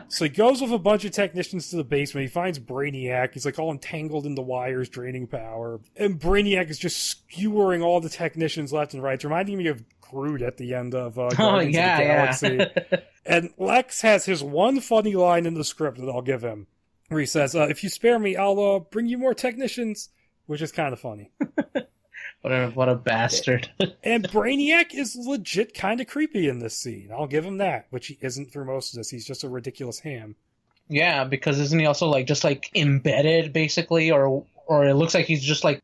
So he goes with a bunch of technicians to the basement. He finds Brainiac. He's like all entangled in the wires, draining power. And Brainiac is just skewering all the technicians left and right. It's reminding me of Groot at the end of Guardians of the Galaxy. Yeah. And Lex has his one funny line in the script that I'll give him, where he says, if you spare me, I'll bring you more technicians, which is kind of funny. What a bastard. And Brainiac is legit kind of creepy in this scene. I'll give him that, which he isn't for most of this. He's just a ridiculous ham. Yeah, because isn't he also like just like embedded basically, or it looks like he's just like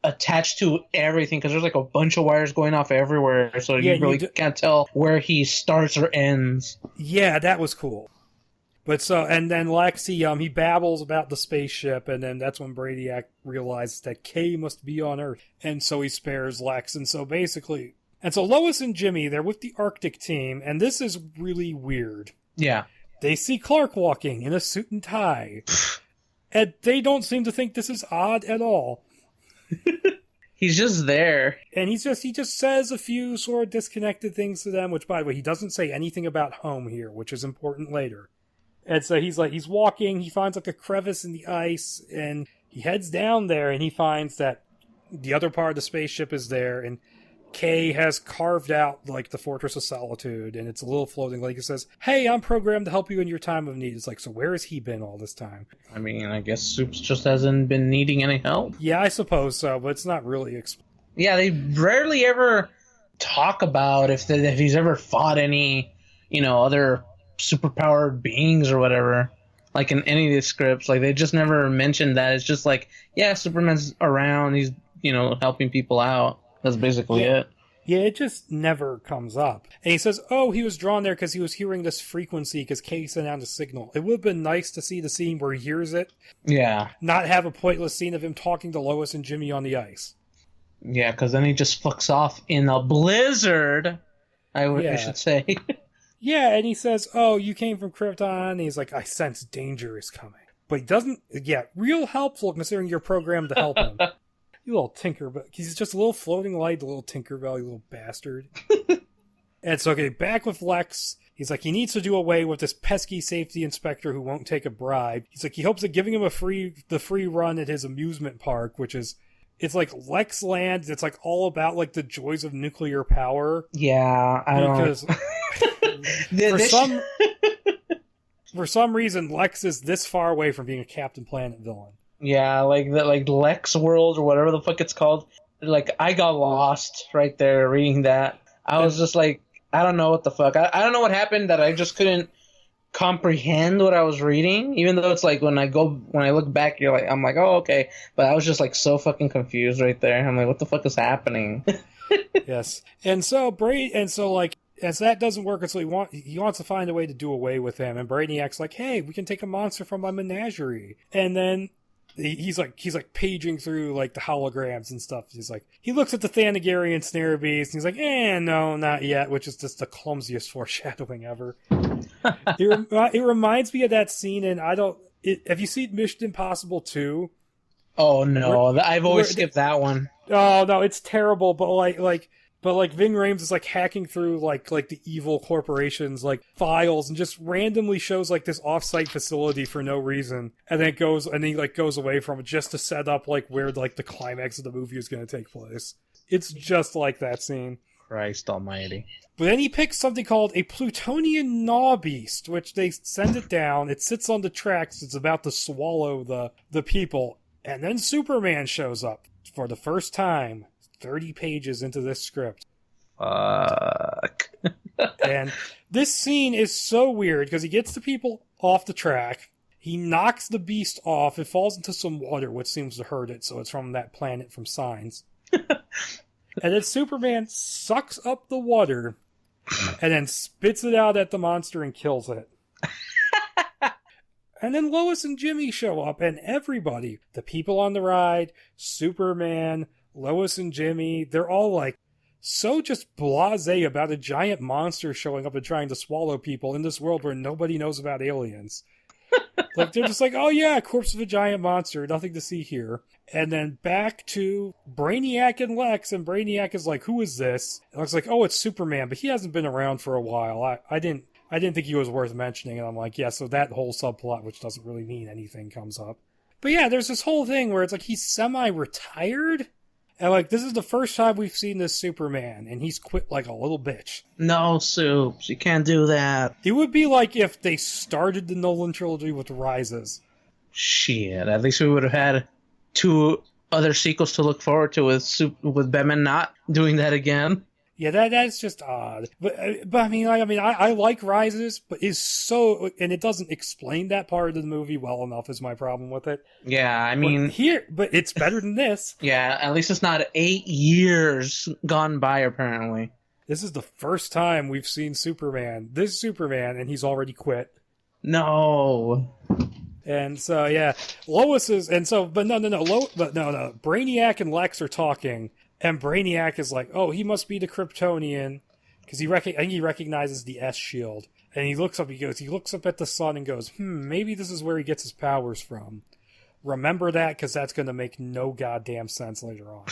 attached to everything because there's like a bunch of wires going off everywhere, so you really can't tell where he starts or ends. Yeah, that was cool. But so, and then Lex, he babbles about the spaceship, and then that's when Brainiac realizes that K must be on Earth. And so he spares Lex, and so basically... And so Lois and Jimmy, they're with the Arctic team, and this is really weird. Yeah. They see Clark walking in a suit and tie. And they don't seem to think this is odd at all. He's just there. And he just says a few sort of disconnected things to them, which, by the way, he doesn't say anything about home here, which is important later. And so he's walking, he finds like a crevice in the ice, and he heads down there, and he finds that the other part of the spaceship is there, and Kay has carved out like the Fortress of Solitude, and it's a little floating lake. It says, hey, I'm programmed to help you in your time of need. It's like, so where has he been all this time? I mean, I guess Soups just hasn't been needing any help. Yeah, I suppose so, but it's not really yeah, they rarely ever talk about if he's ever fought any, other superpowered beings or whatever, like in any of these scripts. Like, they just never mentioned that. It's just like, yeah, Superman's around, he's helping people out. That's basically it. Yeah, it just never comes up. And he says, oh, he was drawn there because he was hearing this frequency because Kay sent out a signal. It would have been nice to see the scene where he hears it. Yeah. Not have a pointless scene of him talking to Lois and Jimmy on the ice. Yeah, because then he just fucks off in a blizzard, I should say. Yeah, and he says, oh, you came from Krypton. And he's like, I sense danger is coming. But he doesn't, real helpful considering you're programmed to help him. You little Tinkerbell. He's just a little floating light, a little Tinkerbell, you little bastard. And so, back with Lex. He's like, he needs to do away with this pesky safety inspector who won't take a bribe. He's like, he hopes that giving him the free run at his amusement park, which is, it's like Lex Land. It's like all about like the joys of nuclear power. Yeah, I don't. Because for some reason, Lex is this far away from being a Captain Planet villain. Yeah, like Lex World or whatever the fuck it's called. Like, I got lost right there reading that. I was just like, I don't know what the fuck. I don't know what happened that I just couldn't comprehend what I was reading. Even though it's like when I look back, I'm like, oh, okay. But I was just like so fucking confused right there. I'm like, what the fuck is happening? Yes, and so as that doesn't work, so he wants to find a way to do away with him. And Brainiac's like, hey, we can take a monster from my menagerie, and then. He's like paging through like the holograms and stuff. He's like, he looks at the Thanagarian snare beast and he's like, no, not yet, which is just the clumsiest foreshadowing ever. It reminds me of that scene, and have you seen Mission Impossible 2? Oh no, I've always skipped that one. Oh no, it's terrible, but like Ving Rhames is like hacking through like the evil corporations like files and just randomly shows like this off-site facility for no reason, and then he goes away from it just to set up like where like the climax of the movie is going to take place. It's just like that scene. Christ almighty. But then he picks something called a Plutonian Gnaw Beast, which they send it down. It sits on the tracks. It's about to swallow the people, and then Superman shows up for the first time. 30 pages into this script. Fuck. And This scene is so weird because he gets the people off the track. He knocks the beast off. It falls into some water, which seems to hurt it. So it's from that planet from Signs. And then Superman sucks up the water and then spits it out at the monster and kills it. And then Lois and Jimmy show up, and everybody, the people on the ride, Superman, Lois and Jimmy, they're all like so just blasé about a giant monster showing up and trying to swallow people in this world where nobody knows about aliens. Like, they're just like, oh yeah, corpse of a giant monster, nothing to see here. And then back to Brainiac and Lex, and Brainiac is like, who is this? And Lex is like, oh, it's Superman, but he hasn't been around for a while. I didn't think he was worth mentioning. And I'm like, yeah, so that whole subplot, which doesn't really mean anything, comes up. But yeah, there's this whole thing where it's like he's semi-retired. And like, this is the first time we've seen this Superman, and he's quit like a little bitch. No, Soups, you can't do that. It would be like if they started the Nolan trilogy with Rises. Shit, at least we would have had 2 other sequels to look forward to with Batman not doing that again. Yeah, that's just odd. But I mean, I like Rises, but it's so, and it doesn't explain that part of the movie well enough. Is my problem with it. Yeah, I mean, but it's better than this. Yeah, at least it's not 8 years gone by. Apparently, this is the first time we've seen Superman. This Superman, and he's already quit. No. And so yeah, Lois is, and so, but no. Brainiac and Lex are talking. And Brainiac is like, oh, he must be the Kryptonian, because I think he recognizes the S shield. And he looks up at the sun and goes, maybe this is where he gets his powers from. Remember that, because that's going to make no goddamn sense later on.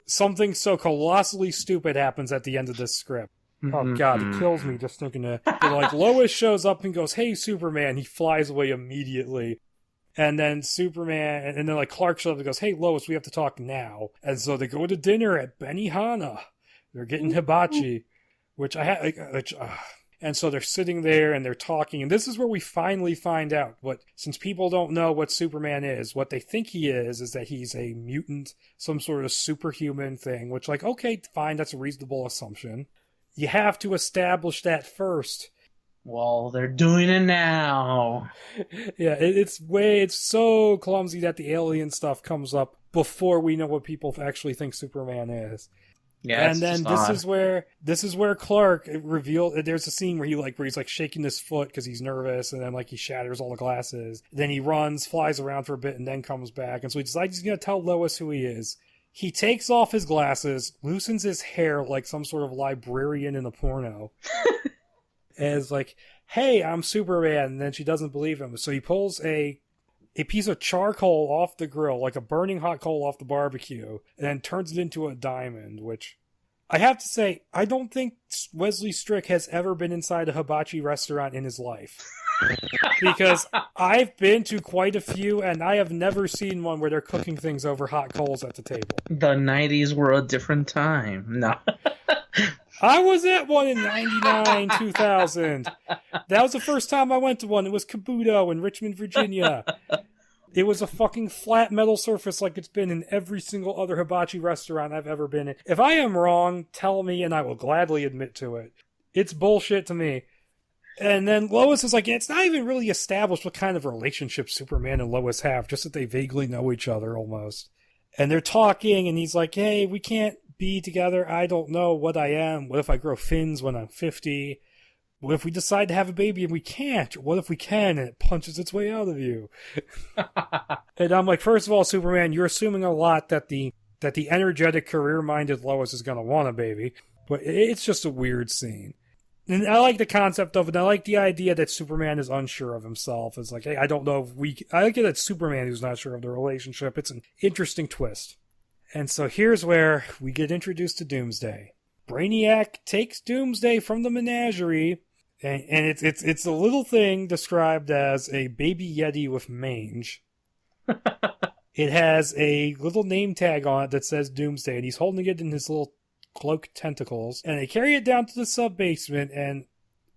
Something so colossally stupid happens at the end of this script. Oh god, it kills me just thinking of it. Like, Lois shows up and goes, hey, Superman. He flies away immediately. And then Superman, and then like Clark shows up and goes, hey, Lois, we have to talk now. And so they go to dinner at Benihana. They're getting hibachi, and so they're sitting there and they're talking. And this is where we finally find out since people don't know what Superman is, what they think he is that he's a mutant, some sort of superhuman thing, which, like, okay, fine, that's a reasonable assumption. You have to establish that first. Well, they're doing it now. Yeah, it's so clumsy that the alien stuff comes up before we know what people actually think Superman is. Yeah, and then this is where Clark revealed. There's a scene where he's like shaking his foot because he's nervous, and then like he shatters all the glasses. Then he runs, flies around for a bit, and then comes back. And so he decides he's gonna tell Lois who he is. He takes off his glasses, loosens his hair like some sort of librarian in a porno. As like, hey, I'm Superman, and then she doesn't believe him. So he pulls a piece of charcoal off the grill, like a burning hot coal off the barbecue, and then turns it into a diamond, which I have to say, I don't think Wesley Strick has ever been inside a hibachi restaurant in his life. Because I've been to quite a few, and I have never seen one where they're cooking things over hot coals at the table. The 90s were a different time. No. I was at one in 99, 2000. That was the first time I went to one. It was Kabuto in Richmond, Virginia. It was a fucking flat metal surface like it's been in every single other hibachi restaurant I've ever been in. If I am wrong, tell me and I will gladly admit to it. It's bullshit to me. And then Lois is like, it's not even really established what kind of relationship Superman and Lois have, just that they vaguely know each other almost. And they're talking, and he's like, hey, we can't be together. I don't know what I am. What if I grow fins when I'm 50? What if we decide to have a baby and we can't? Or what if we can and it punches its way out of you? And I'm like, first of all, Superman, you're assuming a lot that the energetic, career-minded Lois is going to want a baby. But it's just a weird scene. And I like the concept of it. I like the idea that Superman is unsure of himself. It's like, hey, I don't know if I like it that Superman who's not sure of the relationship. It's an interesting twist. And so here's where we get introduced to Doomsday. Brainiac takes Doomsday from the menagerie, and it's a little thing described as a baby Yeti with mange. It has a little name tag on it that says Doomsday, and he's holding it in his little cloak tentacles, and they carry it down to the sub-basement, and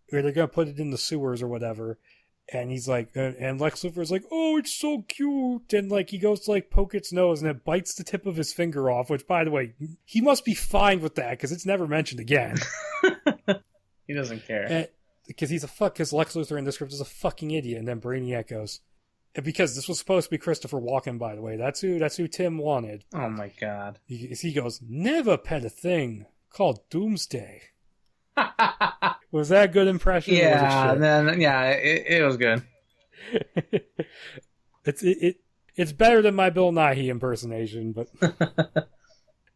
they're gonna put it in the sewers or whatever. And he's like, and Lex Luthor's like, oh, it's so cute. And like, he goes to like poke its nose and it bites the tip of his finger off, which, by the way, he must be fine with that because it's never mentioned again. He doesn't care. Because because Lex Luthor in this script is a fucking idiot. And then Brainiac goes, and because this was supposed to be Christopher Walken, by the way. That's who Tim wanted. Oh my god. He goes, never pet a thing called Doomsday. Was that a good impression? Yeah, it was good. It's better than my Bill Nighy impersonation, but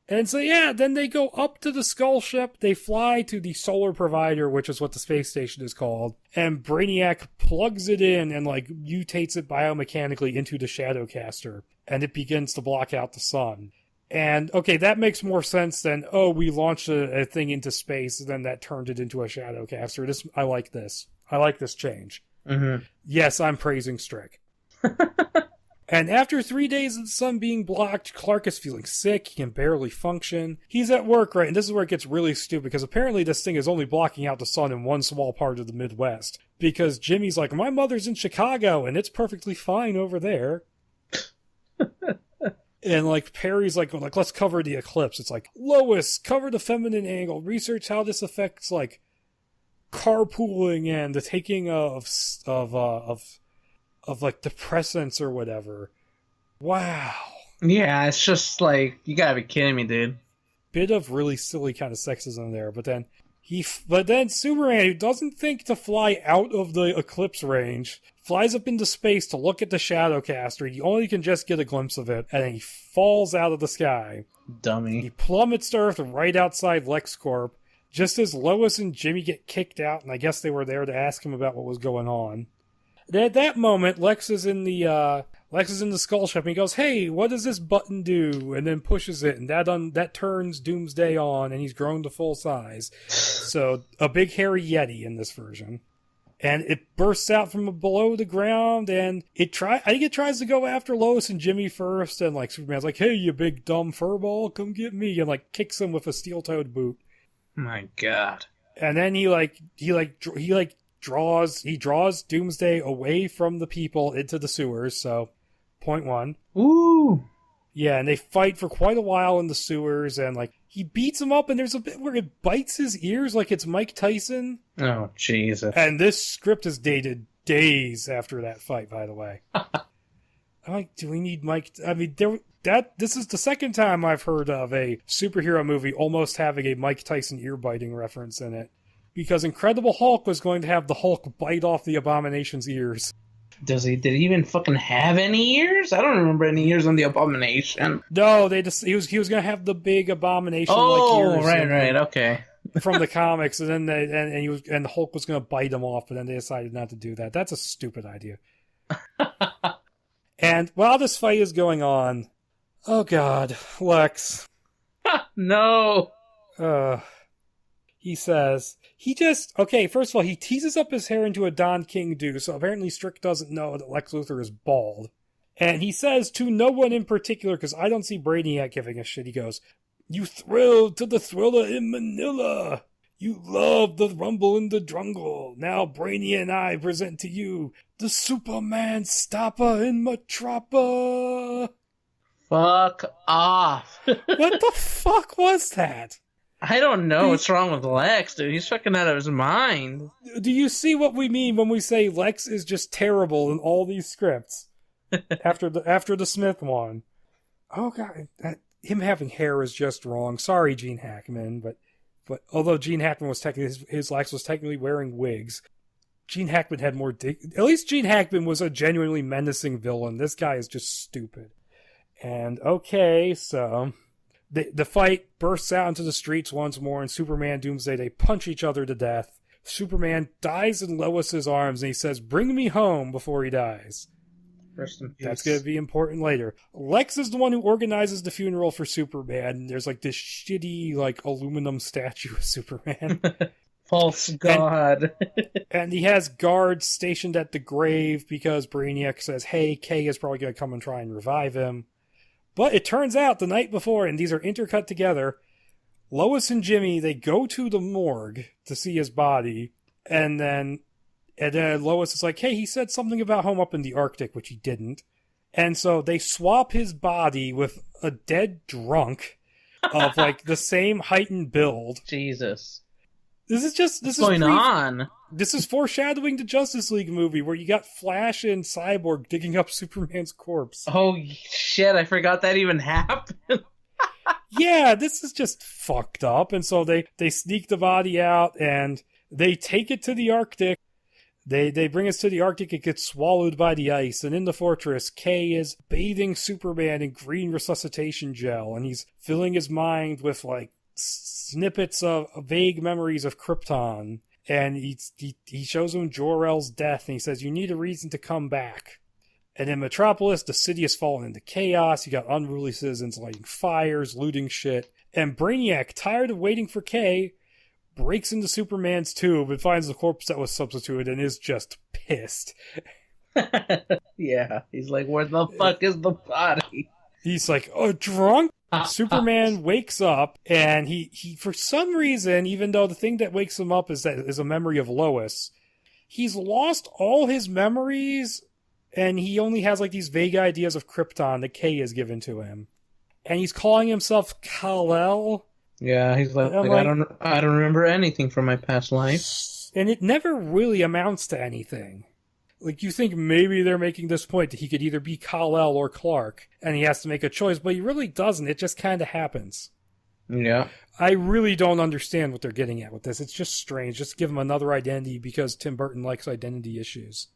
and so then they go up to the Skull ship. They fly to the Solar Provider, which is what the space station is called, and Brainiac plugs it in and like mutates it biomechanically into the Shadowcaster, and it begins to block out the sun. And okay, that makes more sense than we launched a thing into space and then that turned it into a Shadowcaster. I like this. I like this change. Mm-hmm. Yes, I'm praising Strick. And after 3 days of the sun being blocked, Clark is feeling sick. He can barely function. He's at work, right? And this is where it gets really stupid, because apparently this thing is only blocking out the sun in one small part of the Midwest. Because Jimmy's like, my mother's in Chicago, and it's perfectly fine over there. And like Perry's like, let's cover the eclipse. It's like, Lois, cover the feminine angle. Research how this affects like carpooling and the taking of like depressants or whatever. Wow. Yeah, it's just like, you gotta be kidding me, dude. Bit of really silly kind of sexism there, but then Superman, who doesn't think to fly out of the eclipse range, flies up into space to look at the Shadowcaster. He only can just get a glimpse of it, and then he falls out of the sky. Dummy. He plummets to Earth right outside LexCorp, just as Lois and Jimmy get kicked out, and I guess they were there to ask him about what was going on. At that moment, Lex is in the Skull Ship, and he goes, "Hey, what does this button do?" And then pushes it, and that turns Doomsday on, and he's grown to full size. So a big hairy Yeti in this version, and it bursts out from below the ground, and I think it tries to go after Lois and Jimmy first, and like Superman's like, "Hey, you big dumb furball, come get me," and like kicks him with a steel-toed boot. My God. And then he draws Doomsday away from the people into the sewers, so point one. Ooh. Yeah, and they fight for quite a while in the sewers, and like he beats him up, and there's a bit where it bites his ears like it's Mike Tyson. Oh, Jesus. And this script is dated days after that fight, by the way. I'm like, do we need Mike? I mean, this is the second time I've heard of a superhero movie almost having a Mike Tyson ear-biting reference in it. Because Incredible Hulk was going to have the Hulk bite off the Abomination's ears. Did he even fucking have any ears? I don't remember any ears on the Abomination. No, he was going to have the big Abomination ears. Oh, right, okay. From the comics, and then and the Hulk was going to bite him off, but then they decided not to do that. That's a stupid idea. And while this fight is going on, oh God, Lex. No. He says, first of all, he teases up his hair into a Don King do, so apparently Strick doesn't know that Lex Luthor is bald. And he says to no one in particular, because I don't see Brainiac giving a shit, he goes, "You thrilled to the thriller in Manila. You love the rumble in the drungle. Now Brainy and I present to you the Superman Stopper in Metropa." Fuck off. What the fuck was that? I don't know what's wrong with Lex, dude. He's fucking out of his mind. Do you see what we mean when we say Lex is just terrible in all these scripts? after the Smith one. Oh God, him having hair is just wrong. Sorry, Gene Hackman, but although Gene Hackman was his Lex was technically wearing wigs, Gene Hackman had more at least Gene Hackman was a genuinely menacing villain. This guy is just stupid. And okay, so the fight bursts out into the streets once more, and Superman and Doomsday, they punch each other to death. Superman dies in Lois's arms, and he says, "Bring me home," before he dies. Rest in peace. That's going to be important later. Lex is the one who organizes the funeral for Superman, and there's like this shitty like aluminum statue of Superman. False god. And he has guards stationed at the grave because Brainiac says, "Hey, Kay is probably going to come and try and revive him." But it turns out the night before, and these are intercut together, Lois and Jimmy, they go to the morgue to see his body, and then Lois is like, "Hey, he said something about home up in the Arctic," which he didn't. And so they swap his body with a dead drunk of like the same height and build. Jesus. What's going on? This is foreshadowing the Justice League movie where you got Flash and Cyborg digging up Superman's corpse. Oh shit, I forgot that even happened. Yeah, this is just fucked up. And so they sneak the body out and they take it to the Arctic. They bring us to the Arctic. It gets swallowed by the ice. And in the fortress, Kay is bathing Superman in green resuscitation gel. And he's filling his mind with, like, snippets of vague memories of Krypton. And he shows him Jor-El's death. And he says, you need a reason to come back. And in Metropolis, the city has fallen into chaos. You got unruly citizens lighting fires, looting shit. And Brainiac, tired of waiting for Kay, breaks into Superman's tube and finds the corpse that was substituted and is just pissed. Yeah, he's like, where the fuck is the body? He's like, oh, drunk? Superman wakes up and he for some reason, even though the thing that wakes him up is a memory of Lois, he's lost all his memories and he only has like these vague ideas of Krypton that Kay has given to him. And he's calling himself Kal-El. Yeah, he's like, I don't remember anything from my past life. And it never really amounts to anything. Like, you think maybe they're making this point that he could either be Kal-El or Clark, and he has to make a choice, but he really doesn't. It just kind of happens. Yeah. I really don't understand what they're getting at with this. It's just strange. Just give him another identity because Tim Burton likes identity issues.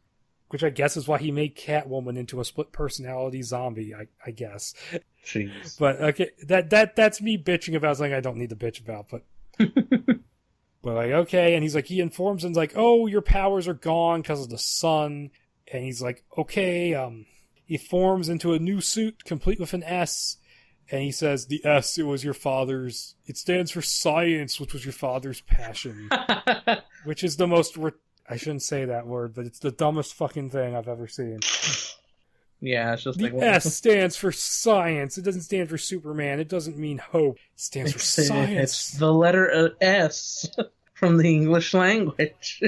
Which I guess is why he made Catwoman into a split-personality zombie, I guess. Jeez. But, okay, that's me bitching about something I don't need to bitch about, but... But, like, okay, and he's like, he informs him, like, oh, your powers are gone because of the sun. And he's like, okay, he forms into a new suit, complete with an S. And he says, the S, it was your father's, it stands for science, which was your father's passion. Which is the most, I shouldn't say that word, but it's the dumbest fucking thing I've ever seen. Yeah, it's just the like... S stands for science. It doesn't stand for Superman. It doesn't mean hope. It stands for science. It's the letter S from the English language.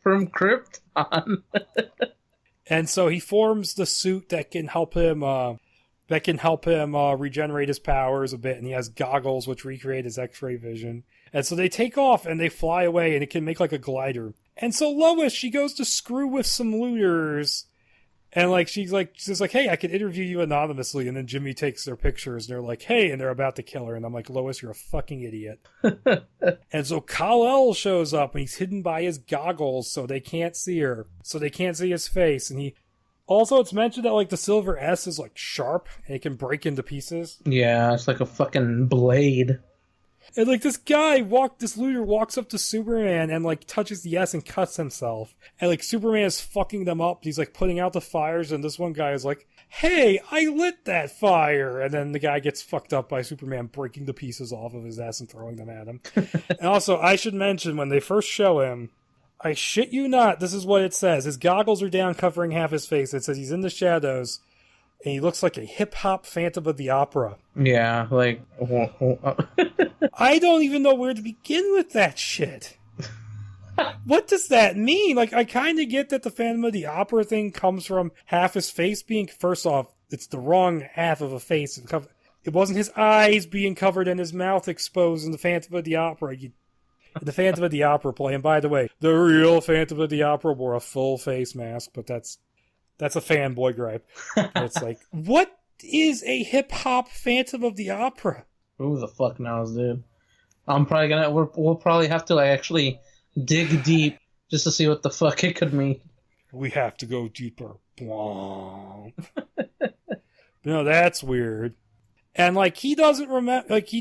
From Krypton. And so he forms the suit that can help him regenerate his powers a bit, and he has goggles which recreate his X-ray vision. And so they take off and they fly away, and it can make like a glider. And so Lois, she goes to screw with some looters. And, like, she's like, hey, I could interview you anonymously. And then Jimmy takes their pictures, and they're like, hey, and they're about to kill her. And I'm like, Lois, you're a fucking idiot. And so Kal-El shows up, and he's hidden by his goggles, so they can't see her. So they can't see his face. And also, it's mentioned that, like, the silver S is, like, sharp, and it can break into pieces. Yeah, it's like a fucking blade. And, like, this looter walks up to Superman and, like, touches the S and cuts himself. And, like, Superman is fucking them up. He's, like, putting out the fires, and this one guy is like, hey, I lit that fire! And then the guy gets fucked up by Superman breaking the pieces off of his ass and throwing them at him. And also, I should mention, when they first show him, I shit you not, this is what it says. His goggles are down, covering half his face. It says he's in the shadows. And he looks like a hip-hop Phantom of the Opera. Yeah, like... I don't even know where to begin with that shit. What does that mean? Like, I kind of get that the Phantom of the Opera thing comes from half his face being... First off, it's the wrong half of a face. It wasn't his eyes being covered and his mouth exposed in the Phantom of the Opera. The Phantom of the Opera play. And by the way, the real Phantom of the Opera wore a full face mask, but that's a fanboy gripe. It's like, what is a hip-hop Phantom of the Opera? Who the fuck knows, dude? We'll probably have to, like, actually dig deep just to see what the fuck it could mean. We have to go deeper. No, that's weird. And, like, he doesn't remember, like,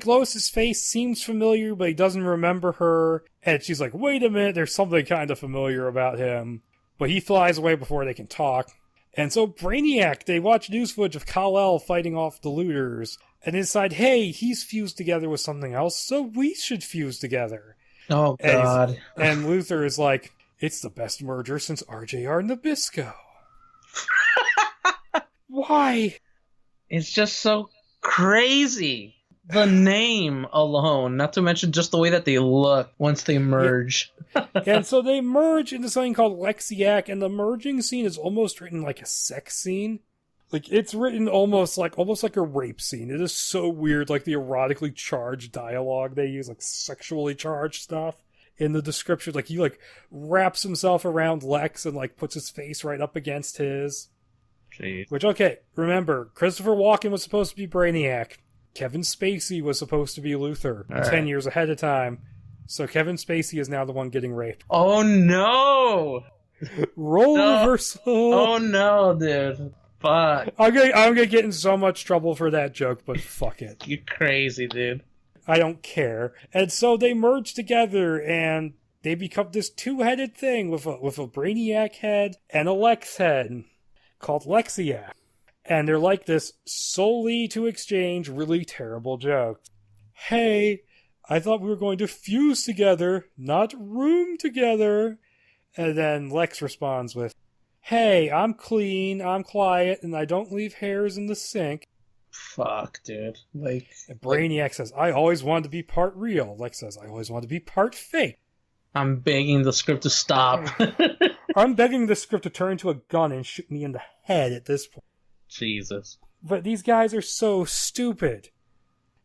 Lois's face seems familiar, but he doesn't remember her. And she's like, wait a minute, there's something kind of familiar about him. But he flies away before they can talk. And so Brainiac, they watch news footage of Kal-El fighting off the looters. And they decide, hey, he's fused together with something else, so we should fuse together. Oh, God. And Luthor is like, it's the best merger since RJR Nabisco. Why? It's just so crazy. The name alone, not to mention just the way that they look once they merge. And so they merge into something called Lexiac, and the merging scene is almost written like a sex scene. Like, it's written almost like a rape scene. It is so weird, like the erotically charged dialogue they use, like sexually charged stuff in the description. Like, he like wraps himself around Lex and like puts his face right up against his. Jeez. Which, okay, remember, Christopher Walken was supposed to be Brainiac. Kevin Spacey was supposed to be Luthor 10 years ahead of time. So Kevin Spacey is now the one getting raped. Oh no! Role reversal! Oh no, dude. Fuck. I'm gonna get in so much trouble for that joke, but fuck it. You crazy, dude. I don't care. And so they merge together and they become this two-headed thing with a Brainiac head and a Lex head called Lexiac. And they're like this solely to exchange really terrible jokes. Hey, I thought we were going to fuse together, not room together. And then Lex responds with, hey, I'm clean, I'm quiet, and I don't leave hairs in the sink. Fuck, dude. Like, And Brainiac says, I always wanted to be part real. Lex says, I always wanted to be part fake. I'm begging the script to stop. I'm begging the script to turn into a gun and shoot me in the head at this point. Jesus. But these guys are so stupid.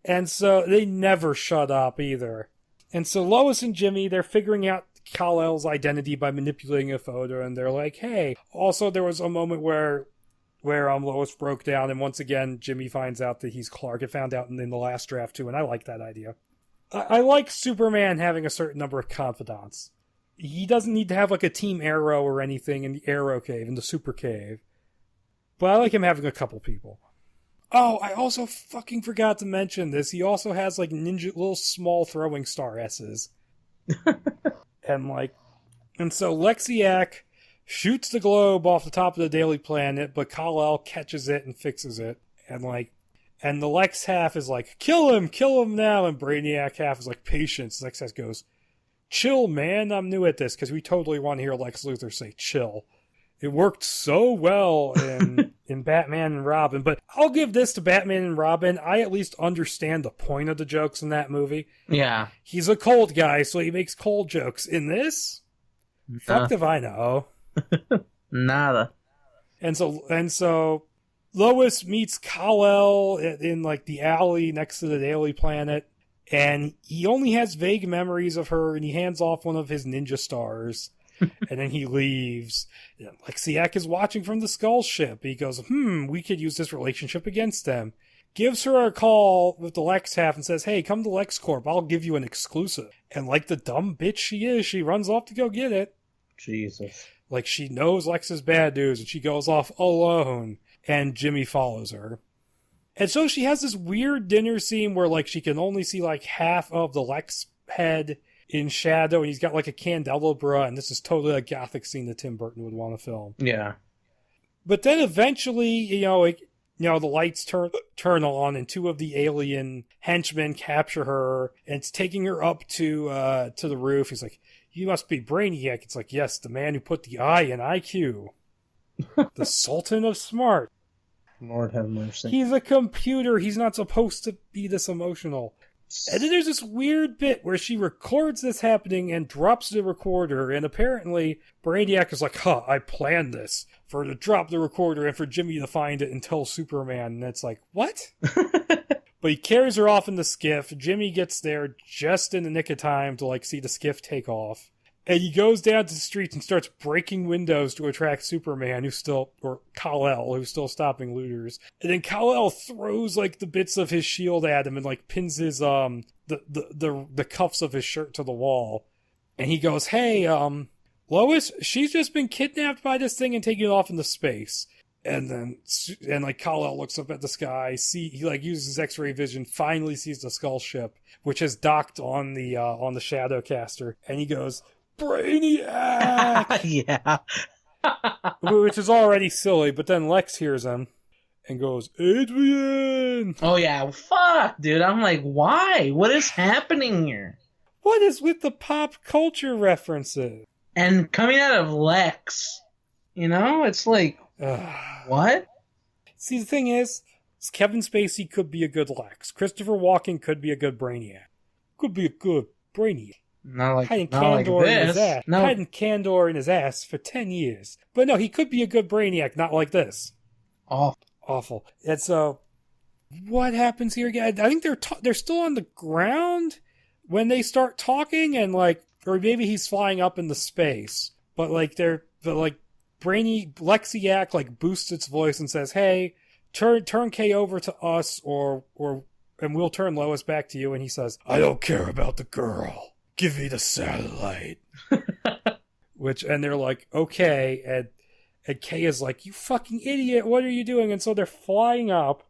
And so they never shut up either. And so Lois and Jimmy, they're figuring out Kal-El's identity by manipulating a photo, and they're like, hey. Also, there was a moment where Lois broke down, and once again, Jimmy finds out that he's Clark. It found out in the last draft, too, and I like that idea. I like Superman having a certain number of confidants. He doesn't need to have, like, a Team Arrow or anything in the Arrow Cave, in the Super Cave. But I like him having a couple people. Oh, I also fucking forgot to mention this. He also has, like, little small throwing star S's. And so Lexiac shoots the globe off the top of the Daily Planet, but Kal-El catches it and fixes it. And the Lex half is like, kill him now. And Brainiac half is like, patience. Lex half goes, chill, man, I'm new at this, because we totally want to hear Lex Luthor say chill. It worked so well in Batman and Robin, but I'll give this to Batman and Robin. I at least understand the point of the jokes in that movie. Yeah. He's a cold guy, so he makes cold jokes. In this, fuck if I know. Nada. And so Lois meets Kal-El in like the alley next to the Daily Planet, and he only has vague memories of her, and he hands off one of his ninja stars. And then he leaves. Lexiac is watching from the Skull ship. He goes, we could use this relationship against them. Gives her a call with the Lex half and says, hey, come to LexCorp. I'll give you an exclusive. And like the dumb bitch she is, she runs off to go get it. Jesus. Like she knows Lex is bad news, and she goes off alone. And Jimmy follows her. And so she has this weird dinner scene where like she can only see like half of the Lex head in shadow, and he's got like a candelabra, and this is totally a gothic scene that Tim Burton would want to film. Yeah. But then eventually, the lights turn on, and two of the alien henchmen capture her, and it's taking her up to the roof. He's like, you must be Brainiac. It's like, yes, the man who put the I in IQ. The Sultan of Smart. Lord have mercy. He's a computer. He's not supposed to be this emotional. And then there's this weird bit where she records this happening and drops the recorder, and apparently Brainiac is like, I planned this, for her to drop the recorder and for Jimmy to find it and tell Superman, and it's like, what? But he carries her off in the skiff. Jimmy gets there just in the nick of time to see the skiff take off. And he goes down to the streets and starts breaking windows to attract Superman, or Kal-El, who's still stopping looters. And then Kal-El throws, the bits of his shield at him and, pins his, the cuffs of his shirt to the wall. And he goes, hey, Lois, she's just been kidnapped by this thing and taken off into space. And Kal-El looks up at the sky, he uses his X-ray vision, finally sees the Skull ship, which has docked on the Shadowcaster, and he goes, Brainiac! Yeah. Which is already silly, but then Lex hears him and goes, Adrian! Oh yeah, fuck, dude. I'm like, why? What is happening here? What is with the pop culture references? And coming out of Lex, it's like, what? See, the thing is, Kevin Spacey could be a good Lex. Christopher Walken could be a good Brainiac. Could be a good Brainiac. Hiding Candor in his ass. Hiding Candor in his ass for 10 years. But no, he could be a good Brainiac, not like this. Oh. Awful. And so, what happens here again? I think they're still on the ground when they start talking, and like, or maybe he's flying up into space. But like Brainy Lexiac like boosts its voice and says, "Hey, turn Kay over to us, and we'll turn Lois back to you." And he says, "I don't care about the girl. Give me the satellite." And they're like, "Okay," and Kay is like, "You fucking idiot! What are you doing?" And so they're flying up,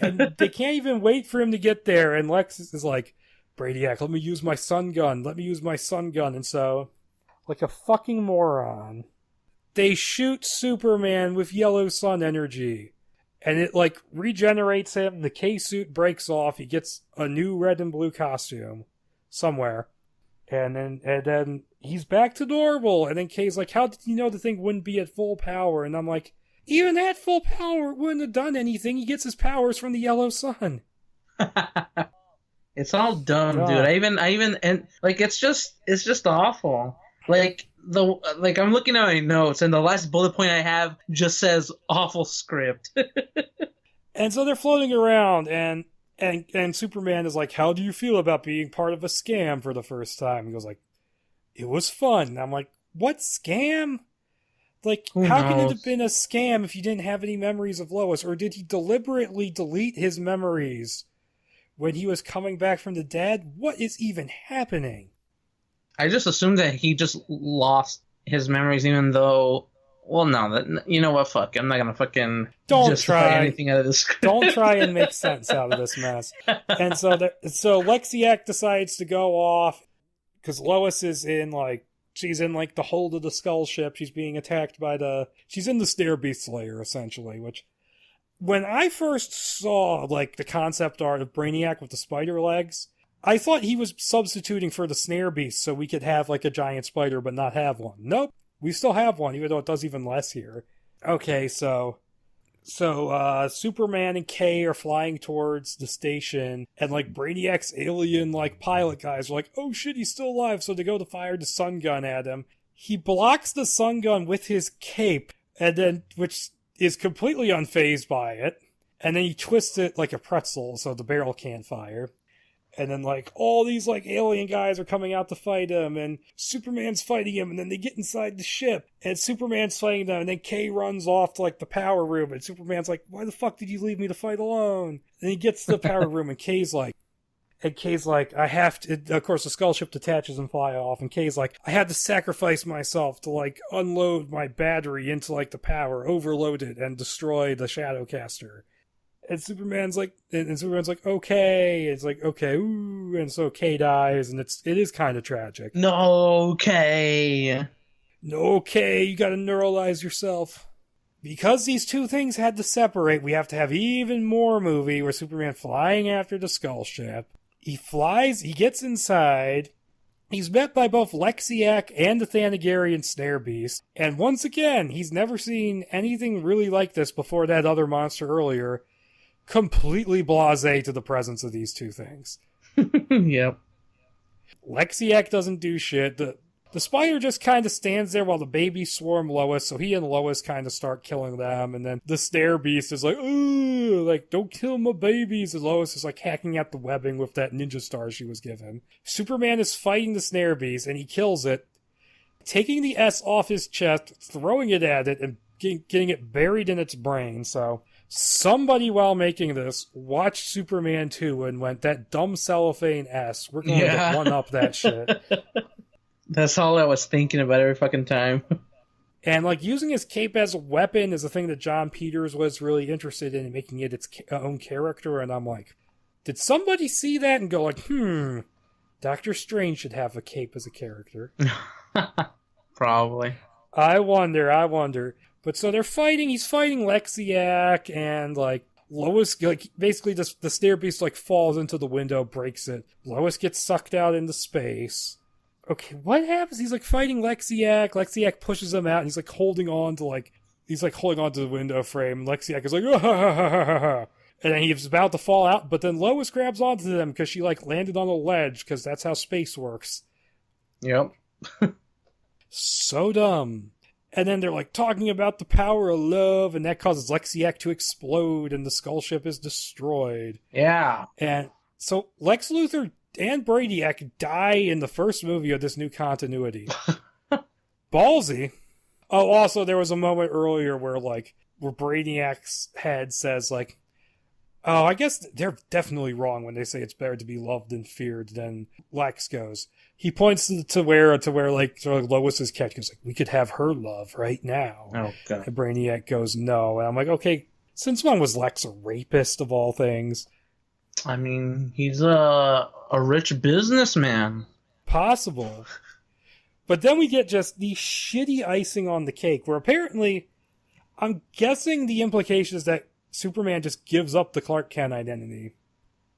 and they can't even wait for him to get there. And Lex is like, "Brainiac, let me use my sun gun. Let me use my sun gun." And so, like a fucking moron, they shoot Superman with yellow sun energy. And it, like, regenerates him. The K-suit breaks off. He gets a new red and blue costume somewhere. And then he's back to normal. And then Kay's like, "How did you know the thing wouldn't be at full power?" And I'm like, even at full power, it wouldn't have done anything. He gets his powers from the yellow sun. It's all dumb, dude. I even, and like, it's just awful. Like, I'm looking at my notes, and the last bullet point I have just says awful script. And so they're floating around, and Superman is like, "How do you feel about being part of a scam for the first time?" He goes like, "It was fun." And I'm like, what scam? Like, how can it have been a scam if you didn't have any memories of Lois? Or did he deliberately delete his memories when he was coming back from the dead? What is even happening? I just assumed that he just lost his memories, even though... Well, no, you know what? Fuck. I'm not going to fucking justify anything out of this script. Don't try and make sense out of this mess. And so Lexiac decides to go off because Lois is in, like, she's in, like, the hold of the Skull ship. She's being attacked by she's in the Snare Beast lair, essentially, which... When I first saw, like, the concept art of Brainiac with the spider legs, I thought he was substituting for the Snare Beast so we could have, like, a giant spider but not have one. Nope. We still have one, even though it does even less here. Okay, so Superman and Kay are flying towards the station, and, like, Brainiac's alien, like, pilot guys are like, "Oh shit, he's still alive," so they go to fire the sun gun at him. He blocks the sun gun with his cape, and then, which is completely unfazed by it, and then he twists it like a pretzel so the barrel can't fire. And then, like, all these, like, alien guys are coming out to fight him, and Superman's fighting him, and then they get inside the ship, and Superman's fighting them, and then Kay runs off to, like, the power room, and Superman's like, "Why the fuck did you leave me to fight alone?" And he gets to the power room, and Kay's like, "I have to," of course the skull ship detaches and fly off, and Kay's like, "I had to sacrifice myself to, like, unload my battery into, like, the power, overload it, and destroy the Shadowcaster." And Superman's like, "Okay." It's like, "Okay," ooh, and so Kay dies, and it is kind of tragic. No, Kay, you gotta neuralize yourself. Because these two things had to separate, we have to have even more movie where Superman flying after the skull ship. He gets inside, he's met by both Lexiac and the Thanagarian Snare Beast, and once again, he's never seen anything really like this before that other monster earlier, completely blasé to the presence of these two things. Yep. Lexiac doesn't do shit. The spider just kind of stands there while the babies swarm Lois, so he and Lois kind of start killing them, and then the Snare Beast is like, "Ooh, like, don't kill my babies," and Lois is, like, hacking at the webbing with that ninja star she was given. Superman is fighting the Snare Beast, and he kills it, taking the S off his chest, throwing it at it, and getting it buried in its brain, so... Somebody, while making this, watched Superman 2 and went, "That dumb cellophane S, we're going to one-up that shit." That's all I was thinking about every fucking time. And, like, using his cape as a weapon is a thing that John Peters was really interested in, making it its own character, and I'm like, did somebody see that and go like, Doctor Strange should have a cape as a character? Probably. I wonder. But so they're fighting, he's fighting Lexiac, and, like, Lois, like, basically the Snare Beast, like, falls into the window, breaks it. Lois gets sucked out into space. Okay, what happens? He's, like, fighting Lexiac. Lexiac pushes him out, and he's, like, holding on to the window frame, and Lexiac is like, "Oh, ha, ha, ha, ha, ha." And then he's about to fall out, but then Lois grabs onto them because she, like, landed on a ledge, because that's how space works. Yep. So dumb. And then they're like talking about the power of love, and that causes Lexiac to explode, and the skull ship is destroyed. Yeah. And so Lex Luthor and Brainiac die in the first movie of this new continuity. Ballsy. Oh, also there was a moment earlier where Brainiac's head says like, oh, I guess they're definitely wrong when they say it's better to be loved than feared. Then Lex goes. He points to where Lois's cat goes like, we could have her love right now. Oh god. And Brainiac goes, no. And I'm like, okay, since when was Lex a rapist of all things? I mean, he's a rich businessman. Possible. But then we get just the shitty icing on the cake, where apparently, I'm guessing the implication is that Superman just gives up the Clark Kent identity.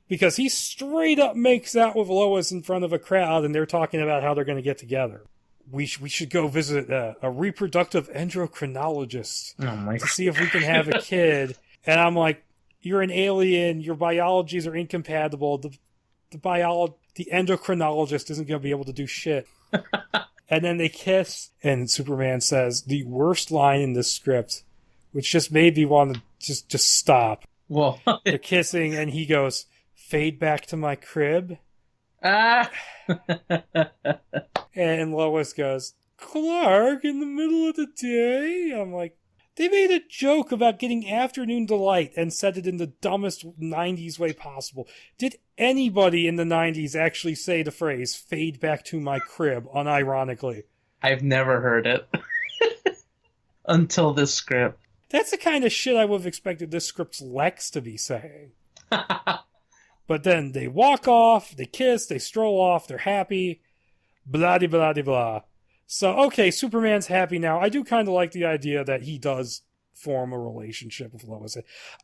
Because he straight up makes out with Lois in front of a crowd, and they're talking about how they're going to get together. We should go visit a reproductive endocrinologist to see if we can have a kid. And I'm like, you're an alien, your biologies are incompatible, the endocrinologist isn't going to be able to do shit. And then they kiss, and Superman says the worst line in this script, which just made me want to just stop. Well, they're kissing, and he goes, fade back to my crib. Ah. And Lois goes, Clark, in the middle of the day? I'm like, they made a joke about getting afternoon delight and said it in the dumbest 90s way possible. Did anybody in the 90s actually say the phrase, fade back to my crib, unironically? I've never heard it. Until this script. That's the kind of shit I would have expected this script's Lex to be saying. But then they walk off, they kiss, they stroll off, they're happy, blah-de-blah-de-blah. So, okay, Superman's happy now. I do kind of like the idea that he does form a relationship with Lois.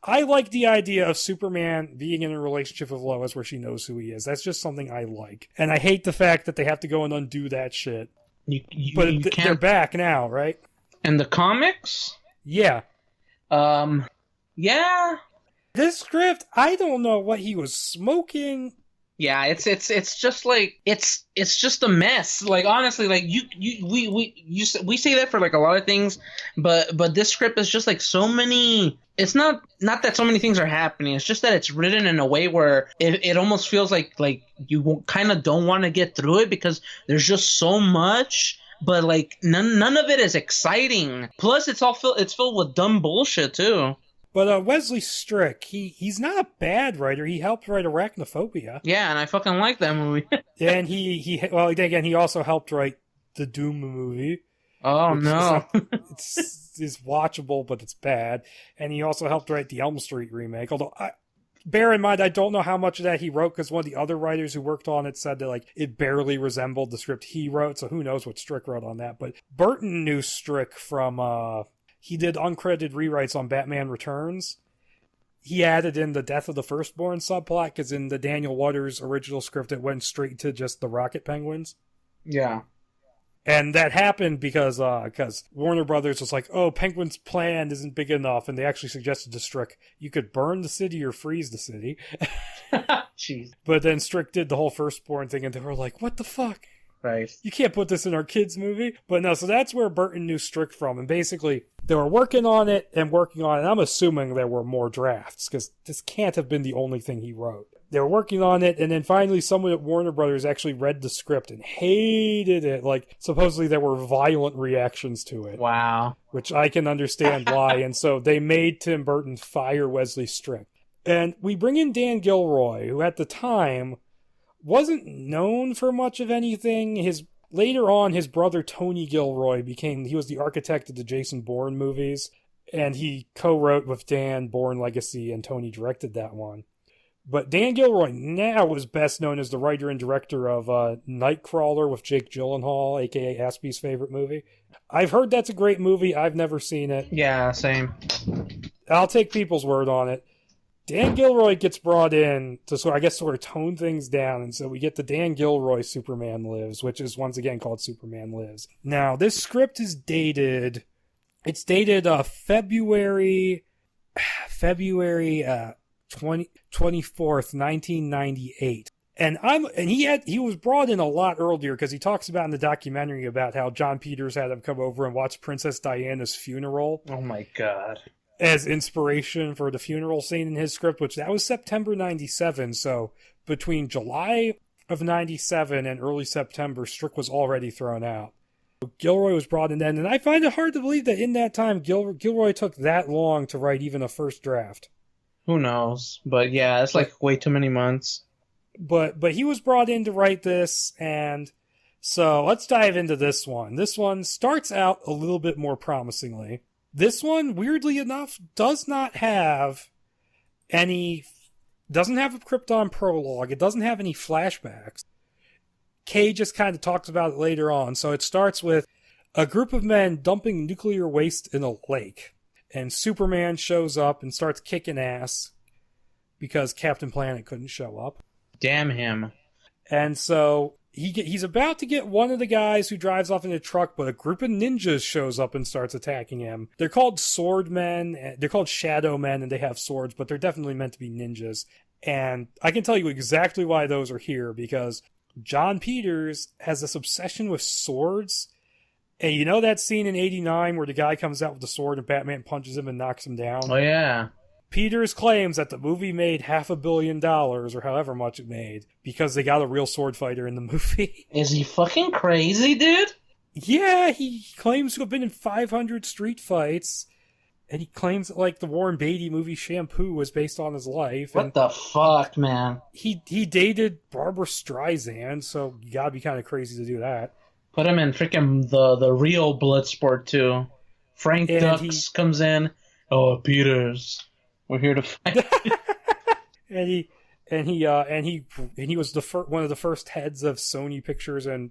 I like the idea of Superman being in a relationship with Lois where she knows who he is. That's just something I like. And I hate the fact that they have to go and undo that shit. They're back now, right? In the comics? Yeah. Yeah. This script, I don't know what he was smoking. Yeah, it's just like it's just a mess. Like honestly, like we say that for like a lot of things, but this script is just like so many. It's not that so many things are happening. It's just that it's written in a way where it almost feels like you kind of don't want to get through it because there's just so much. But like none of it is exciting. Plus, it's filled with dumb bullshit too. But Wesley Strick, he's not a bad writer. He helped write Arachnophobia. Yeah, and I fucking like that movie. And he also helped write the Doom movie. Oh no, it's watchable, but it's bad. And he also helped write the Elm Street remake. Although, bear in mind, I don't know how much of that he wrote because one of the other writers who worked on it said that like it barely resembled the script he wrote. So who knows what Strick wrote on that? But Burton knew Strick from. He did uncredited rewrites on Batman Returns. He added in the Death of the Firstborn subplot, because in the Daniel Waters original script, it went straight to just the Rocket Penguins. Yeah. And that happened because Warner Brothers was like, oh, Penguin's plan isn't big enough, and they actually suggested to Strick, you could burn the city or freeze the city. Jeez. But then Strick did the whole Firstborn thing, and they were like, what the fuck? Right. You can't put this in our kids' movie. But no, so that's where Burton knew Strick from. And basically, they were working on it. I'm assuming there were more drafts, because this can't have been the only thing he wrote. They were working on it, and then finally someone at Warner Brothers actually read the script and hated it. Like, supposedly there were violent reactions to it. Wow. Which I can understand why. And so they made Tim Burton fire Wesley Strick. And we bring in Dan Gilroy, who at the time wasn't known for much of anything. Later on, his brother Tony Gilroy he was the architect of the Jason Bourne movies, and he co-wrote with Dan Bourne Legacy, and Tony directed that one. But Dan Gilroy now is best known as the writer and director of Nightcrawler with Jake Gyllenhaal, aka Aspie's favorite movie. I've heard that's a great movie. I've never seen it. Yeah, same. I'll take people's word on it. Dan Gilroy gets brought in to sort of tone things down, and so we get the Dan Gilroy Superman Lives, which is once again called Superman Lives. Now, this script is dated. It's dated February 24th, 1998. And he was brought in a lot earlier because he talks about in the documentary about how John Peters had him come over and watch Princess Diana's funeral. Oh my god. As inspiration for the funeral scene in his script, which that was September 97. So between July of 97 and early September, Strick was already thrown out. Gilroy was brought in then, and I find it hard to believe that in that time Gilroy took that long to write even a first draft. Who knows? But yeah, it's like way too many months. But he was brought in to write this, and so let's dive into this one. This one starts out a little bit more promisingly. This one, weirdly enough, doesn't have a Krypton prologue. It doesn't have any flashbacks. Kay just kind of talks about it later on. So it starts with a group of men dumping nuclear waste in a lake. And Superman shows up and starts kicking ass because Captain Planet couldn't show up. Damn him. And so he's about to get one of the guys who drives off in a truck, but a group of ninjas shows up and starts attacking him. They're called swordmen. They're called shadow men, and they have swords, but they're definitely meant to be ninjas. And I can tell you exactly why those are here, because John Peters has this obsession with swords. And you know that scene in 89 where the guy comes out with the sword and Batman punches him and knocks him down? Oh, yeah. Peters claims that the movie made $500 million, or however much it made, because they got a real sword fighter in the movie. Is he fucking crazy, dude? Yeah, he claims to have been in 500 street fights, and he claims that, like, the Warren Beatty movie Shampoo was based on his life. What the fuck, man? He dated Barbara Streisand, so you gotta be kind of crazy to do that. Put him in freaking the real Bloodsport, too. Frank Dux comes in. Oh, Peters. We're here to fight. and he was one of the first heads of Sony Pictures, and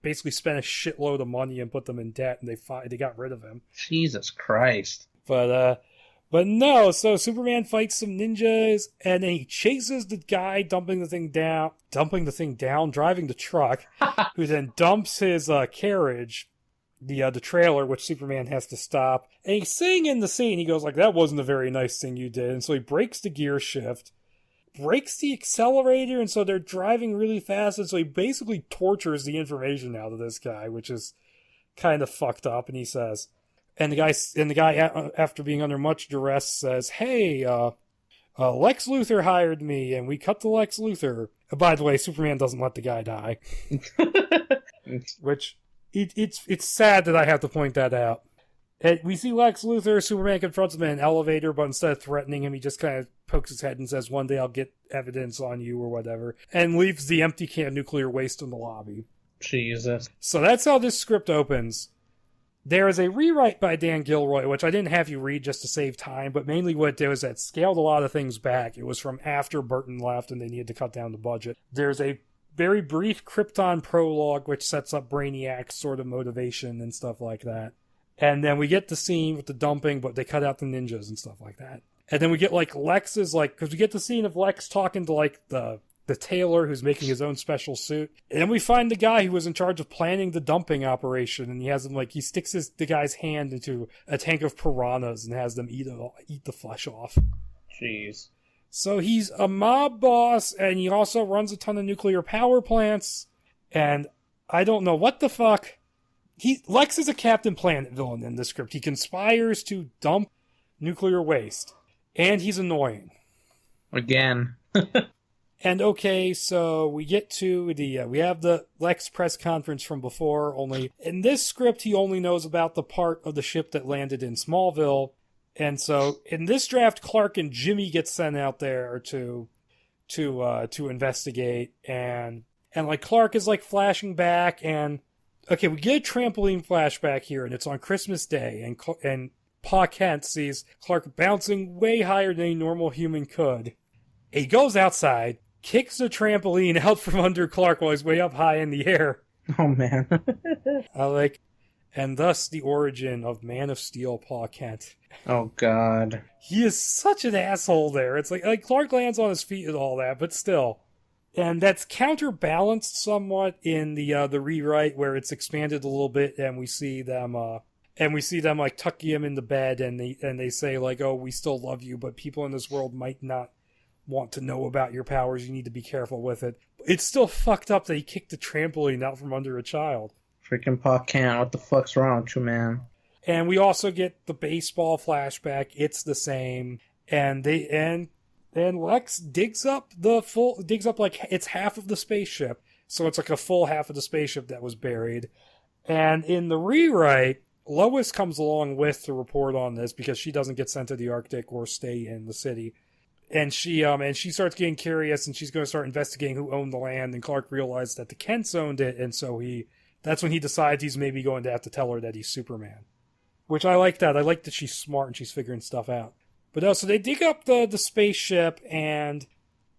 basically spent a shitload of money and put them in debt, and they got rid of him. Jesus Christ! But no. So Superman fights some ninjas, and then he chases the guy dumping the thing down, driving the truck, who then dumps his carriage. The trailer, which Superman has to stop. And he's saying in the scene, he goes like, that wasn't a very nice thing you did. And so he breaks the gear shift, breaks the accelerator, and so they're driving really fast, and so he basically tortures the information out of this guy, which is kind of fucked up. And he says, and the guy after being under much duress says, hey, Lex Luthor hired me, and we cut to Lex Luthor. By the way, Superman doesn't let the guy die. Which... It's sad that I have to point that out. And we see Lex Luthor. Superman confronts him in an elevator, but instead of threatening him, he just kind of pokes his head and says, one day I'll get evidence on you or whatever, and leaves the empty can of nuclear waste in the lobby. Jesus. So that's how this script opens. There is a rewrite by Dan Gilroy, which I didn't have you read just to save time, but mainly what it did was that scaled a lot of things back. It was from after Burton left and they needed to cut down the budget. There's a very brief Krypton prologue, which sets up Brainiac's sort of motivation and stuff like that. And then we get the scene with the dumping, but they cut out the ninjas and stuff like that. And then we get, like, Lex's, like, because we get the scene of Lex talking to, like, the tailor who's making his own special suit. And then we find the guy who was in charge of planning the dumping operation, and he has him, like, he sticks the guy's hand into a tank of piranhas and has them eat the flesh off. Jeez. So he's a mob boss, and he also runs a ton of nuclear power plants, and I don't know what the fuck. Lex is a Captain Planet villain in this script. He conspires to dump nuclear waste, and he's annoying. Again. And okay, so we get to we have the Lex press conference from before, only in this script he only knows about the part of the ship that landed in Smallville. And so, in this draft, Clark and Jimmy get sent out there to investigate, and like Clark is like flashing back, and okay, we get a trampoline flashback here, and it's on Christmas Day, and Pa Kent sees Clark bouncing way higher than a normal human could. He goes outside, kicks the trampoline out from under Clark while he's way up high in the air. Oh man! And thus the origin of Man of Steel, Pa Kent. Oh, God. He is such an asshole there. It's like Clark lands on his feet and all that, but still. And that's counterbalanced somewhat in the rewrite, where it's expanded a little bit, and we see them like tucking him in the bed, and they say like, oh, we still love you, but people in this world might not want to know about your powers. You need to be careful with it. It's still fucked up that he kicked the trampoline out from under a child. Freaking Pa Kent, what the fuck's wrong with you, man? And we also get the baseball flashback. It's the same. And Lex digs up like it's half of the spaceship. So it's like a full half of the spaceship that was buried. And in the rewrite, Lois comes along with to report on this because she doesn't get sent to the Arctic or stay in the city. And she starts getting curious, and she's going to start investigating who owned the land. And Clark realized that the Kents owned it, and so that's when he decides he's maybe going to have to tell her that he's Superman. Which I like that. I like that she's smart and she's figuring stuff out. But also, they dig up the spaceship, and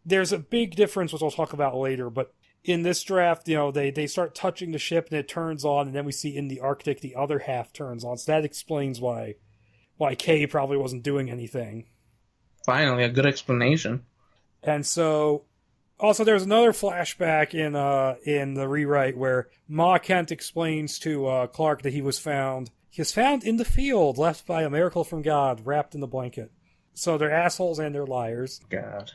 there's a big difference, which I'll talk about later. But in this draft, they start touching the ship, and it turns on, and then we see in the Arctic the other half turns on. So that explains why Kay probably wasn't doing anything. Finally, a good explanation. And so, also there's another flashback in the rewrite where Ma Kent explains to Clark that he was found in the field, left by a miracle from God, wrapped in the blanket. So they're assholes and they're liars. God.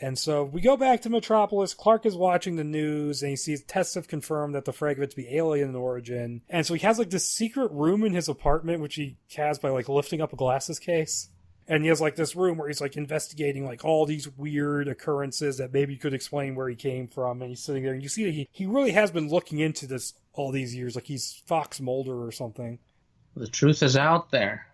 And so we go back to Metropolis. Clark is watching the news, and he sees tests have confirmed that the fragments be alien in origin. And so he has like this secret room in his apartment, which he has by like lifting up a glasses case. And he has like this room where he's like investigating like all these weird occurrences that maybe could explain where he came from. And he's sitting there, and you see that he really has been looking into this all these years, like he's Fox Mulder or something. The truth is out there.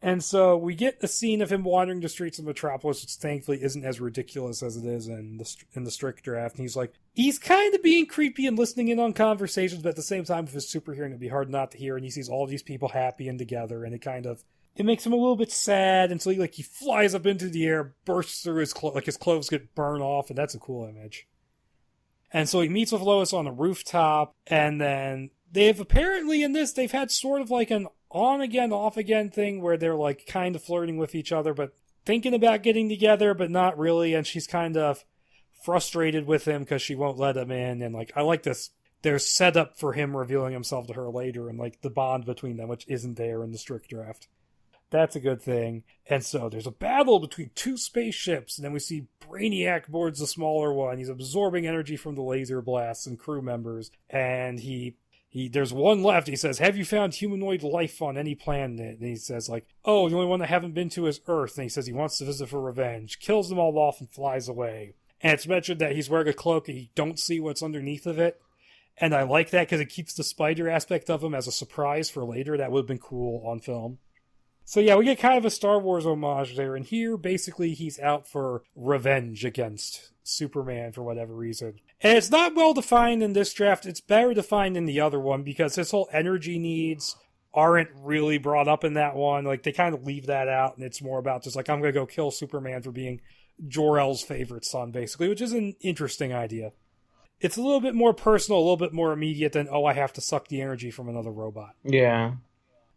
And so we get a scene of him wandering the streets of Metropolis, which thankfully isn't as ridiculous as it is in the Strick Draft. And he's kind of being creepy and listening in on conversations, but at the same time, with his superhearing, it'd be hard not to hear. And he sees all these people happy and together, and it makes him a little bit sad. And so he flies up into the air, bursts through his clothes, his clothes get burned off, and that's a cool image. And so he meets with Lois on the rooftop, and then they've had sort of like an on again, off again thing where they're like kind of flirting with each other, but thinking about getting together, but not really. And she's kind of frustrated with him because she won't let him in. And like, I like this. There's setup for him revealing himself to her later, and like the bond between them, which isn't there in the Strick Draft. That's a good thing. And so there's a battle between two spaceships, and then we see Brainiac boards the smaller one. He's absorbing energy from the laser blasts and crew members, and there's one left. He says, "Have you found humanoid life on any planet?" And he says, like, "Oh, the only one I haven't been to is Earth." And he says he wants to visit for revenge. Kills them all off and flies away. And it's mentioned that he's wearing a cloak and you don't see what's underneath of it. And I like that because it keeps the spider aspect of him as a surprise for later. That would have been cool on film. So yeah, we get kind of a Star Wars homage there. And here, basically, he's out for revenge against Superman for whatever reason. And it's not well defined in this draft. It's better defined in the other one because his whole energy needs aren't really brought up in that one. Like, they kind of leave that out, and it's more about just like, I'm going to go kill Superman for being Jor-El's favorite son, basically, which is an interesting idea. It's a little bit more personal, a little bit more immediate than, I have to suck the energy from another robot. Yeah.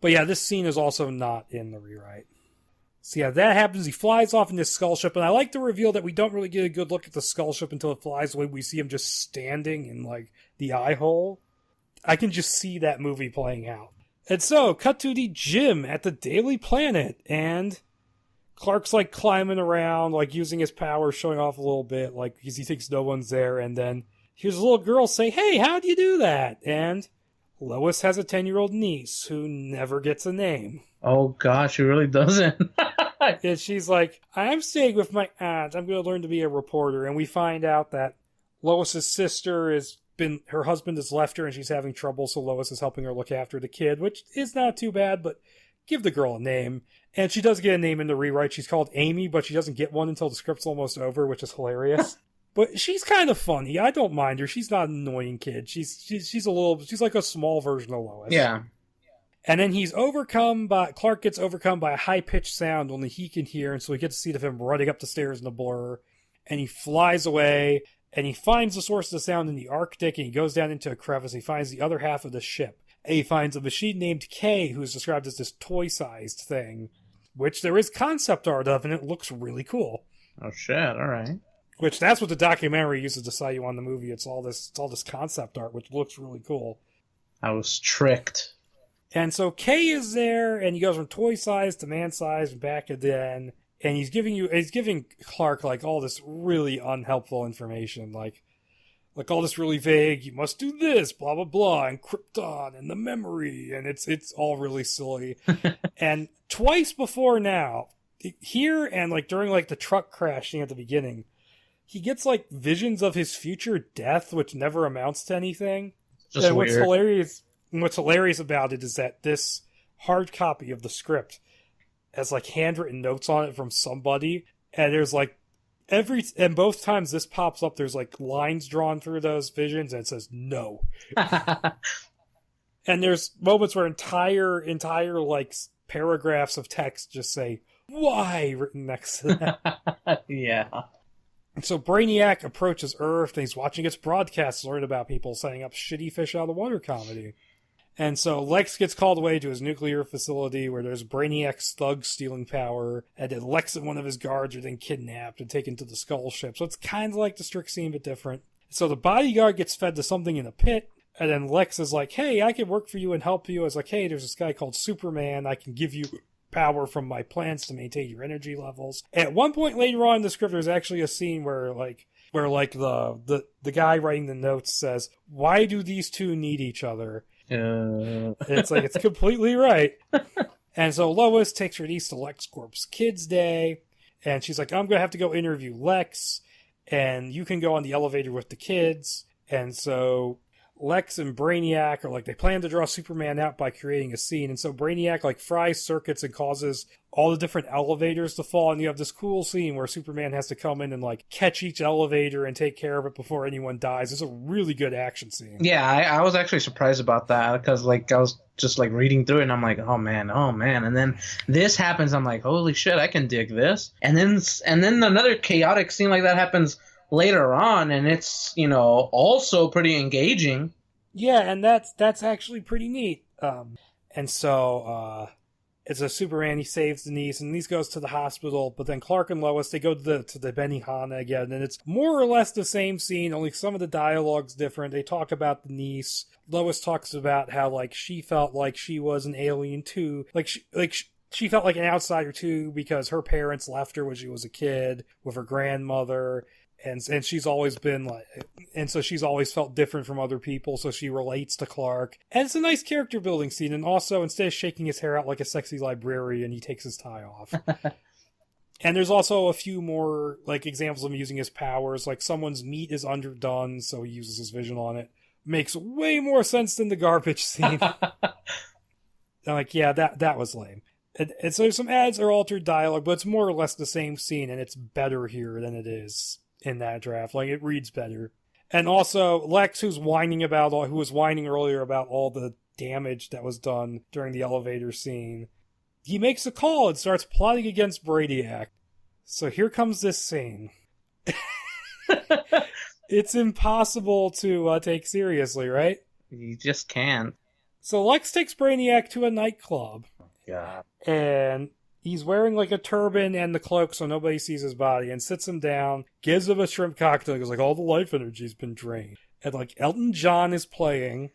But yeah, this scene is also not in the rewrite. So yeah, that happens. He flies off in this skull ship, and I like the reveal that we don't really get a good look at the skull ship until it flies away. We see him just standing in, like, the eye hole. I can just see that movie playing out. And so, cut to the gym at the Daily Planet, and Clark's, like, climbing around, like, using his power, showing off a little bit, like, because he thinks no one's there, and then here's a little girl say, "Hey, how'd you do that?" And Lois has a 10-year-old niece who never gets a name. Oh, gosh, she really doesn't. And she's like, "I'm staying with my aunt. I'm going to learn to be a reporter." And we find out that Lois's sister her husband has left her and she's having trouble, so Lois is helping her look after the kid, which is not too bad, but give the girl a name. And she does get a name in the rewrite. She's called Amy, but she doesn't get one until the script's almost over, which is hilarious. But she's kind of funny. I don't mind her. She's not an annoying kid. She's like a small version of Lois. Yeah. And then Clark gets overcome by a high-pitched sound only he can hear, and so we get to see him running up the stairs in a blur. And he flies away, and he finds the source of the sound in the Arctic, and he goes down into a crevice. He finds the other half of the ship. And he finds a machine named K, who's described as this toy-sized thing, which there is concept art of, and it looks really cool. Oh, shit, all right. Which, that's what the documentary uses to sell you on the movie. It's all this concept art, which looks really cool. I was tricked. And so Kay is there, and he goes from toy size to man size and back again. and he's giving Clark like all this really unhelpful information, like all this really vague, you must do this, blah blah blah, and Krypton and the memory, and it's all really silly. And twice before now, here and like during like the truck crashing at the beginning, he gets like visions of his future death, which never amounts to anything. Just and weird. What's hilarious about it is that this hard copy of the script has like handwritten notes on it from somebody, and there's like and both times this pops up, there's like lines drawn through those visions, and it says no. And there's moments where entire like paragraphs of text just say "why" written next to that. Yeah. So Brainiac approaches Earth, and he's watching its broadcasts, learn about people setting up shitty fish out of water comedy. And so Lex gets called away to his nuclear facility where there's Brainiac's thugs stealing power, and then Lex and one of his guards are then kidnapped and taken to the Skull ship. So it's kind of like the Strick scene, but different. So the bodyguard gets fed to something in a pit, and then Lex is like, hey, I can work for you and help you. It's like, hey, there's this guy called Superman. I can give you power from my plants to maintain your energy levels. At one point later on in the script, there's actually a scene where the guy writing the notes says, why do these two need each other? It's like, it's completely right. And so Lois takes her niece to LexCorp's Kids Day, and she's like, I'm going to have to go interview Lex, and you can go on the elevator with the kids. And so Lex and Brainiac are like, they plan to draw Superman out by creating a scene. And so Brainiac like fries circuits and causes all the different elevators to fall. And you have this cool scene where Superman has to come in and like catch each elevator and take care of it before anyone dies. It's a really good action scene. Yeah, I was actually surprised about that because like I was just like reading through it and I'm like, oh man. And then this happens. I'm like, holy shit, I can dig this. And then another chaotic scene like that happens later on, and it's, you know, also pretty engaging. Yeah, and that's actually pretty neat. And so it's a Superman, he saves the niece, and the niece goes to the hospital, but then Clark and Lois, they go to the Benihana again, and it's more or less the same scene, only some of the dialogue's different. They talk about the niece. Lois talks about how like she felt like she was an alien too. She felt like an outsider too because her parents left her when she was a kid with her grandmother. And she's always been like, and so she's always felt different from other people, so she relates to Clark. And it's a nice character building scene, and also instead of shaking his hair out like a sexy librarian, he takes his tie off. And there's also a few more like examples of him using his powers, like someone's meat is underdone, so he uses his vision on it. Makes way more sense than the garbage scene. I'm like, yeah, that was lame. And so some ads are altered dialogue, but it's more or less the same scene, and it's better here than it is in that draft. Like, it reads better. And also Lex, who was whining earlier about all the damage that was done during the elevator scene, he makes a call and starts plotting against Brainiac. So here comes this scene. It's impossible to take seriously, right? You just can't. So Lex takes Brainiac to a nightclub. Oh, God. And he's wearing like a turban and the cloak so nobody sees his body, and sits him down, gives him a shrimp cocktail, goes like, all the life energy's been drained. And like Elton John is playing.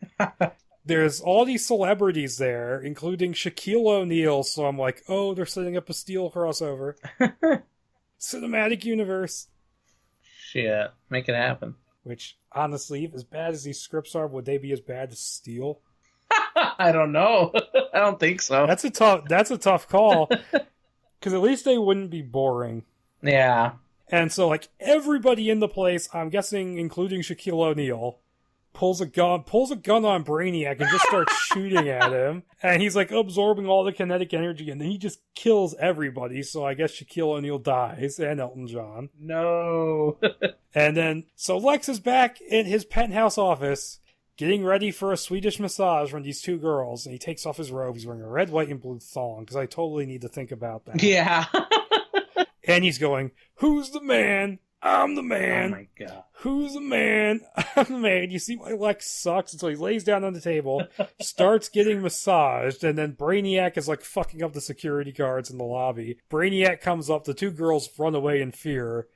There's all these celebrities there, including Shaquille O'Neal, so I'm like, oh, they're setting up a Steel crossover. Cinematic universe. Shit, make it happen. Which, honestly, as bad as these scripts are, would they be as bad as Steel? I don't know. I don't think so. That's a tough call. Because at least they wouldn't be boring. Yeah. And so, like, everybody in the place, I'm guessing, including Shaquille O'Neal, pulls a gun on Brainiac and just starts shooting at him. And he's, like, absorbing all the kinetic energy, and then he just kills everybody. So I guess Shaquille O'Neal dies, and Elton John. No. And then, so Lex is back in his penthouse office, getting ready for a Swedish massage from these two girls, and he takes off his robe. He's wearing a red, white, and blue thong, because I totally need to think about that. Yeah. And he's going, who's the man? I'm the man. Oh my God. Who's the man? I'm the man. You see why Lex sucks? And so he lays down on the table, starts getting massaged, and then Brainiac is like fucking up the security guards in the lobby. Brainiac comes up, the two girls run away in fear,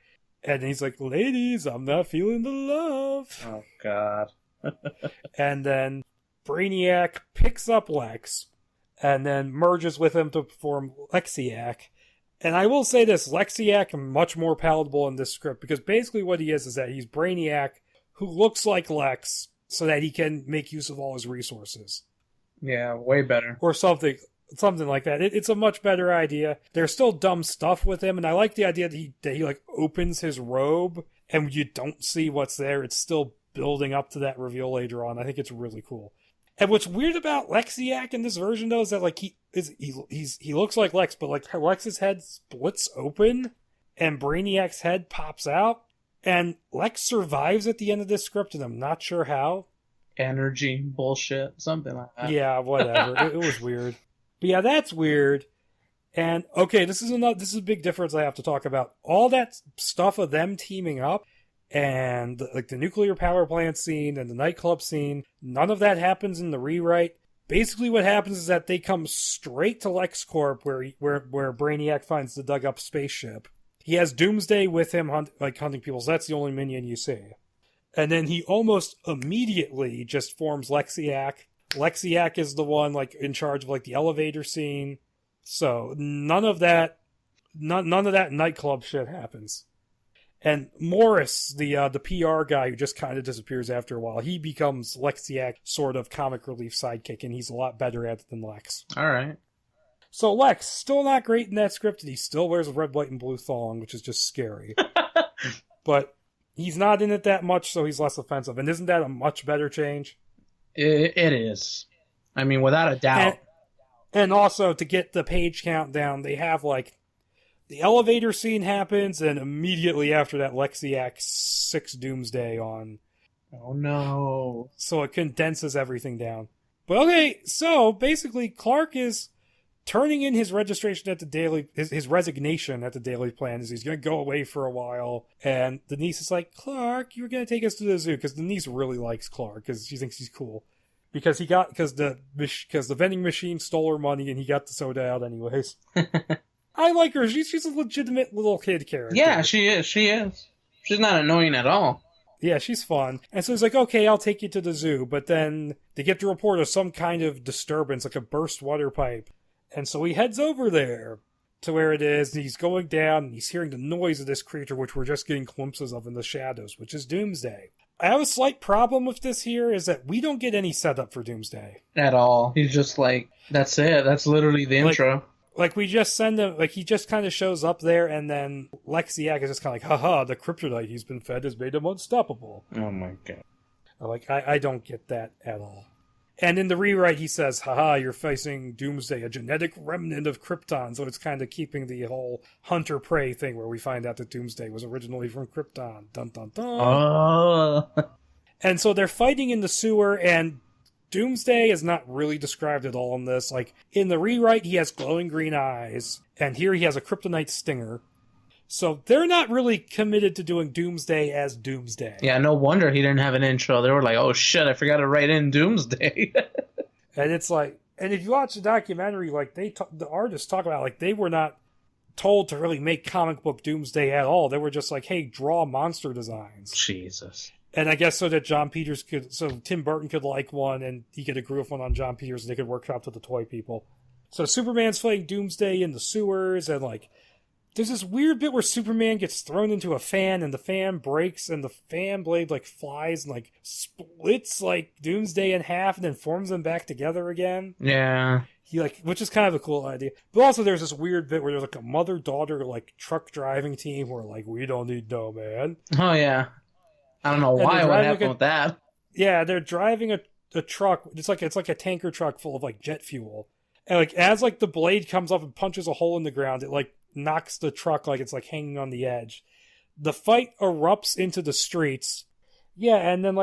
and he's like, ladies, I'm not feeling the love. Oh, God. And then Brainiac picks up Lex and then merges with him to form Lexiac, And I will say this, Lexiac much more palatable in this script, because basically what he is that he's Brainiac who looks like Lex so that he can make use of all his resources. Yeah, way better. Or something like that. It's a much better idea. There's still dumb stuff with him, and I like the idea that he like opens his robe and you don't see what's there. It's still building up to that reveal later on. I think it's really cool. And what's weird about Lexiac in this version, though, is that like he looks like Lex, but like Lex's head splits open and Brainiac's head pops out, and Lex survives at the end of this script, and I'm not sure how. Energy bullshit, something like that. Yeah, whatever. it was weird. But yeah, that's weird. And okay, this is a big difference I have to talk about. All that stuff of them teaming up, and like the nuclear power plant scene and the nightclub scene, none of that happens in the rewrite. Basically what happens is that they come straight to LexCorp where Brainiac finds the dug up spaceship. He has Doomsday with him hunting people, so that's the only minion you see. And then he almost immediately just forms Lexiac. Lexiac is the one like in charge of like the elevator scene. So none of that nightclub shit happens. And Morris, the PR guy who just kind of disappears after a while, he becomes Lexiac's sort of comic relief sidekick, and he's a lot better at it than Lex. All right. So Lex, still not great in that script, and he still wears a red, white, and blue thong, which is just scary. But he's not in it that much, so he's less offensive. And isn't that a much better change? It is. I mean, without a doubt. And also, to get the page count down, they have, like, the elevator scene happens, and immediately after that, Lexiac 6 Doomsday on. Oh, no. So it condenses everything down. But okay, so basically, Clark is turning in his registration at the Daily, his resignation at the Daily Plan, is he's going to go away for a while. And Denise is like, Clark, you were going to take us to the zoo, because Denise really likes Clark, because she thinks he's cool. Because the vending machine stole her money, and he got the soda out anyways. I like her. She's a legitimate little kid character. Yeah, she is. She's not annoying at all. Yeah, she's fun. And so he's like, okay, I'll take you to the zoo. But then they get the report of some kind of disturbance, like a burst water pipe. And so he heads over there to where it is, and he's going down, and he's hearing the noise of this creature, which we're just getting glimpses of in the shadows, which is Doomsday. I have a slight problem with this here, is that we don't get any setup for Doomsday. At all. He's just like, that's it. That's literally the intro. Like, we just send him, like, he just kind of shows up there, and then Lexiac is just kind of like, haha, the kryptonite he's been fed has made him unstoppable. Oh my god. Like, I don't get that at all. And in the rewrite, he says, haha, you're facing Doomsday, a genetic remnant of Krypton, so it's kind of keeping the whole hunter-prey thing, where we find out that Doomsday was originally from Krypton. Dun dun dun. Oh. And so they're fighting in the sewer, and Doomsday is not really described at all in this. Like, in the rewrite, he has glowing green eyes, and here he has a kryptonite stinger. So they're not really committed to doing Doomsday as Doomsday. Yeah, no wonder he didn't have an intro. They were like, oh shit, I forgot to write in Doomsday. And it's like, and if you watch the documentary, like, the artists talk about, like, they were not told to really make comic book Doomsday at all. They were just like, hey, draw monster designs. Jesus. And I guess so that Tim Burton could like one, and he could agree with one on John Peters, and they could workshop to the toy people. So Superman's fighting Doomsday in the sewers, and like, there's this weird bit where Superman gets thrown into a fan, and the fan breaks, and the fan blade like flies and like splits like Doomsday in half, and then forms them back together again. Yeah. Which is kind of a cool idea. But also there's this weird bit where there's like a mother-daughter like truck driving team who are like, we don't need no man. Oh yeah. I don't know why. What happened with that? Yeah, they're driving a truck. It's like a tanker truck full of like jet fuel, and like as like the blade comes up and punches a hole in the ground, it like knocks the truck like it's like hanging on the edge. The fight erupts into the streets. Yeah, and then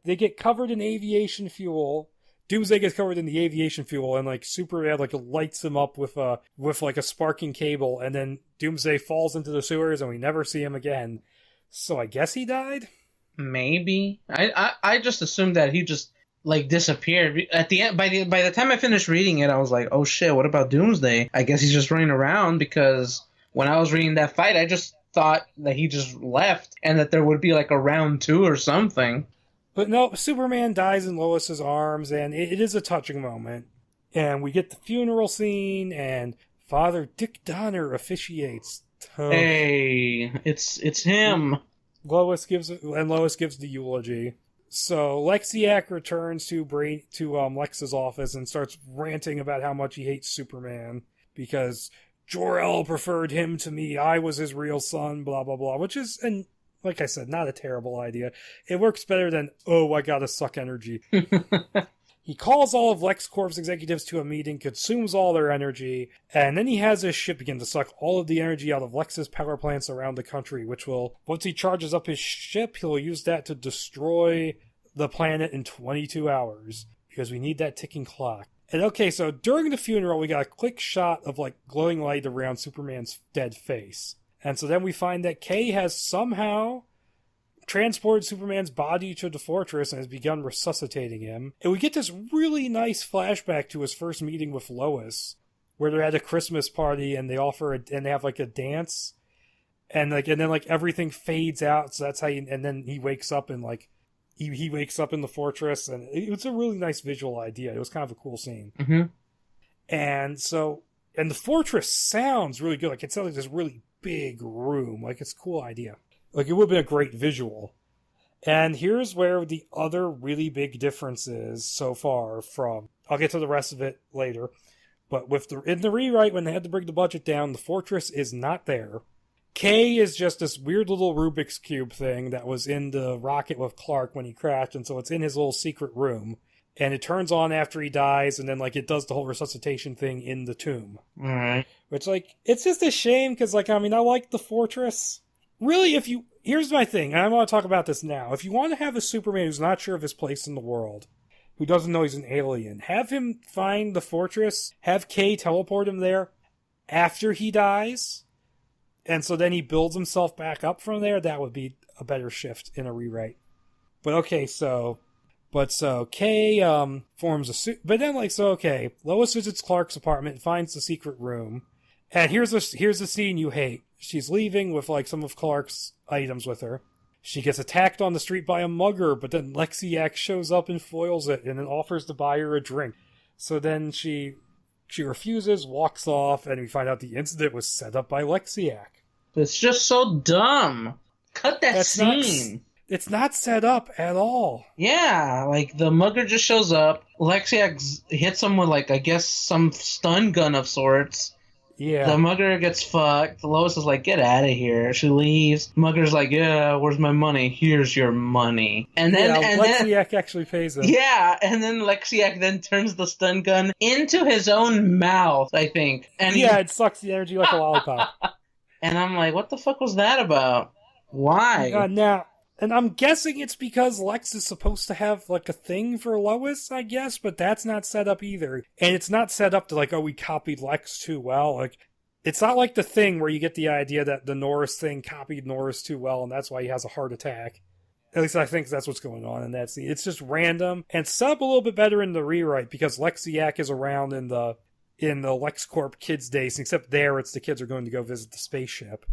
they get covered in aviation fuel. Doomsday gets covered in the aviation fuel, and like Superman like lights him up with like a sparking cable, and then Doomsday falls into the sewers, and we never see him again. So I guess he died? Maybe. I just assumed that he just like disappeared. At the end, by the time I finished reading it, I was like, oh shit, what about Doomsday? I guess he's just running around, because when I was reading that fight, I just thought that he just left and that there would be like a round 2 or something. But no, Superman dies in Lois's arms, and it is a touching moment. And we get the funeral scene, and Father Dick Donner officiates. Hey, it's him. Lois gives the eulogy. So Lexiac returns to Lex's office and starts ranting about how much he hates Superman because Jor-El preferred him to me. I was his real son. Blah blah blah. Which is, and like I said, not a terrible idea. It works better than I gotta suck energy. He calls all of LexCorp's executives to a meeting, consumes all their energy, and then he has his ship begin to suck all of the energy out of Lex's power plants around the country, which will, once he charges up his ship, he'll use that to destroy the planet in 22 hours, because we need that ticking clock. And okay, so during the funeral, we got a quick shot of, glowing light around Superman's dead face. And so then we find that Kay has somehow transported Superman's body to the fortress and has begun resuscitating him. And we get this really nice flashback to his first meeting with Lois, where they're at a Christmas party and they and they have a dance, and then everything fades out. So that's how and then he wakes up and he wakes up in the fortress, and it's a really nice visual idea. It was kind of a cool scene. Mm-hmm. And the fortress sounds really good. It sounds like this really big room. It's a cool idea. It would have been a great visual. And here's where the other really big difference is so far from... I'll get to the rest of it later. But in the rewrite, when they had to bring the budget down, the fortress is not there. K is just this weird little Rubik's Cube thing that was in the rocket with Clark when he crashed, and so it's in his little secret room. And it turns on after he dies, and then it does the whole resuscitation thing in the tomb. Alright. Which, it's just a shame, because, I like the fortress... Really, here's my thing, and I want to talk about this now. If you want to have a Superman who's not sure of his place in the world, who doesn't know he's an alien, have him find the fortress, have Kay teleport him there after he dies, and so then he builds himself back up from there. That would be a better shift in a rewrite. But okay, so Kay forms a suit, but then Lois visits Clark's apartment and finds the secret room, and here's the scene you hate. She's leaving with some of Clark's items with her. She gets attacked on the street by a mugger, but then Lexiac shows up and foils it and then offers to buy her a drink. So then she refuses, walks off, and we find out the incident was set up by Lexiac. It's just so dumb. Cut that scene. It's not set up at all. Yeah, the mugger just shows up. Lexiac hits him with, I guess, some stun gun of sorts. Yeah. The mugger gets fucked. Lois is like, get out of here. She leaves. Mugger's like, yeah, where's my money? Here's your money. And then Lexiac actually pays him. Yeah, and then Lexiac then turns the stun gun into his own mouth, I think. And it sucks the energy like a lollipop. And I'm like, what the fuck was that about? Why? Now, and I'm guessing it's because Lex is supposed to have, a thing for Lois, I guess, but that's not set up either. And it's not set up to, we copied Lex too well. It's not like the Thing where you get the idea that the Norris thing copied Norris too well, and that's why he has a heart attack. At least I think that's what's going on in that scene. It's just random, and set up a little bit better in the rewrite, because Lexiac is around in the LexCorp Kids Days, except there it's the kids are going to go visit the spaceship.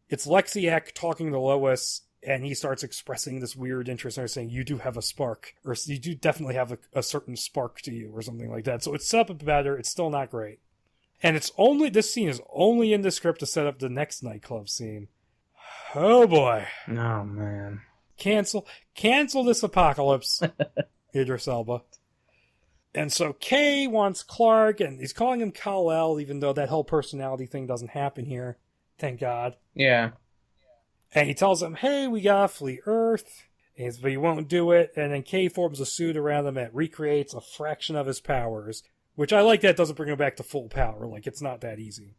It's Lexiac talking to Lois, and he starts expressing this weird interest in her, saying, you do have a spark, or you do definitely have a certain spark to you, or something like that. So it's set up better, it's still not great. And this scene is only in the script to set up the next nightclub scene. Oh boy. Oh man. Cancel this apocalypse, Idris Elba. And so Kay wants Clark, and he's calling him Kal-El, even though that whole personality thing doesn't happen here. Thank God. Yeah. And he tells him, hey, we gotta flee Earth. But he won't do it. And then Kay forms a suit around him that recreates a fraction of his powers. Which I like that doesn't bring him back to full power. It's not that easy.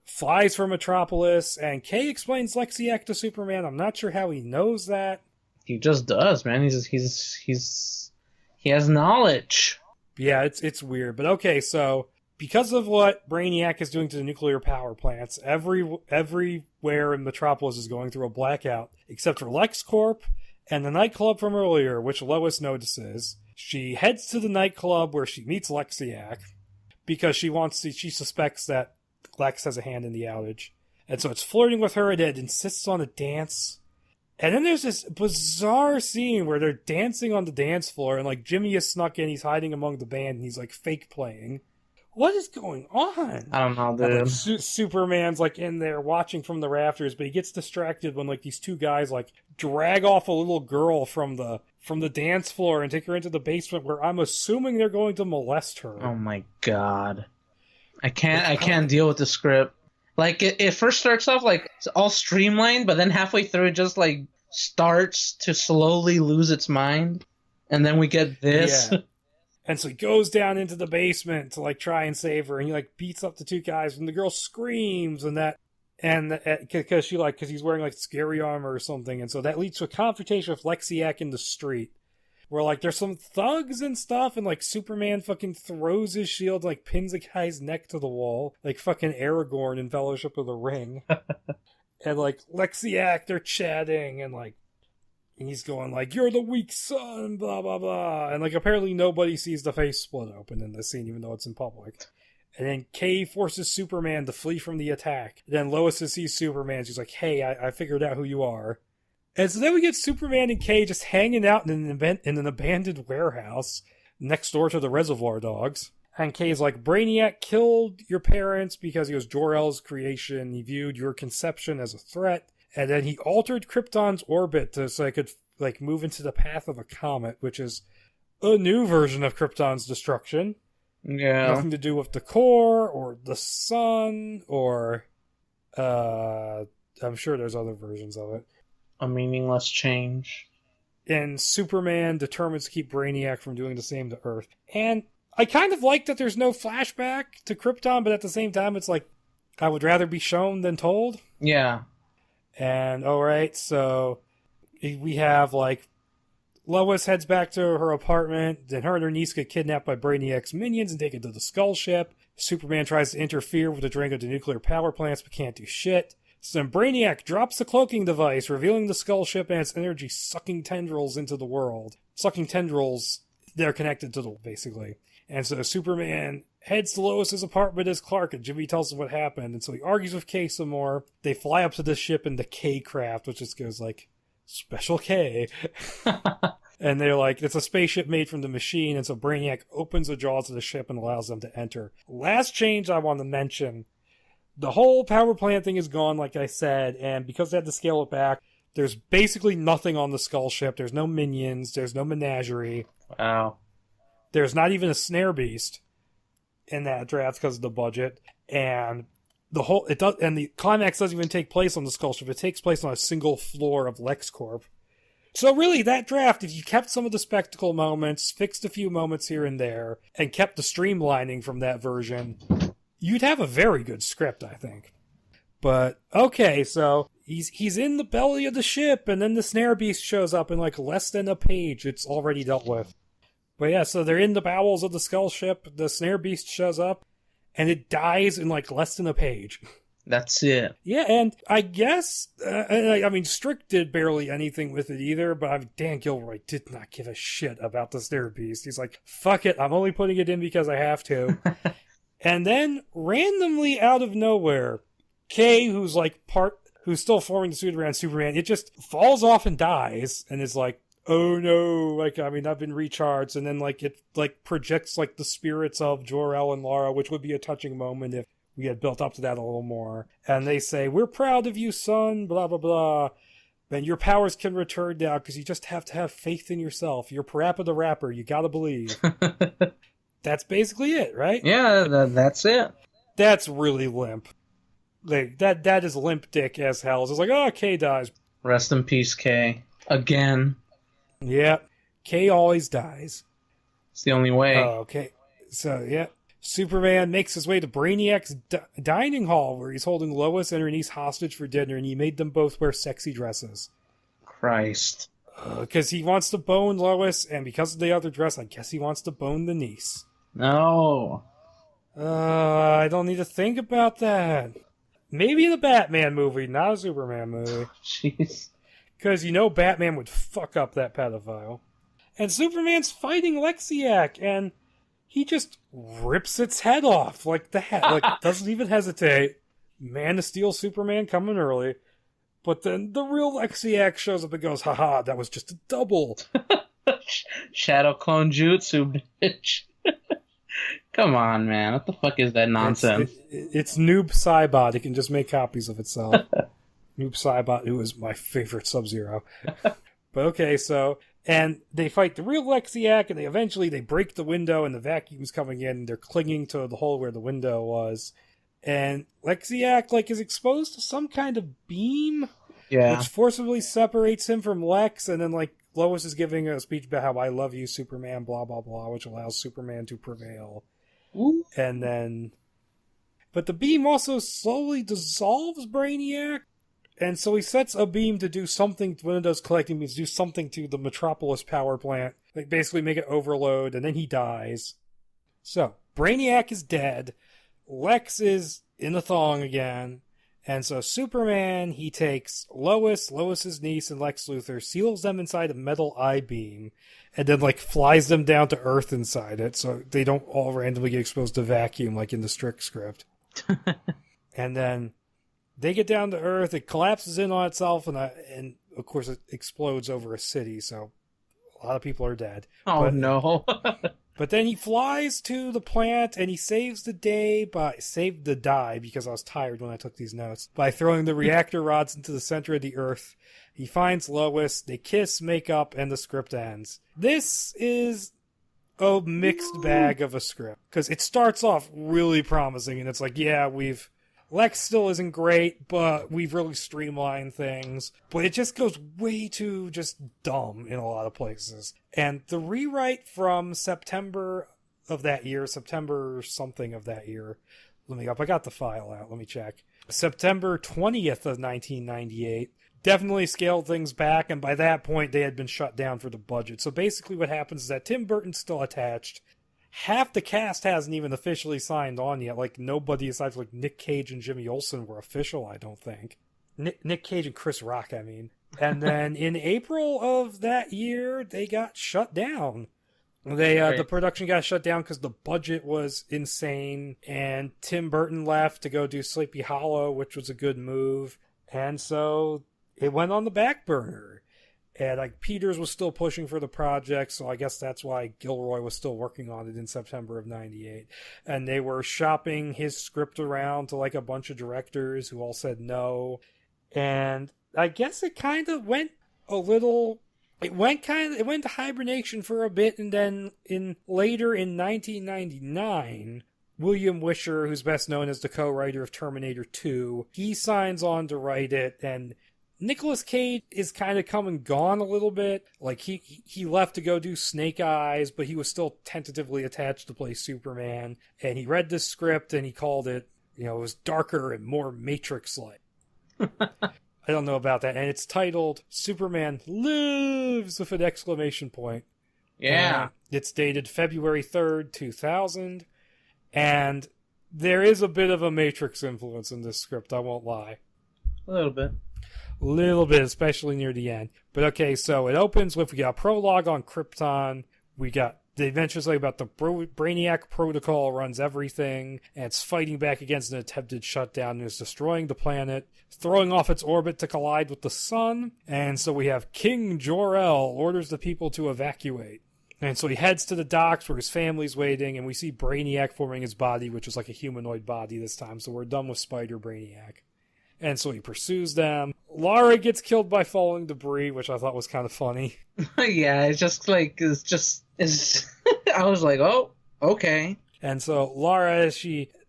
Flies for Metropolis. And Kay explains Lexiac to Superman. I'm not sure how he knows that. He just does, man. He has knowledge. Yeah, it's weird. But okay, so... because of what Brainiac is doing to the nuclear power plants, everywhere in Metropolis is going through a blackout, except for LexCorp and the nightclub from earlier, which Lois notices. She heads to the nightclub where she meets Lexiac, because she suspects that Lex has a hand in the outage. And so it's flirting with her, and it insists on a dance. And then there's this bizarre scene where they're dancing on the dance floor, and Jimmy has snuck in, he's hiding among the band, and he's fake playing. what is going on? I don't know, dude. And, like, Superman's like in there watching from the rafters, but he gets distracted when like these two guys like drag off a little girl from the dance floor and take her into the basement, where I'm assuming they're going to molest her. Oh my god. I can't deal with the script. Like, it first starts off like it's all streamlined, but then halfway through it just like starts to slowly lose its mind. And then we get this. Yeah. And so he goes down into the basement to like try and save her, and he like beats up the two guys, and the girl screams, because he's wearing like scary armor or something, and so that leads to a confrontation with Lexiac in the street, where like there's some thugs and stuff, and like Superman fucking throws his shield, like pins a guy's neck to the wall, like fucking Aragorn in Fellowship of the Ring, and like Lexiac, they're chatting, and like. And he's going like, "You're the weak son," blah, blah, blah. And like apparently nobody sees the face split open in this scene, even though it's in public. And then Kay forces Superman to flee from the attack. And then Lois sees Superman. She's like, "Hey, I figured out who you are." And so then we get Superman and Kay just hanging out in an abandoned warehouse next door to the Reservoir Dogs. And Kay's like, "Brainiac killed your parents because he was Jor-El's creation. He viewed your conception as a threat. And then he altered Krypton's orbit so I could like move into the path of a comet, which is a new version of Krypton's destruction. Yeah. Nothing to do with the core or the sun or I'm sure there's other versions of it. A meaningless change. And Superman determines to keep Brainiac from doing the same to Earth. And I kind of like that there's no flashback to Krypton, but at the same time it's like I would rather be shown than told. Yeah. And alright, so we have like Lois heads back to her apartment, then her and her niece get kidnapped by Brainiac's minions and taken to the Skull Ship. Superman tries to interfere with the drain of the nuclear power plants but can't do shit. So then Brainiac drops the cloaking device, revealing the Skull Ship and its energy sucking tendrils into the world. Sucking tendrils, they're connected to the basically. And so Superman heads to Lois's apartment as Clark, and Jimmy tells him what happened, and so he argues with Kay some more. They fly up to the ship in the K craft, which just goes like, Special K. And they're like, it's a spaceship made from the machine, and so Brainiac opens the jaws of the ship and allows them to enter. Last change I want to mention, the whole power plant thing is gone, like I said, and because they had to scale it back, there's basically nothing on the Skull Ship. There's no minions, there's no menagerie. Wow. There's not even a snare beast in that draft because of the budget, and the climax doesn't even take place on the Skull Ship. It takes place on a single floor of LexCorp. So really, that draft, if you kept some of the spectacle moments, fixed a few moments here and there, and kept the streamlining from that version, you'd have a very good script, I think. But okay, so he's in the belly of the ship, and then the snare beast shows up in like less than a page. It's already dealt with. But yeah, so they're in the bowels of the Skull Ship, the snare beast shows up, and it dies in like less than a page. That's it. Yeah, and I guess, I mean, Strick did barely anything with it either, but Dan Gilroy did not give a shit about the snare beast. He's like, fuck it, I'm only putting it in because I have to. And then, randomly out of nowhere, Kay, who's still forming the suit around Superman, it just falls off and dies, and is like, oh no, like, I mean, I've been recharged, and then, like, it, like, projects, like, the spirits of Jor-El and Lara, which would be a touching moment if we had built up to that a little more. And they say, we're proud of you, son, blah, blah, blah. And your powers can return now, because you just have to have faith in yourself. You're Parappa the Rapper, you gotta believe. That's basically it, right? Yeah, that's it. That's really limp. Like, that is limp dick as hell. It's like, oh, Kay dies. Rest in peace, Kay. Again. Yeah, Kay always dies. It's the only way. Oh, okay. So, yeah. Superman makes his way to Brainiac's dining hall, where he's holding Lois and her niece hostage for dinner, and he made them both wear sexy dresses. Christ. Because he wants to bone Lois, and because of the other dress, I guess he wants to bone the niece. No. I don't need to think about that. Maybe in a Batman movie, not a Superman movie. Jeez. Because Batman would fuck up that pedophile. And Superman's fighting Lexiac, and he just rips its head off like that. Like, doesn't even hesitate. Man of Steel Superman coming early. But then the real Lexiac shows up and goes, haha, that was just a double. Shadow clone jutsu, bitch. Come on, man. What the fuck is that nonsense? It's Noob Saibot. It can just make copies of itself. Noob Saibot, who is my favorite Sub-Zero. But okay, so... And they fight the real Lexiac, and they break the window, and the vacuum's coming in, and they're clinging to the hole where the window was. And Lexiac, like, is exposed to some kind of beam, which forcibly separates him from Lex, and then, like, Lois is giving a speech about how I love you, Superman, blah, blah, blah, which allows Superman to prevail. Ooh. And then... But the beam also slowly dissolves Brainiac, and so he sets a beam to do something, one of those collecting beams, do something to the Metropolis power plant, like basically make it overload, and then he dies. So, Brainiac is dead, Lex is in the thong again, and so Superman, he takes Lois's niece, and Lex Luthor, seals them inside a metal I-beam, and then, like, flies them down to Earth inside it, so they don't all randomly get exposed to vacuum, like in the Strick script. And then... They get down to Earth, it collapses in on itself, and of course it explodes over a city, so a lot of people are dead. Oh, no. But then he flies to the plant, and he saves the day because I was tired when I took these notes, by throwing the reactor rods into the center of the Earth. He finds Lois, they kiss, make up, and the script ends. This is a mixed bag of a script, because it starts off really promising, and it's like, yeah, Lex still isn't great, but we've really streamlined things. But it just goes way too just dumb in a lot of places. And the rewrite from September something of that year. I got the file out, let me check. September 20th of 1998. Definitely scaled things back, and by that point they had been shut down for the budget. So basically what happens is that Tim Burton's still attached. Half the cast hasn't even officially signed on yet. Like, nobody aside from, like, Nick Cage and Jimmy Olsen were official, I don't think. Nick Cage and Chris Rock, I mean. And then in April of that year, they got shut down. The production got shut down because the budget was insane, and Tim Burton left to go do Sleepy Hollow, which was a good move. And so it went on the back burner. And like Peters was still pushing for the project, so I guess that's why Gilroy was still working on it in September of 98. And they were shopping his script around to like a bunch of directors who all said no. And I guess it kind of went into hibernation for a bit, and then later in 1999, William Wisher, who's best known as the co-writer of Terminator 2, he signs on to write it, and Nicolas Cage is kind of come and gone a little bit. Like, he left to go do Snake Eyes, but he was still tentatively attached to play Superman. And he read this script, and he called it, it was darker and more Matrix-like. I don't know about that. And it's titled Superman Lives with an exclamation point. Yeah. It's dated February 3rd, 2000. And there is a bit of a Matrix influence in this script, I won't lie. A little bit. Little bit, especially near the end. But okay, so it opens with, we got a prologue on Krypton. We got the adventures about the Brainiac Protocol runs everything, and it's fighting back against an attempted shutdown, and is destroying the planet, throwing off its orbit to collide with the sun. And so we have King Jor-El orders the people to evacuate. And so he heads to the docks where his family's waiting, and we see Brainiac forming his body, which is like a humanoid body this time, so we're done with Spider Brainiac. And so he pursues them. Lara gets killed by falling debris, which I thought was kind of funny. Yeah, it's just like, I was like, oh, okay. And so Lara,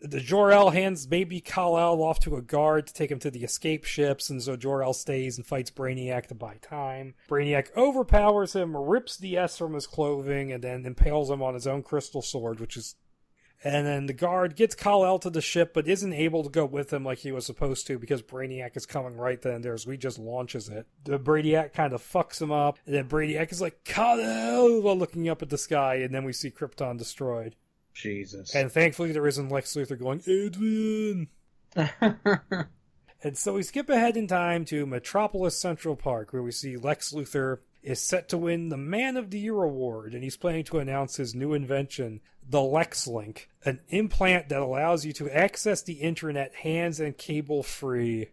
Jor-El hands baby Kal-El off to a guard to take him to the escape ships, and so Jor-El stays and fights Brainiac to buy time. Brainiac overpowers him, rips the S from his clothing, and then impales him on his own crystal sword, and then the guard gets Kal-El to the ship, but isn't able to go with him like he was supposed to because Brainiac is coming right then and there, so he just launches it. The Brainiac kind of fucks him up, and then Brainiac is like, Kal-El, while looking up at the sky, and then we see Krypton destroyed. Jesus. And thankfully there isn't Lex Luthor going, Adrian! And so we skip ahead in time to Metropolis Central Park, where we see Lex Luthor is set to win the Man of the Year award, and he's planning to announce his new invention, the Lex Link, an implant that allows you to access the internet hands and cable free.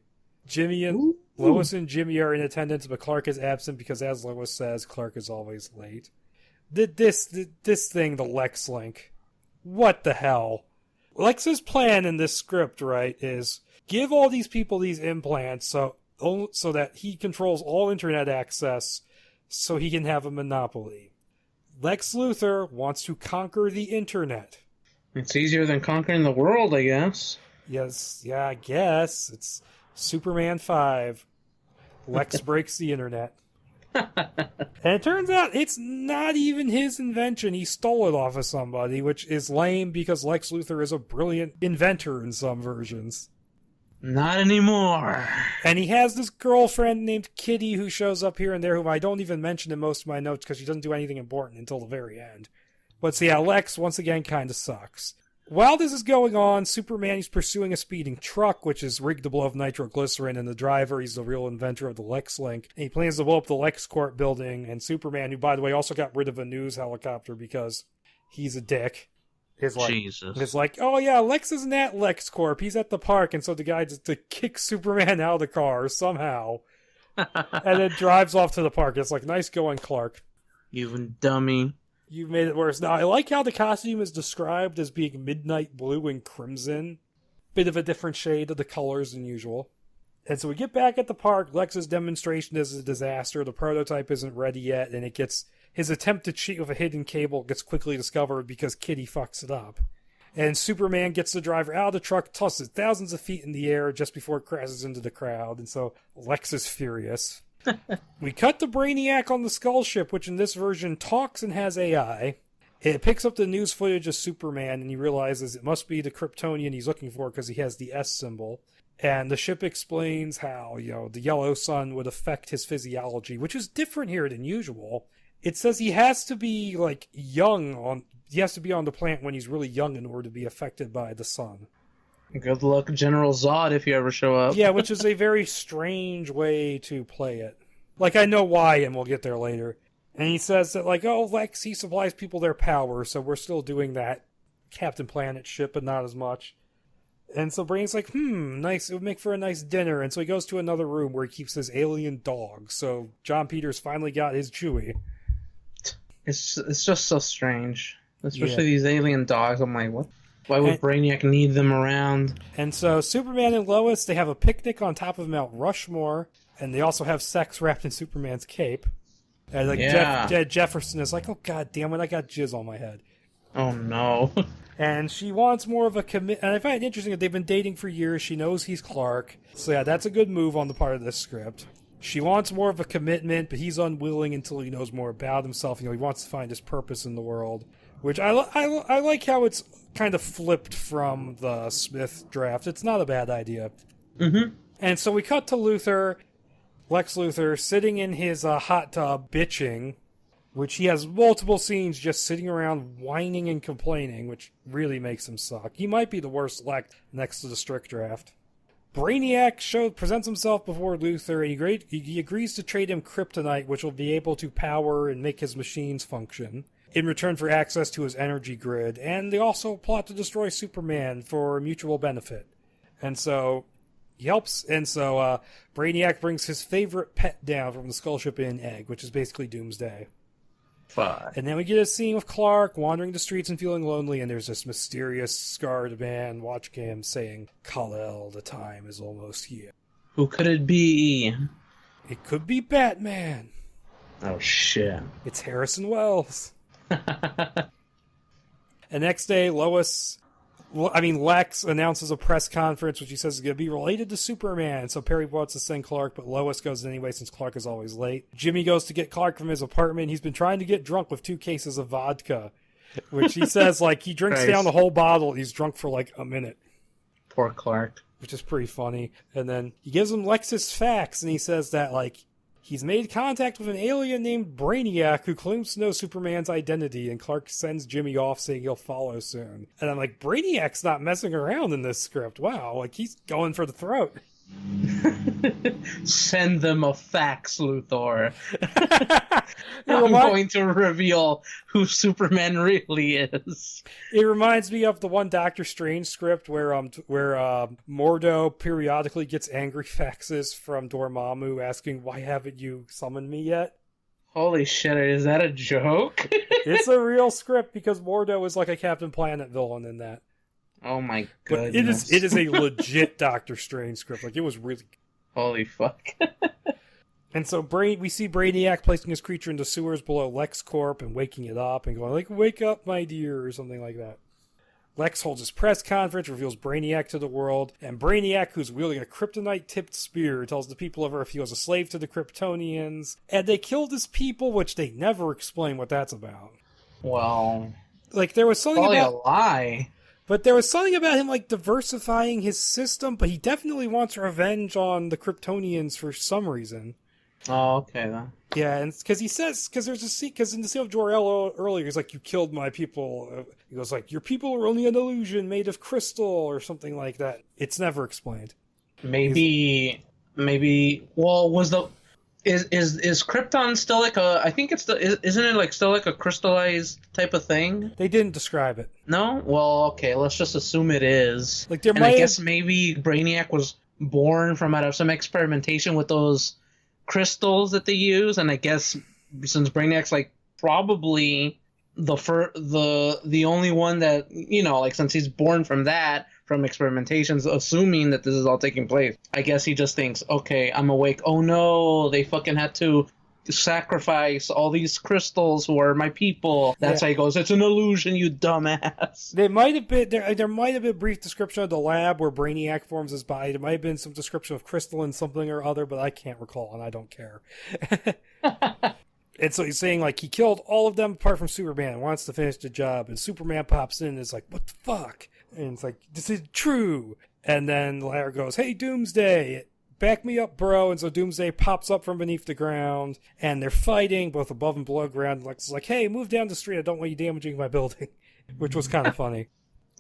Lois and Jimmy are in attendance, but Clark is absent because, as Lois says, Clark is always late. This thing, the Lex Link, what the hell? Lex's plan in this script, right, is give all these people these implants so that he controls all internet access so he can have a monopoly. Lex Luthor wants to conquer the internet. It's easier than conquering the world, I guess. Yes, yeah, I guess. It's Superman 5. Lex breaks the internet. And it turns out it's not even his invention. He stole it off of somebody, which is lame because Lex Luthor is a brilliant inventor in some versions. Not anymore. And he has this girlfriend named Kitty who shows up here and there, whom I don't even mention in most of my notes because she doesn't do anything important until the very end. But so yeah, Lex, once again, kind of sucks. While this is going on, Superman is pursuing a speeding truck, which is rigged to blow up nitroglycerin, and the driver, he's the real inventor of the Lex Link. And he plans to blow up the LexCorp building, and Superman, who, by the way, also got rid of a news helicopter because he's a dick, is like, oh yeah, Lex isn't at LexCorp, he's at the park, and so the guy just to kick Superman out of the car somehow, and then drives off to the park. It's like, nice going, Clark. You dummy. You've made it worse. Now, I like how the costume is described as being midnight blue and crimson. Bit of a different shade of the colors than usual. And so we get back at the park. Lex's demonstration is a disaster. The prototype isn't ready yet, and his attempt to cheat with a hidden cable gets quickly discovered because Kitty fucks it up. And Superman gets the driver out of the truck, tosses it thousands of feet in the air just before it crashes into the crowd. And so Lex is furious. We cut to Brainiac on the Skull Ship, which in this version talks and has AI. It picks up the news footage of Superman, and he realizes it must be the Kryptonian he's looking for because he has the S symbol. And the ship explains how, the yellow sun would affect his physiology, which is different here than usual. It says he has to be, he has to be on the planet when he's really young in order to be affected by the sun. Good luck, General Zod, if you ever show up. Yeah, which is a very strange way to play it. I know why, and we'll get there later. And he says that, Lex, he supplies people their power, so we're still doing that Captain Planet ship, but not as much. And so Brain's like, nice, it would make for a nice dinner. And so he goes to another room where he keeps his alien dog. So John Peters finally got his Chewie. It's just so strange. Especially these alien dogs. I'm like, what? Why would Brainiac need them around? And so Superman and Lois, they have a picnic on top of Mount Rushmore, and they also have sex wrapped in Superman's cape. And Jefferson is like, oh god damn it, I got jizz on my head. Oh no. And she wants more of a commit. And I find it interesting that they've been dating for years. She knows he's Clark. So yeah, that's a good move on the part of this script. She wants more of a commitment, but he's unwilling until he knows more about himself. He wants to find his purpose in the world. Which I like how it's kind of flipped from the Smith draft. It's not a bad idea. Mm-hmm. And so we cut to Lex Luthor, sitting in his hot tub, bitching, which he has multiple scenes just sitting around whining and complaining, which really makes him suck. He might be the worst Lex next to the Strick Draft. Brainiac presents himself before Luthor, and he agrees to trade him kryptonite, which will be able to power and make his machines function, in return for access to his energy grid, and they also plot to destroy Superman for mutual benefit. And so he helps, and so Brainiac brings his favorite pet down from the Skull Ship in Egg, which is basically Doomsday. Fine. And then we get a scene of Clark wandering the streets and feeling lonely, and there's this mysterious scarred man watching him saying, Kal-El, the time is almost here. Who could it be? It could be Batman. Oh shit. It's Harrison Wells. And next day, Lex announces a press conference, which he says is going to be related to Superman. So Perry wants to send Clark, but Lois goes anyway since Clark is always late. Jimmy goes to get Clark from his apartment. He's been trying to get drunk with 2 cases of vodka, which he says, he drinks down the whole bottle. He's drunk for, a minute. Poor Clark. Which is pretty funny. And then he gives him Lex's facts, and he says that, he's made contact with an alien named Brainiac who claims to know Superman's identity, and Clark sends Jimmy off saying he'll follow soon. And I'm like, Brainiac's not messing around in this script. Wow, he's going for the throat. Send them a fax, Luthor. I'm going to reveal who Superman really is. It reminds me of the one Doctor Strange script where Mordo periodically gets angry faxes from Dormammu asking, why haven't you summoned me yet? Holy shit, is that a joke? It's a real script because Mordo is like a Captain Planet villain in that. Oh my But goodness. it is a legit Doctor Strange script. Like, it was really... Holy fuck. And so we see Brainiac placing his creature into sewers below LexCorp and waking it up and going like, "Wake up, my dear," or something like that. Lex holds his press conference, reveals Brainiac to the world, and Brainiac, who's wielding a kryptonite-tipped spear, tells the people of Earth he was a slave to the Kryptonians, and they killed his people, which they never explain what that's about. Well, like, there was something probably about... a lie. But there was something about him, like, diversifying his system, but he definitely wants revenge on the Kryptonians for some reason. Oh, okay, then. Yeah, and because he says, because there's a scene, because in the scene of Jor-El earlier, he's like, "You killed my people." He goes like, "Your people are only an illusion made of crystal," or something like that. It's never explained. Maybe. Well, is Krypton still like a? I think isn't it like still like a crystallized type of thing? They didn't describe it. No. Well, okay. Let's just assume it is. Like, there and I guess maybe Brainiac was born from out of some experimentation with those crystals that they use, and I guess since Brainiac's like probably the only one that, you know, like, since he's born from experimentations, assuming that this is all taking place, I guess he just thinks, okay, I'm awake. Oh no, they fucking had to sacrifice all these crystals who are my people. That's why he goes, "It's an illusion, you dumbass." There might have been there might have been a brief description of the lab where Brainiac forms his body. There might have been some description of crystalline something or other, but I can't recall, and I don't care. And so he's saying, like, he killed all of them apart from Superman and wants to finish the job. And Superman pops in and is like, "What the fuck?" And it's like, "This is true." And then Lara goes, "Hey, Doomsday, back me up, bro." And so Doomsday pops up from beneath the ground, and they're fighting both above and below ground. And Lex is like, "Hey, move down the street. I don't want you damaging my building," which was kind of funny.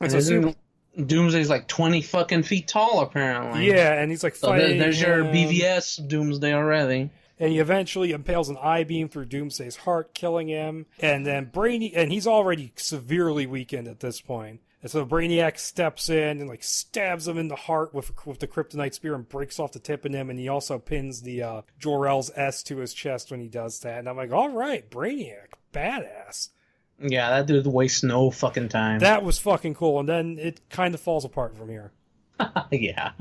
And so Doomsday's like 20 fucking feet tall, apparently. Yeah, and he's like fighting. So there's your BVS Doomsday already. And he eventually impales an I-beam through Doomsday's heart, killing him. And then and he's already severely weakened at this point. And so Brainiac steps in and, like, stabs him in the heart with the kryptonite spear and breaks off the tip in him. And he also pins the Jor-El's S to his chest when he does that. And I'm like, all right, Brainiac, badass. Yeah, that dude wastes no fucking time. That was fucking cool. And then it kind of falls apart from here. Yeah.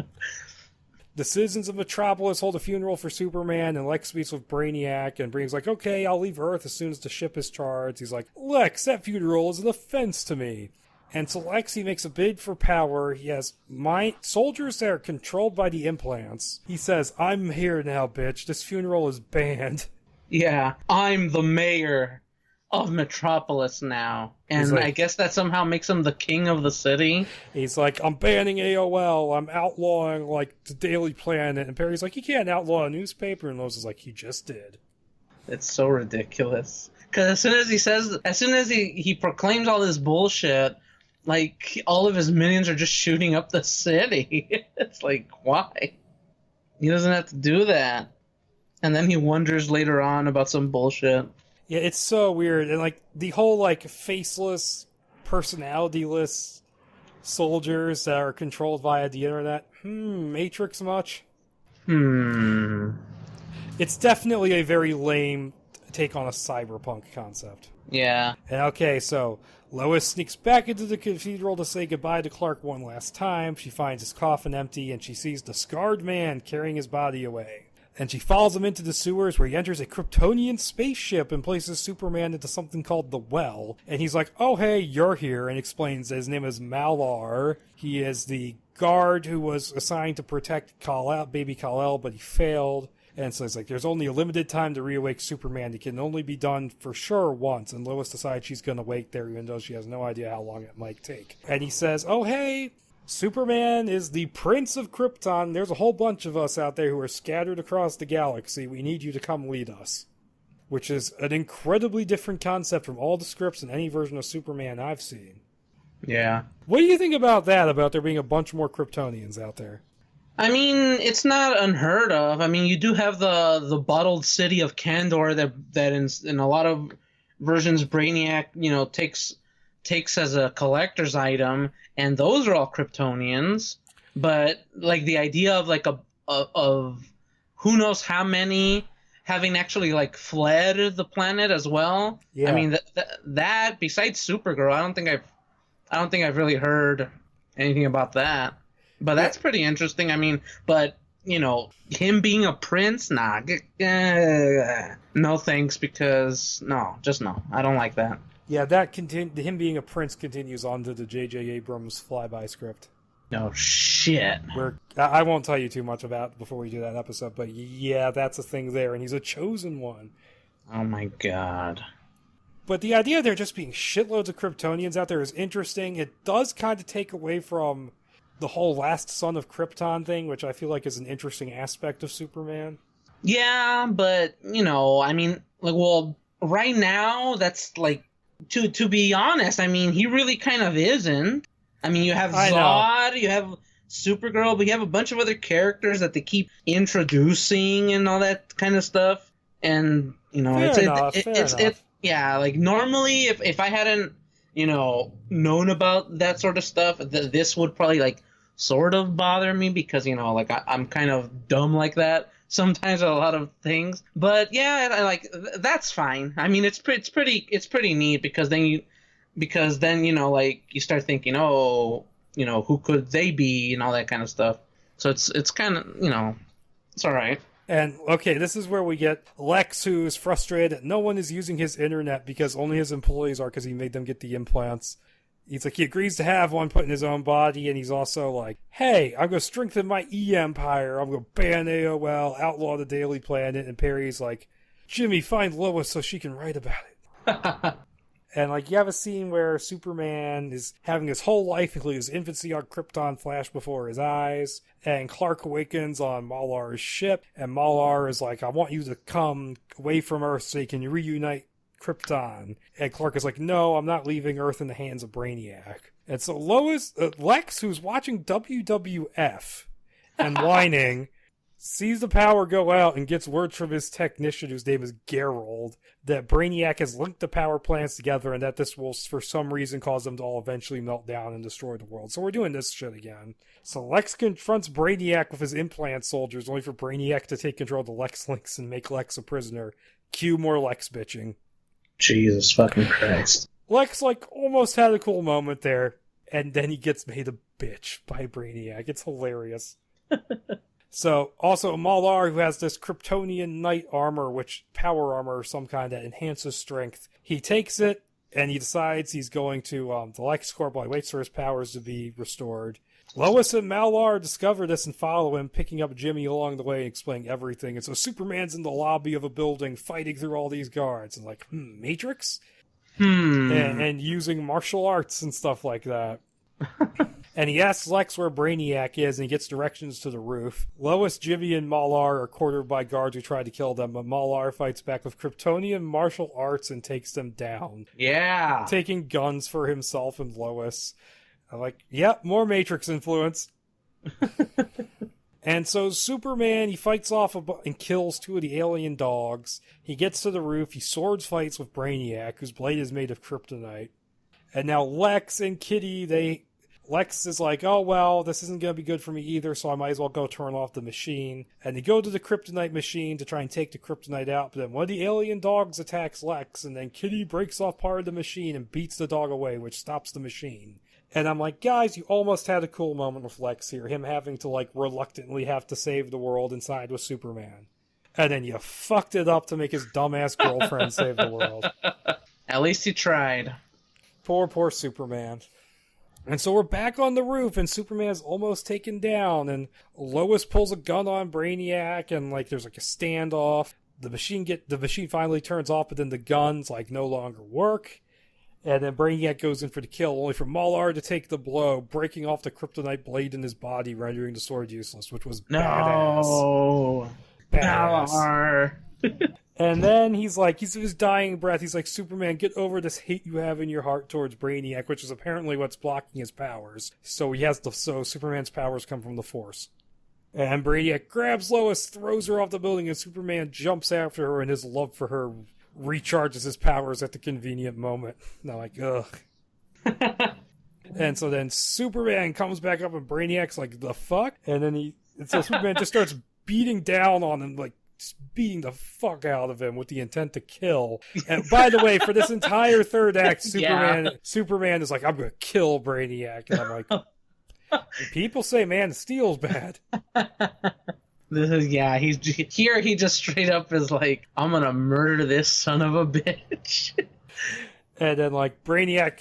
The citizens of Metropolis hold a funeral for Superman, and Lex speaks with Brainiac, and Brainiac's like, "Okay, I'll leave Earth as soon as the ship is charged." He's like, "Lex, that funeral is an offense to me." And so Lex, he makes a bid for power. He has soldiers that are controlled by the implants. He says, "I'm here now, bitch. This funeral is banned." Yeah, I'm the mayor of Metropolis now. And like, I guess that somehow makes him the king of the city. He's like, "I'm banning AOL. I'm outlawing, like, the Daily Planet." And Perry's like, "You can't outlaw a newspaper." And Lois is like, "He just did." It's so ridiculous. Because as soon as he proclaims all this bullshit, like, all of his minions are just shooting up the city. It's like, why? He doesn't have to do that. And then he wonders later on about some bullshit. Yeah, it's so weird. And, like, the whole, like, faceless, personality-less soldiers that are controlled via the internet. Matrix much? It's definitely a very lame take on a cyberpunk concept. Yeah. And okay, so Lois sneaks back into the cathedral to say goodbye to Clark one last time. She finds his coffin empty, and she sees the scarred man carrying his body away. And she follows him into the sewers, where he enters a Kryptonian spaceship and places Superman into something called the Well. And he's like, "Oh, hey, you're here," and explains that his name is Malar. He is the guard who was assigned to protect baby Kal-El, but he failed. And so it's like, there's only a limited time to reawake Superman. It can only be done for sure once. And Lois decides she's going to wait there, even though she has no idea how long it might take. And he says, "Oh, hey, Superman is the Prince of Krypton. There's a whole bunch of us out there who are scattered across the galaxy. We need you to come lead us." Which is an incredibly different concept from all the scripts in any version of Superman I've seen. Yeah. What do you think about that, about there being a bunch more Kryptonians out there? I mean, it's not unheard of. I mean, you do have the bottled city of Kandor that in a lot of versions Brainiac, you know, takes as a collector's item, and those are all Kryptonians. But, like, the idea of, like, of who knows how many having actually like fled the planet as well. Yeah. I mean that besides Supergirl, I don't think I've really heard anything about that. But that's pretty interesting. I mean, but him being a prince, nah, no thanks, because just no, I don't like that. Yeah, him being a prince continues on to the J.J. Abrams flyby script. No shit. Where I won't tell you too much about before we do that episode, but yeah, that's a thing there, and he's a chosen one. Oh my god. But the idea of there just being shitloads of Kryptonians out there is interesting. It does kind of take away from the whole last son of Krypton thing, which I feel like is an interesting aspect of Superman. Yeah, but I mean, like, well, right now that's like to be honest, I mean, he really kind of isn't. I mean, you have Zod, you have Supergirl, but you have a bunch of other characters that they keep introducing and all that kind of stuff. And yeah, like normally if I hadn't known about that sort of stuff, this would probably like sort of bother me, because like I'm kind of dumb like that sometimes with a lot of things. But yeah, I like that's fine. I mean, it's pretty neat, because then like you start thinking, who could they be and all that kind of stuff. So it's kind of it's all right. And okay, this is where we get Lex, who's frustrated that no one is using his internet because only his employees are, because he made them get the implants. He's like, he agrees to have one put in his own body, and he's also like, hey, I'm going to strengthen my E-Empire. I'm going to ban AOL, outlaw the Daily Planet. And Perry's like, Jimmy, find Lois so she can write about it. And like, you have a scene where Superman is having his whole life, including his infancy on Krypton, flash before his eyes. And Clark awakens on Malar's ship. And Malar is like, I want you to come away from Earth so you can reunite Krypton. And Clark is like, no, I'm not leaving Earth in the hands of Brainiac. And so Lex, who's watching WWF and whining, sees the power go out and gets word from his technician, whose name is Gerald, that Brainiac has linked the power plants together and that this will, for some reason, cause them to all eventually melt down and destroy the world. So we're doing this shit again. So Lex confronts Brainiac with his implant soldiers, only for Brainiac to take control of the Lex links and make Lex a prisoner. Cue more Lex bitching. Jesus fucking Christ. Lex, like, almost had a cool moment there, and then he gets made a bitch by Brainiac. It's hilarious. So, also, Malar, who has this Kryptonian knight armor, power armor of some kind that enhances strength, he takes it, and he decides he's going to the LexCorp while he waits for his powers to be restored. Lois and Malar discover this and follow him, picking up Jimmy along the way and explaining everything. And so Superman's in the lobby of a building fighting through all these guards. And like, Matrix? And using martial arts and stuff like that. And he asks Lex where Brainiac is, and he gets directions to the roof. Lois, Jimmy, and Malar are cornered by guards who try to kill them, but Malar fights back with Kryptonian martial arts and takes them down. Yeah! Taking guns for himself and Lois. I'm like, yep, more Matrix influence. And so Superman, he fights off and kills two of the alien dogs. He gets to the roof, he swords fights with Brainiac, whose blade is made of kryptonite. And now Lex and Kitty, Lex is like, oh well, this isn't going to be good for me either, so I might as well go turn off the machine. And they go to the kryptonite machine to try and take the kryptonite out, but then one of the alien dogs attacks Lex, and then Kitty breaks off part of the machine and beats the dog away, which stops the machine. And I'm like, guys, you almost had a cool moment with Lex here, him having to, like, reluctantly have to save the world and side with Superman. And then you fucked it up to make his dumbass girlfriend save the world. At least he tried. Poor Superman. And so we're back on the roof, and Superman's almost taken down, and Lois pulls a gun on Brainiac, and, like, there's, like, a standoff. The machine finally turns off, but then the guns, like, no longer work. And then Brainiac goes in for the kill, only for Malar to take the blow, breaking off the kryptonite blade in his body, rendering the sword useless, which was badass. Badass. And then he's his dying breath, he's like, Superman, get over this hate you have in your heart towards Brainiac, which is apparently what's blocking his powers. So Superman's powers come from the Force. And Brainiac grabs Lois, throws her off the building, and Superman jumps after her, and his love for her recharges his powers at the convenient moment. And I'm like, ugh. And so then Superman comes back up and Brainiac's like, the fuck? And then so Superman just starts beating down on him, like, just beating the fuck out of him with the intent to kill. And by the way, for this entire third act, Superman is like, I'm gonna kill Brainiac, and I'm like, people say Man of Steel's bad. He just straight up is like, I'm gonna murder this son of a bitch. And then like Brainiac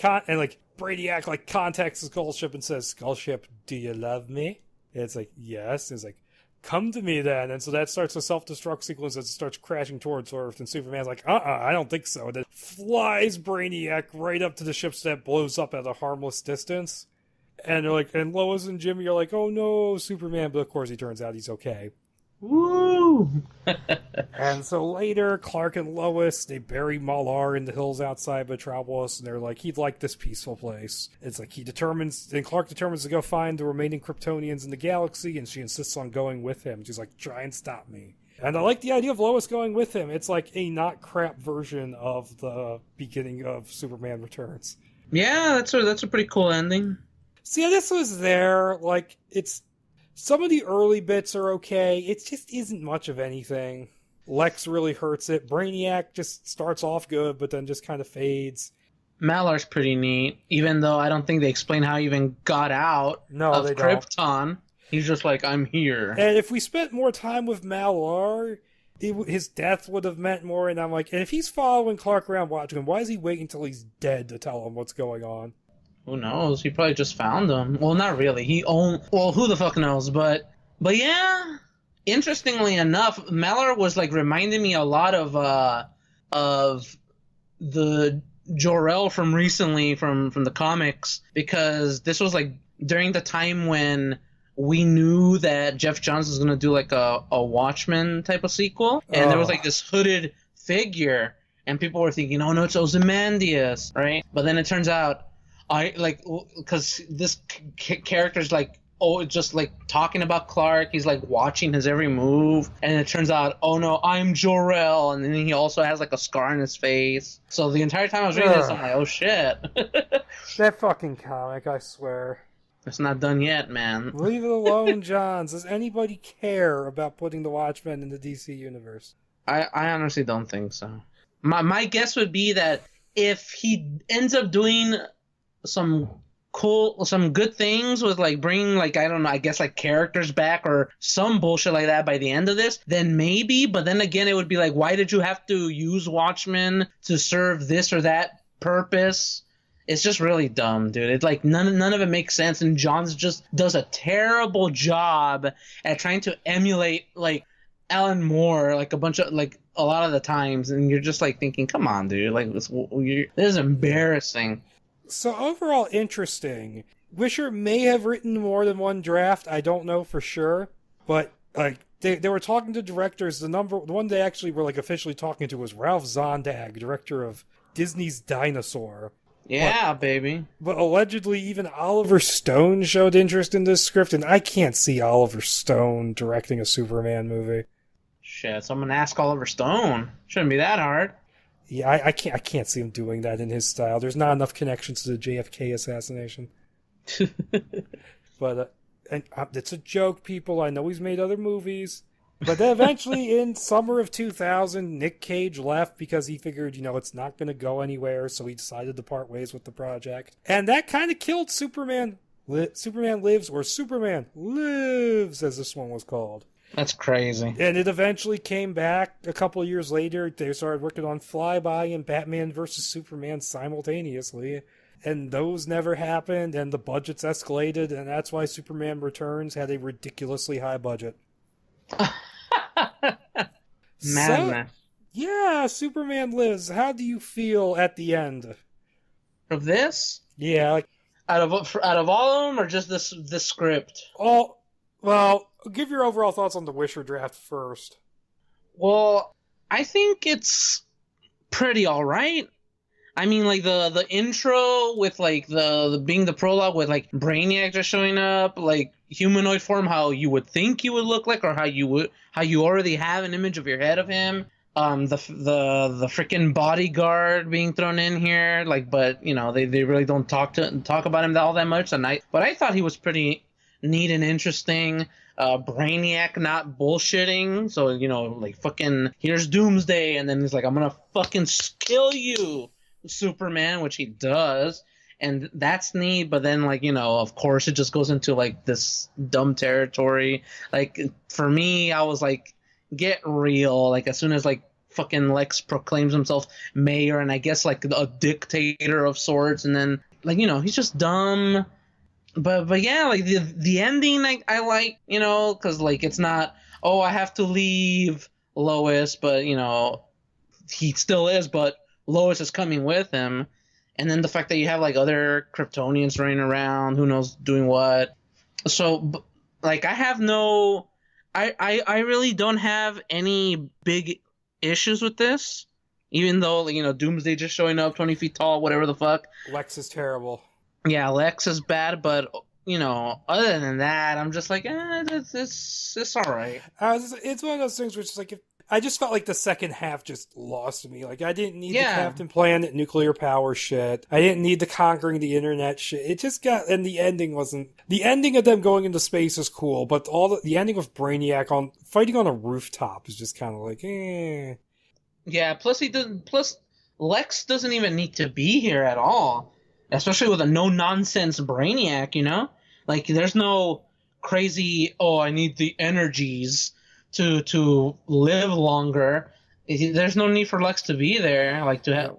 contacts the Skullship and says, Skullship, do you love me? And it's like, yes. And it's like, come to me then. And so that starts a self-destruct sequence that starts crashing towards Earth, and Superman's like, I don't think so. And then flies Brainiac right up to the ship's deck, blows up at a harmless distance. And they're like, and Lois and Jimmy are like, oh no, Superman. But of course he turns out he's okay. Woo! And so later, Clark and Lois, they bury Malar in the hills outside Metropolis, and they're like, he'd like this peaceful place. It's like Clark determines to go find the remaining Kryptonians in the galaxy, and she insists on going with him. She's like, try and stop me. And I like the idea of Lois going with him. It's like a not crap version of the beginning of Superman Returns. Yeah, that's a pretty cool ending. See, this was there, like, some of the early bits are okay. It just isn't much of anything. Lex really hurts it. Brainiac just starts off good, but then just kind of fades. Malar's pretty neat, even though I don't think they explain how he even got out of Krypton. He's just like, I'm here. And if we spent more time with Malar, his death would have meant more. And I'm like, and if he's following Clark around watching him, why is he waiting until he's dead to tell him what's going on? Who knows? He probably just found them. Well, not really. Well, who the fuck knows? But yeah. Interestingly enough, Malar was like reminding me a lot of the Jor-El from recently from the comics, because this was like during the time when we knew that Jeff Johns was gonna do like a Watchmen type of sequel, and there was like this hooded figure, and people were thinking, oh no, it's Ozymandias, right? But then it turns out. Because this character's like, just like talking about Clark. He's like watching his every move, and it turns out, oh no, I'm Jor-El, and then he also has like a scar on his face. So the entire time I was reading this, I'm like, oh shit. That fucking comic, I swear. It's not done yet, man. Leave it alone, Johns. Does anybody care about putting the Watchmen in the DC universe? I honestly don't think so. My guess would be that if he ends up doing some good things with like bringing like, I don't know, I guess like characters back or some bullshit like that by the end of this, then maybe. But then again, it would be like, why did you have to use Watchmen to serve this or that purpose? It's just really dumb, dude. It's like none of it makes sense, and Johns just does a terrible job at trying to emulate like Alan Moore, like a lot of the times, and you're just like thinking, come on, dude, like this is embarrassing. So overall, interesting. Wisher may have written more than one draft. I don't know for sure, but like they were talking to directors. The one they actually were like officially talking to was Ralph Zondag, director of Disney's Dinosaur. Yeah, baby. But allegedly, even Oliver Stone showed interest in this script, and I can't see Oliver Stone directing a Superman movie. Shit, someone ask Oliver Stone. Shouldn't be that hard. Yeah, I can't see him doing that in his style. There's not enough connections to the JFK assassination. But it's a joke, people. I know he's made other movies. But then eventually, in summer of 2000, Nick Cage left because he figured, it's not going to go anywhere, so he decided to part ways with the project. And that kind of killed Superman. Superman Lives, or Superman Lives, as this one was called. That's crazy. And it eventually came back a couple of years later. They started working on Flyby and Batman vs. Superman simultaneously. And those never happened, and the budgets escalated, and that's why Superman Returns had a ridiculously high budget. Madness. Yeah, Superman Lives. How do you feel at the end of this? Yeah, like, out of all of them, or just this script? Well, give your overall thoughts on the Wisher draft first. Well, I think it's pretty all right. I mean, like the intro with like the being the prologue with like Brainiac just showing up, like humanoid form, how you would think he would look like, or how you already have an image of your head of him. The freaking bodyguard being thrown in here, like, but they really don't talk about him all that much. But I thought he was pretty neat and interesting. Brainiac not bullshitting. So, like fucking, here's Doomsday, and then he's like, I'm gonna fucking kill you, Superman, which he does. And that's neat, but then, like, of course, it just goes into, like, this dumb territory. Like, for me, I was like, get real. Like, as soon as, like, fucking Lex proclaims himself mayor, and I guess, like, a dictator of sorts, and then, like, he's just dumb. But yeah, like the ending, I like, because like it's not, oh, I have to leave Lois, but he still is, but Lois is coming with him, and then the fact that you have like other Kryptonians running around, who knows doing what. So like I have no, I really don't have any big issues with this, even though Doomsday just showing up 20 feet tall, whatever the fuck. Lex is terrible. Yeah, Lex is bad, but other than that, I'm just like, it's all right. It's one of those things where it's like, I just felt like the second half just lost me. Like, I didn't need the Captain Planet nuclear power shit. I didn't need the conquering the internet shit. It just got, and the ending wasn't. The ending of them going into space is cool, but the ending of Brainiac fighting on a rooftop is just kind of like, eh. Yeah. Plus Lex doesn't even need to be here at all. Especially with a no-nonsense Brainiac, Like, there's no crazy, oh, I need the energies to live longer. There's no need for Lex to be there. Like, to have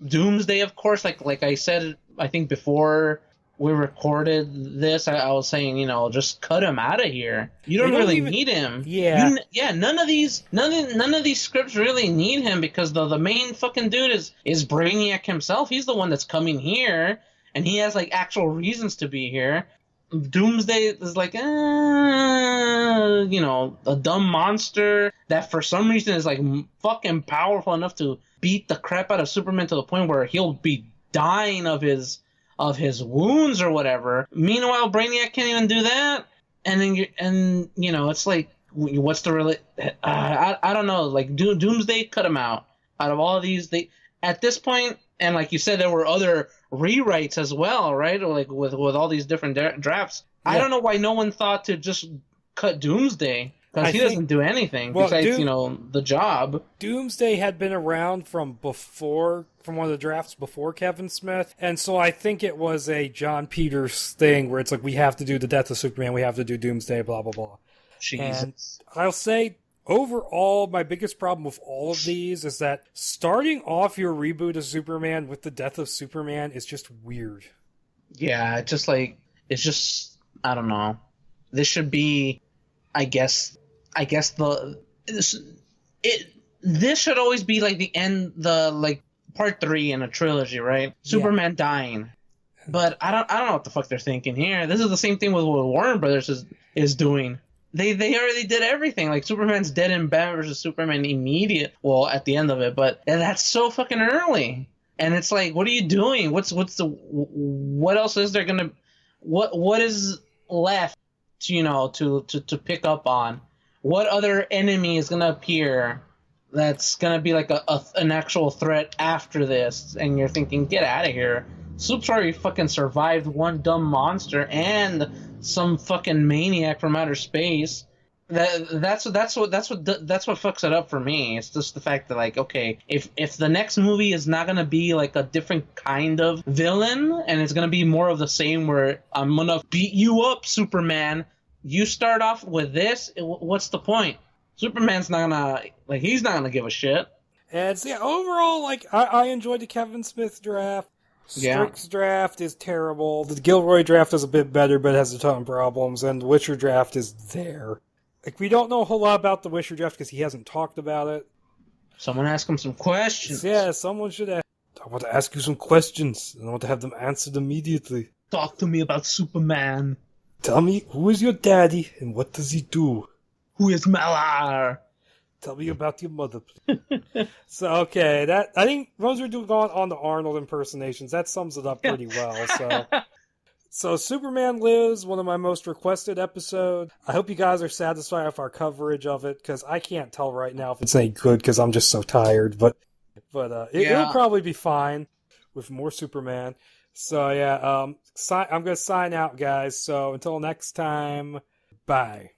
Doomsday, of course, like I said, I think before we recorded this, I was saying, just cut him out of here. You don't really need him. Yeah. None of these scripts really need him, because the main fucking dude is Brainiac himself. He's the one that's coming here, and he has like actual reasons to be here. Doomsday is like, a dumb monster that for some reason is like fucking powerful enough to beat the crap out of Superman to the point where he'll be dying of his wounds or whatever. Meanwhile, Brainiac can't even do that. And then it's like, what's the I don't know. Like Doomsday, cut him out of all of these. At this point, and like you said, there were other rewrites as well, right? Or like with all these different drafts. Yeah. I don't know why no one thought to just cut Doomsday. Because he doesn't do anything besides, the job. Doomsday had been around from one of the drafts before Kevin Smith, and so I think it was a John Peters thing where it's like, we have to do the death of Superman, we have to do Doomsday, blah, blah, blah. Jesus. And I'll say, overall, my biggest problem with all of these is that starting off your reboot of Superman with the death of Superman is just weird. Yeah, I don't know. This should be, I guess this should always be like the end, like part 3 in a trilogy, right? Superman dying. But I don't know what the fuck they're thinking here. This is the same thing with what Warner Brothers is doing. They already did everything. Like Superman's dead in Batman versus Superman immediate. Well, at the end of it, but that's so fucking early. And it's like, what are you doing? What else is there gonna? What is left? To pick up on. What other enemy is gonna appear that's gonna be like an actual threat after this? And you're thinking, get out of here. Soup's already fucking survived one dumb monster and some fucking maniac from outer space. That's what fucks it up for me. It's just the fact that, like, okay, if the next movie is not gonna be like a different kind of villain and it's gonna be more of the same, where I'm gonna beat you up, Superman. You start off with this, what's the point? Superman's not gonna, like, he's not gonna give a shit. And so, overall, like, I enjoyed the Kevin Smith draft. Strick's draft is terrible. The Gilroy draft is a bit better, but has a ton of problems. And the Wisher draft is there. Like, we don't know a whole lot about the Wisher draft because he hasn't talked about it. Someone ask him some questions. Yeah, someone should ask. I want to ask you some questions, and I want to have them answered immediately. Talk to me about Superman. Tell me, who is your daddy, and what does he do? Who is Malar? Tell me about your mother, please. So, okay, I think once we're going on the Arnold impersonations, that sums it up pretty well. So Superman Lives, one of my most requested episodes. I hope you guys are satisfied with our coverage of it, because I can't tell right now if it's any good, because I'm just so tired. But it'll probably be fine with more Superman. So yeah, I'm gonna sign out, guys. So until next time, bye.